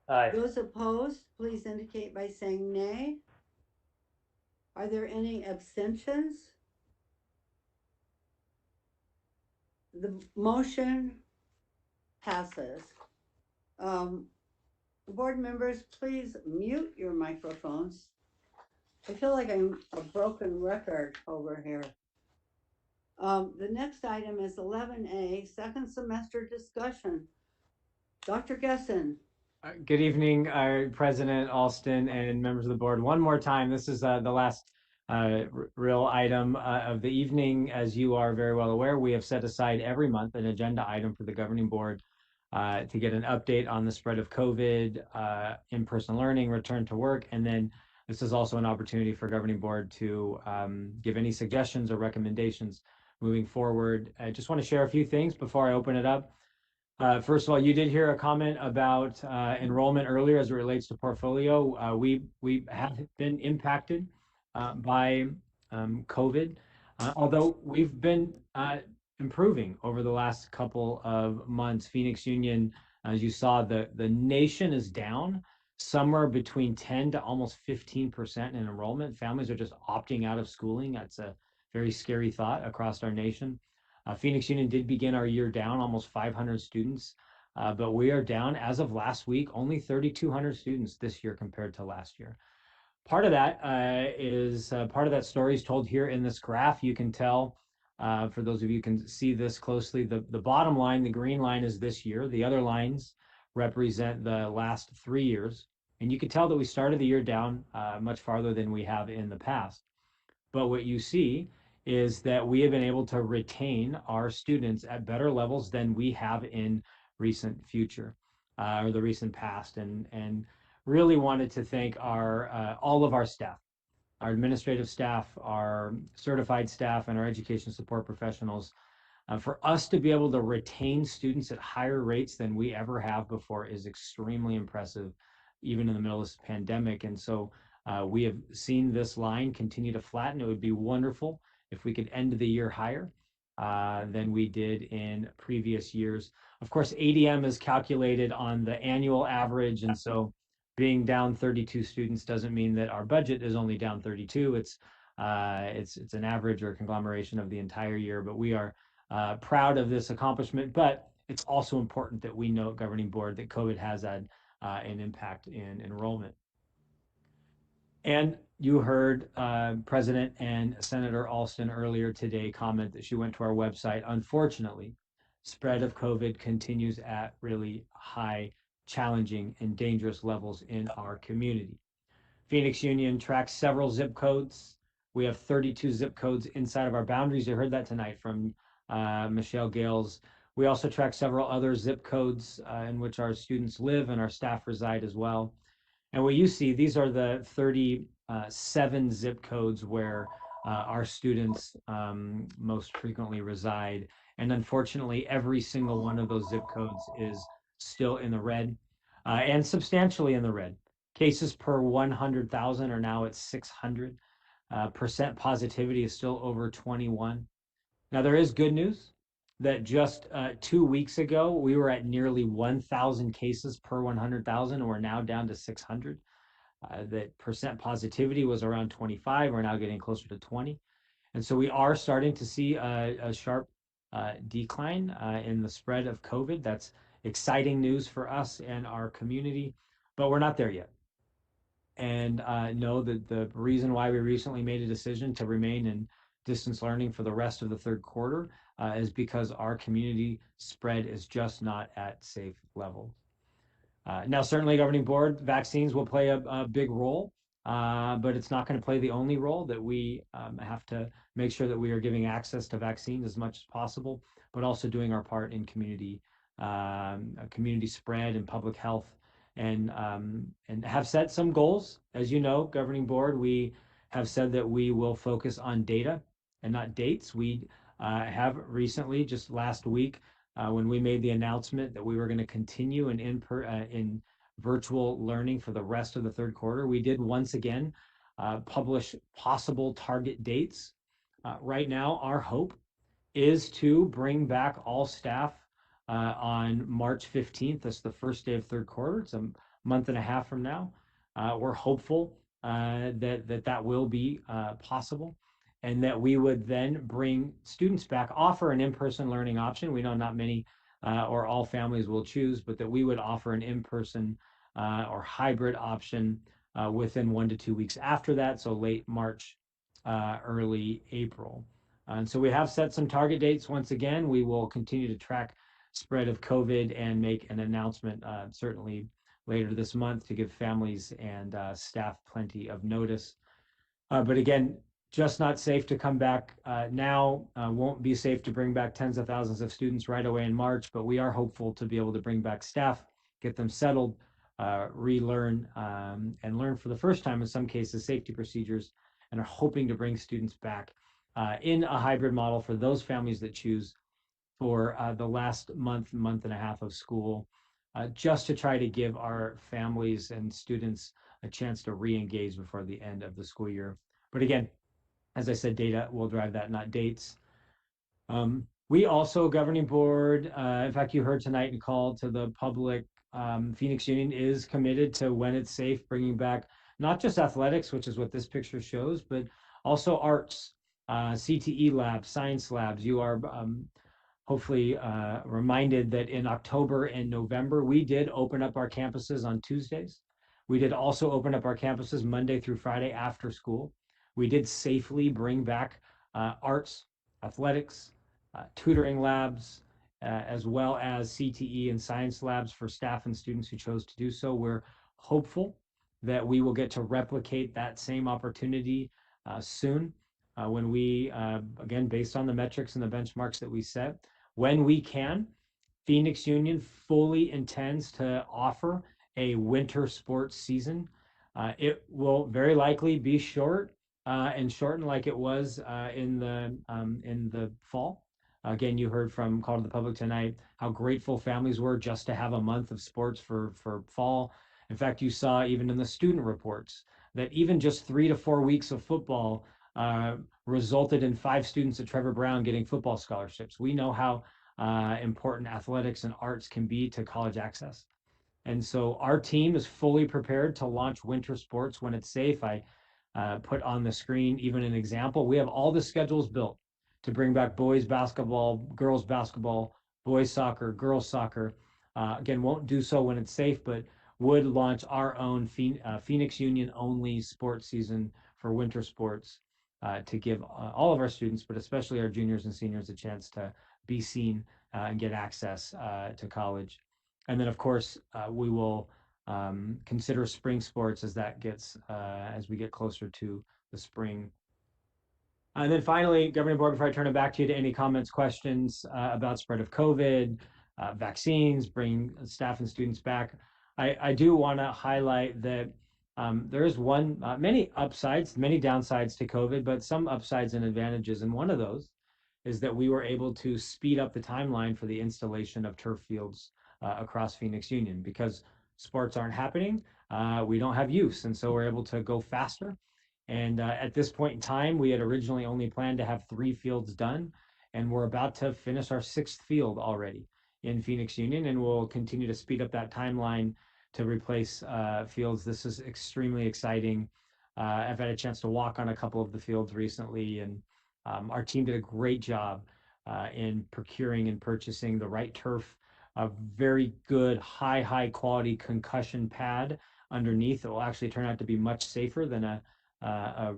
Aye. Those opposed, please indicate by saying nay. Are there any abstentions? The motion passes. Board members, please mute your microphones. I feel like I'm a broken record over here. The next item is 11A, second semester discussion. Dr. Gessen. Good evening, President Alston and members of the board. One more time, this is the last real item of the evening. As you are very well aware, we have set aside every month an agenda item for the governing board to get an update on the spread of COVID, in-person learning, return to work, and then this is also an opportunity for governing board to give any suggestions or recommendations moving forward. I just want to share a few things before I open it up. First of all, you did hear a comment about enrollment earlier as it relates to portfolio. We have been impacted by COVID, although we've been improving over the last couple of months. Phoenix Union, as you saw, the nation is down somewhere between 10 to almost 15% in enrollment. Families are just opting out of schooling. That's a very scary thought across our nation. Phoenix Union did begin our year down almost 500 students, but we are down as of last week, only 3,200 students this year compared to last year. Part of that is part of that story is told here in this graph. You can tell, for those of you who can see this closely, the bottom line, the green line is this year. The other lines represent the last 3 years. And you can tell that we started the year down much farther than we have in the past. But what you see is that we have been able to retain our students at better levels than we have in recent future or the recent past, and really wanted to thank our all of our staff, our administrative staff, our certified staff, and our education support professionals. For us to be able to retain students at higher rates than we ever have before is extremely impressive, even in the middle of this pandemic. And so we have seen this line continue to flatten. It would be wonderful if we could end the year higher than we did in previous years. Of course, ADM is calculated on the annual average, and so being down 32 students doesn't mean that our budget is only down 32. It's an average or conglomeration of the entire year, but we are proud of this accomplishment. But it's also important that we note, governing board, that COVID has had an impact in enrollment. And you heard President and Senator Alston earlier today comment that she went to our website. Unfortunately, spread of COVID continues at really high, challenging, and dangerous levels in our community. Phoenix Union tracks several zip codes. We have 32 zip codes inside of our boundaries. You heard that tonight from Michelle Gales. We also track several other zip codes in which our students live and our staff reside as well. And what you see, these are the 37 zip codes where our students most frequently reside. And unfortunately, every single one of those zip codes is still in the red and substantially in the red. Cases per 100,000 are now at 600. Percent positivity is still over 21. Now, there is good news that just 2 weeks ago, we were at nearly 1,000 cases per 100,000, and we're now down to 600. That percent positivity was around 25. We're now getting closer to 20. And so we are starting to see a sharp decline in the spread of COVID. That's exciting news for us and our community, but we're not there yet. And know that the reason why we recently made a decision to remain in distance learning for the rest of the third quarter is because our community spread is just not at safe levels. Now, certainly, governing board, vaccines will play a big role, but it's not going to play the only role. That we have to make sure that we are giving access to vaccines as much as possible, but also doing our part in community spread and public health, and have set some goals. As you know, governing board, we have said that we will focus on data and not dates. We have recently, just last week, when we made the announcement that we were going to continue in virtual learning for the rest of the third quarter. We did once again publish possible target dates. Right now, our hope is to bring back all staff on March 15th. That's the first day of third quarter. It's a month and a half from now. We're hopeful that will be possible, and that we would then bring students back, offer an in-person learning option. We know not many or all families will choose, but that we would offer an in-person or hybrid option within 1 to 2 weeks after that, so late March, early April. And so we have set some target dates. Once again, we will continue to track spread of COVID and make an announcement certainly later this month to give families and staff plenty of notice. But again, just not safe to come back now. Won't be safe to bring back tens of thousands of students right away in March, but we are hopeful to be able to bring back staff, get them settled, relearn, and learn for the first time in some cases safety procedures, and are hoping to bring students back in a hybrid model for those families that choose for the last month and a half of school, just to try to give our families and students a chance to re-engage before the end of the school year. But again, as I said, data will drive that, not dates. We also, governing board, in fact, you heard tonight in call to the public, Phoenix Union is committed to, when it's safe, bringing back not just athletics, which is what this picture shows, but also arts, CTE labs, science labs. You are hopefully reminded that in October and November, we did open up our campuses on Tuesdays. We did also open up our campuses Monday through Friday after school. We did safely bring back arts, athletics, tutoring labs, as well as CTE and science labs for staff and students who chose to do so. We're hopeful that we will get to replicate that same opportunity soon when we, again, based on the metrics and the benchmarks that we set, when we can. Phoenix Union fully intends to offer a winter sports season. It will very likely be short and shortened like it was in the fall. Again, you heard from Call to the Public tonight how grateful families were just to have a month of sports for fall. In fact, you saw even in the student reports that even just 3 to 4 weeks of football resulted in 5 students at Trevor Brown getting football scholarships. We know how important athletics and arts can be to college access. And so our team is fully prepared to launch winter sports when it's safe. I put on the screen even an example. We have all the schedules built to bring back boys basketball, girls basketball, boys soccer, girls soccer. Again, won't do so when it's safe, but would launch our own Phoenix Union only sports season for winter sports to give all of our students, but especially our juniors and seniors, a chance to be seen and get access to college. And then, of course, we will consider spring sports as that gets as we get closer to the spring. And then finally, Governing Board, before I turn it back to you, to any comments, questions about spread of COVID, vaccines, bringing staff and students back. I do want to highlight that there is many upsides, many downsides to COVID, but some upsides and advantages. And one of those is that we were able to speed up the timeline for the installation of turf fields across Phoenix Union. Because sports aren't happening, we don't have use. And so we're able to go faster. And at this point in time, we had originally only planned to have 3 fields done, and we're about to finish our 6th field already in Phoenix Union, and we'll continue to speed up that timeline to replace fields. This is extremely exciting. I've had a chance to walk on a couple of the fields recently, and our team did a great job in procuring and purchasing the right turf, a very good, high quality concussion pad underneath. It will actually turn out to be much safer than a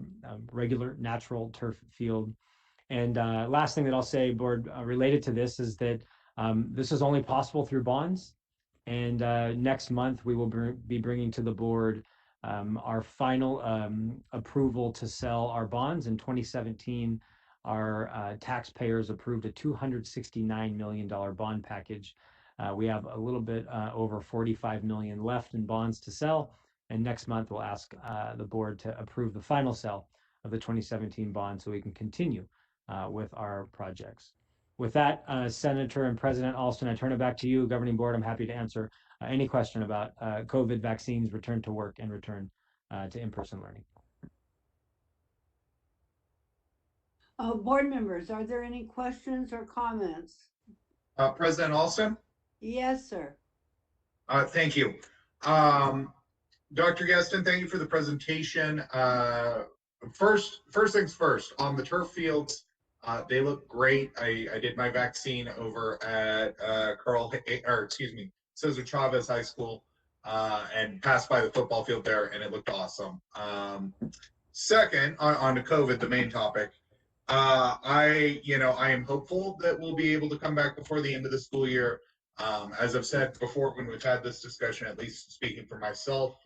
regular natural turf field. And last thing that I'll say, Board, related to this is that this is only possible through bonds. And next month, we will be bringing to the board our final approval to sell our bonds. In 2017, our taxpayers approved a $269 million bond package. We have a little bit over 45 million left in bonds to sell. And next month, we'll ask the board to approve the final sale of the 2017 bond so we can continue with our projects. With that, Senator and President Alston, I turn it back to you. Governing Board, I'm happy to answer any question about COVID vaccines, return to work, and return to in-person learning. Board members, are there any questions or comments? President Alston? Yes, sir. Thank you. Dr. Gaston, thank you for the presentation. First things first, on the turf fields, they look great. I did my vaccine over at Cesar Chavez High School and passed by the football field there, and it looked awesome. Second, on to COVID, the main topic. I am hopeful that we'll be able to come back before the end of the school year. As I've said before, when we've had this discussion, at least speaking for myself,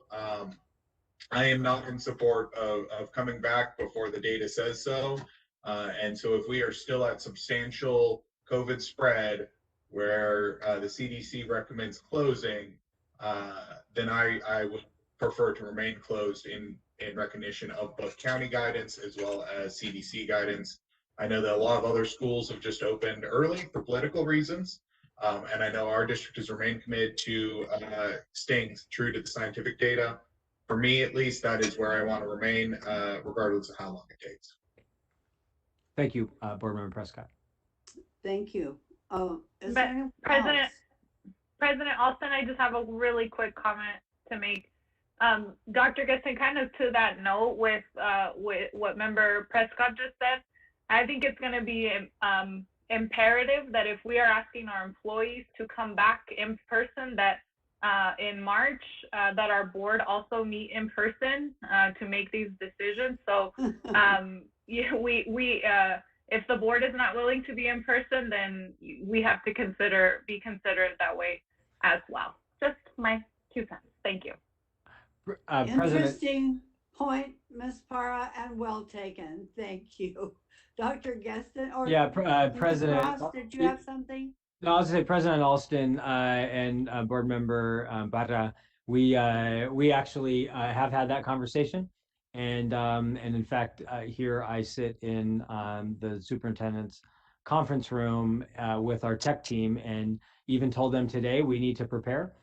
I am not in support of coming back before the data says so. And so if we are still at substantial COVID spread where the CDC recommends closing, then I would prefer to remain closed in recognition of both county guidance as well as CDC guidance. I know that a lot of other schools have just opened early for political reasons. And I know our district has remained committed to staying true to the scientific data. For me, at least, that is where I want to remain, regardless of how long it takes. Thank you, Board Member Prescott. Thank you. President Alston, I just have a really quick comment to make. Dr. Gesson, kind of to that note with what Member Prescott just said, I think it's going to be imperative that if we are asking our employees to come back in person, that in March, that our board also meet in person to make these decisions. So if the board is not willing to be in person, then we have to be considered that way as well. Just my 2 cents. Thank you. Interesting point, Ms. Para, and well taken. Thank you. Dr. Geston, or President, Ross, did you have something? No, I was going to say President Alston and Board Member Barra, we actually have had that conversation, and in fact, here I sit in the superintendent's conference room with our tech team, and even told them today we need to prepare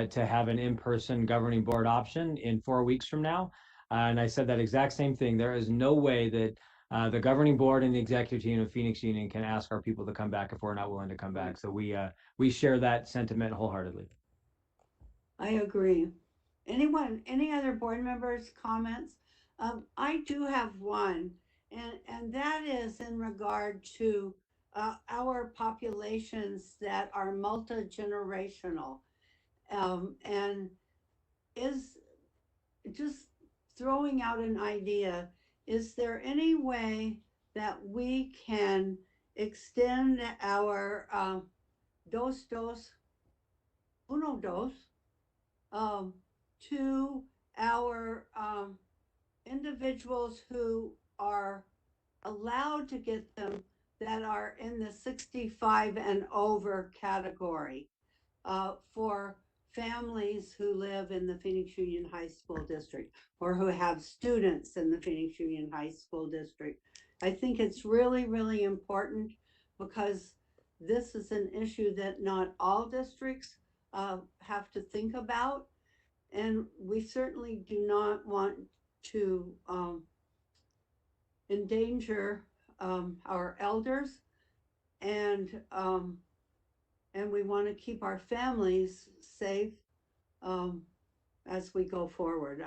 to have an in-person governing board option in 4 weeks from now. And I said that exact same thing. There is no way that the governing board and the executive team of Phoenix Union can ask our people to come back if we're not willing to come back. So we share that sentiment wholeheartedly. I agree. Any other board members' comments? I do have one, and that is in regard to our populations that are multi-generational, and is just throwing out an idea. Is there any way that we can extend our dos, uno, dos, to our individuals who are allowed to get them that are in the 65 and over category for families who live in the Phoenix Union High School District or who have students in the Phoenix Union High School District? I think it's really, really important because this is an issue that not all districts have to think about. And we certainly do not want to endanger our elders, and we want to keep our families safe as we go forward.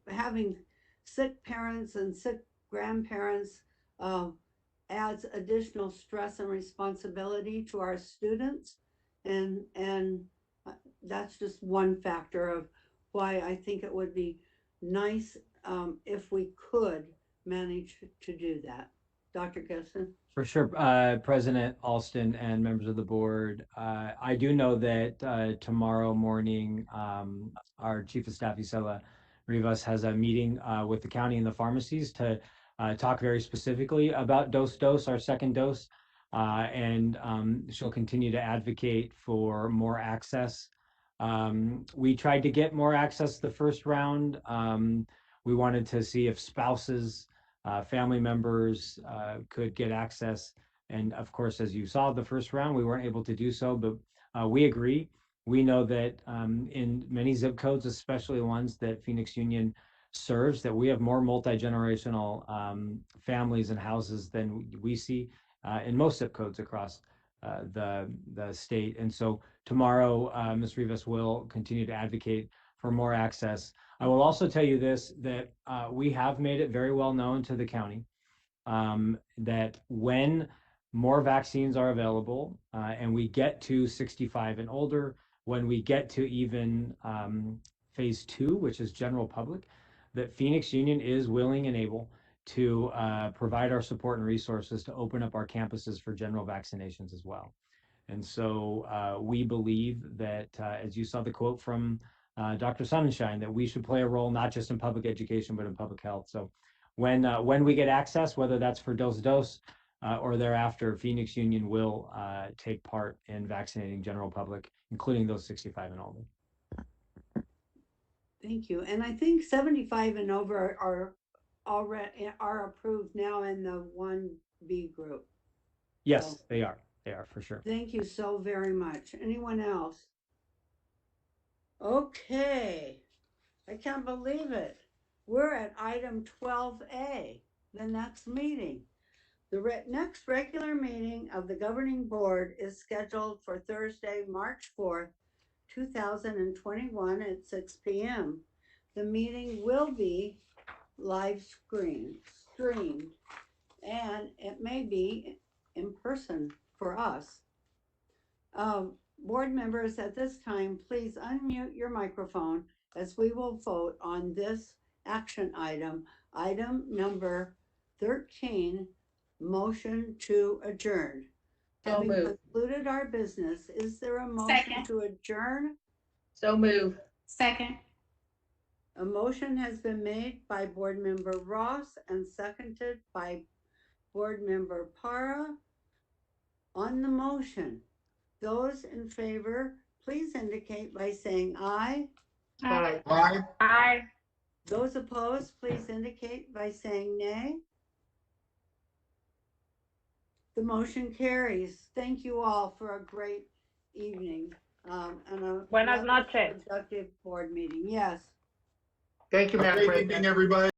Having sick parents and sick grandparents adds additional stress and responsibility to our students, and that's just one factor of why I think it would be nice if we could manage to do that. Dr. Gesson? For sure, President Alston and members of the board. I do know that tomorrow morning, our Chief of Staff, Isela Rivas, has a meeting with the county and the pharmacies to talk very specifically about dose, our second dose. And she'll continue to advocate for more access. We tried to get more access the first round. We wanted to see if spouses, family members could get access. And of course, as you saw the first round, we weren't able to do so, but we agree We know that in many zip codes, especially ones that Phoenix Union serves, that we have more multi-generational families and houses than we see in most zip codes across the state. And so tomorrow, Ms. Rivas will continue to advocate for more access. I will also tell you this, that we have made it very well known to the county that when more vaccines are available and we get to 65 and older, when we get to even phase 2, which is general public, that Phoenix Union is willing and able to provide our support and resources to open up our campuses for general vaccinations as well. And so we believe that, as you saw the quote from Dr. Sonnenschein, that we should play a role not just in public education, but in public health. So when we get access, whether that's for dose or thereafter, Phoenix Union will take part in vaccinating general public, including those 65 and older. Thank you. And I think 75 and over are already approved now in the 1B group. Yes, So, they are. They are for sure. thank you so very much. Anyone else? Okay. I can't believe it. We're at item 12A, the next meeting. The next regular meeting of the governing board is scheduled for Thursday, March 4th, 2021 at 6 p.m. The meeting will be live streamed, and it may be in person for us. Board members, at this time, please unmute your microphone as we will vote on this action item, item number 13, motion to adjourn. Having concluded our business, is there a motion to adjourn? So move. Second. A motion has been made by Board Member Ross and seconded by Board Member Para. On the motion, those in favor, please indicate by saying aye. Aye. Aye. Aye. Those opposed, please indicate by saying nay. The motion carries. Thank you all for a great evening and a Buenas noches. productive board meeting. Yes. Thank you, Have a Madam great President. evening, everybody.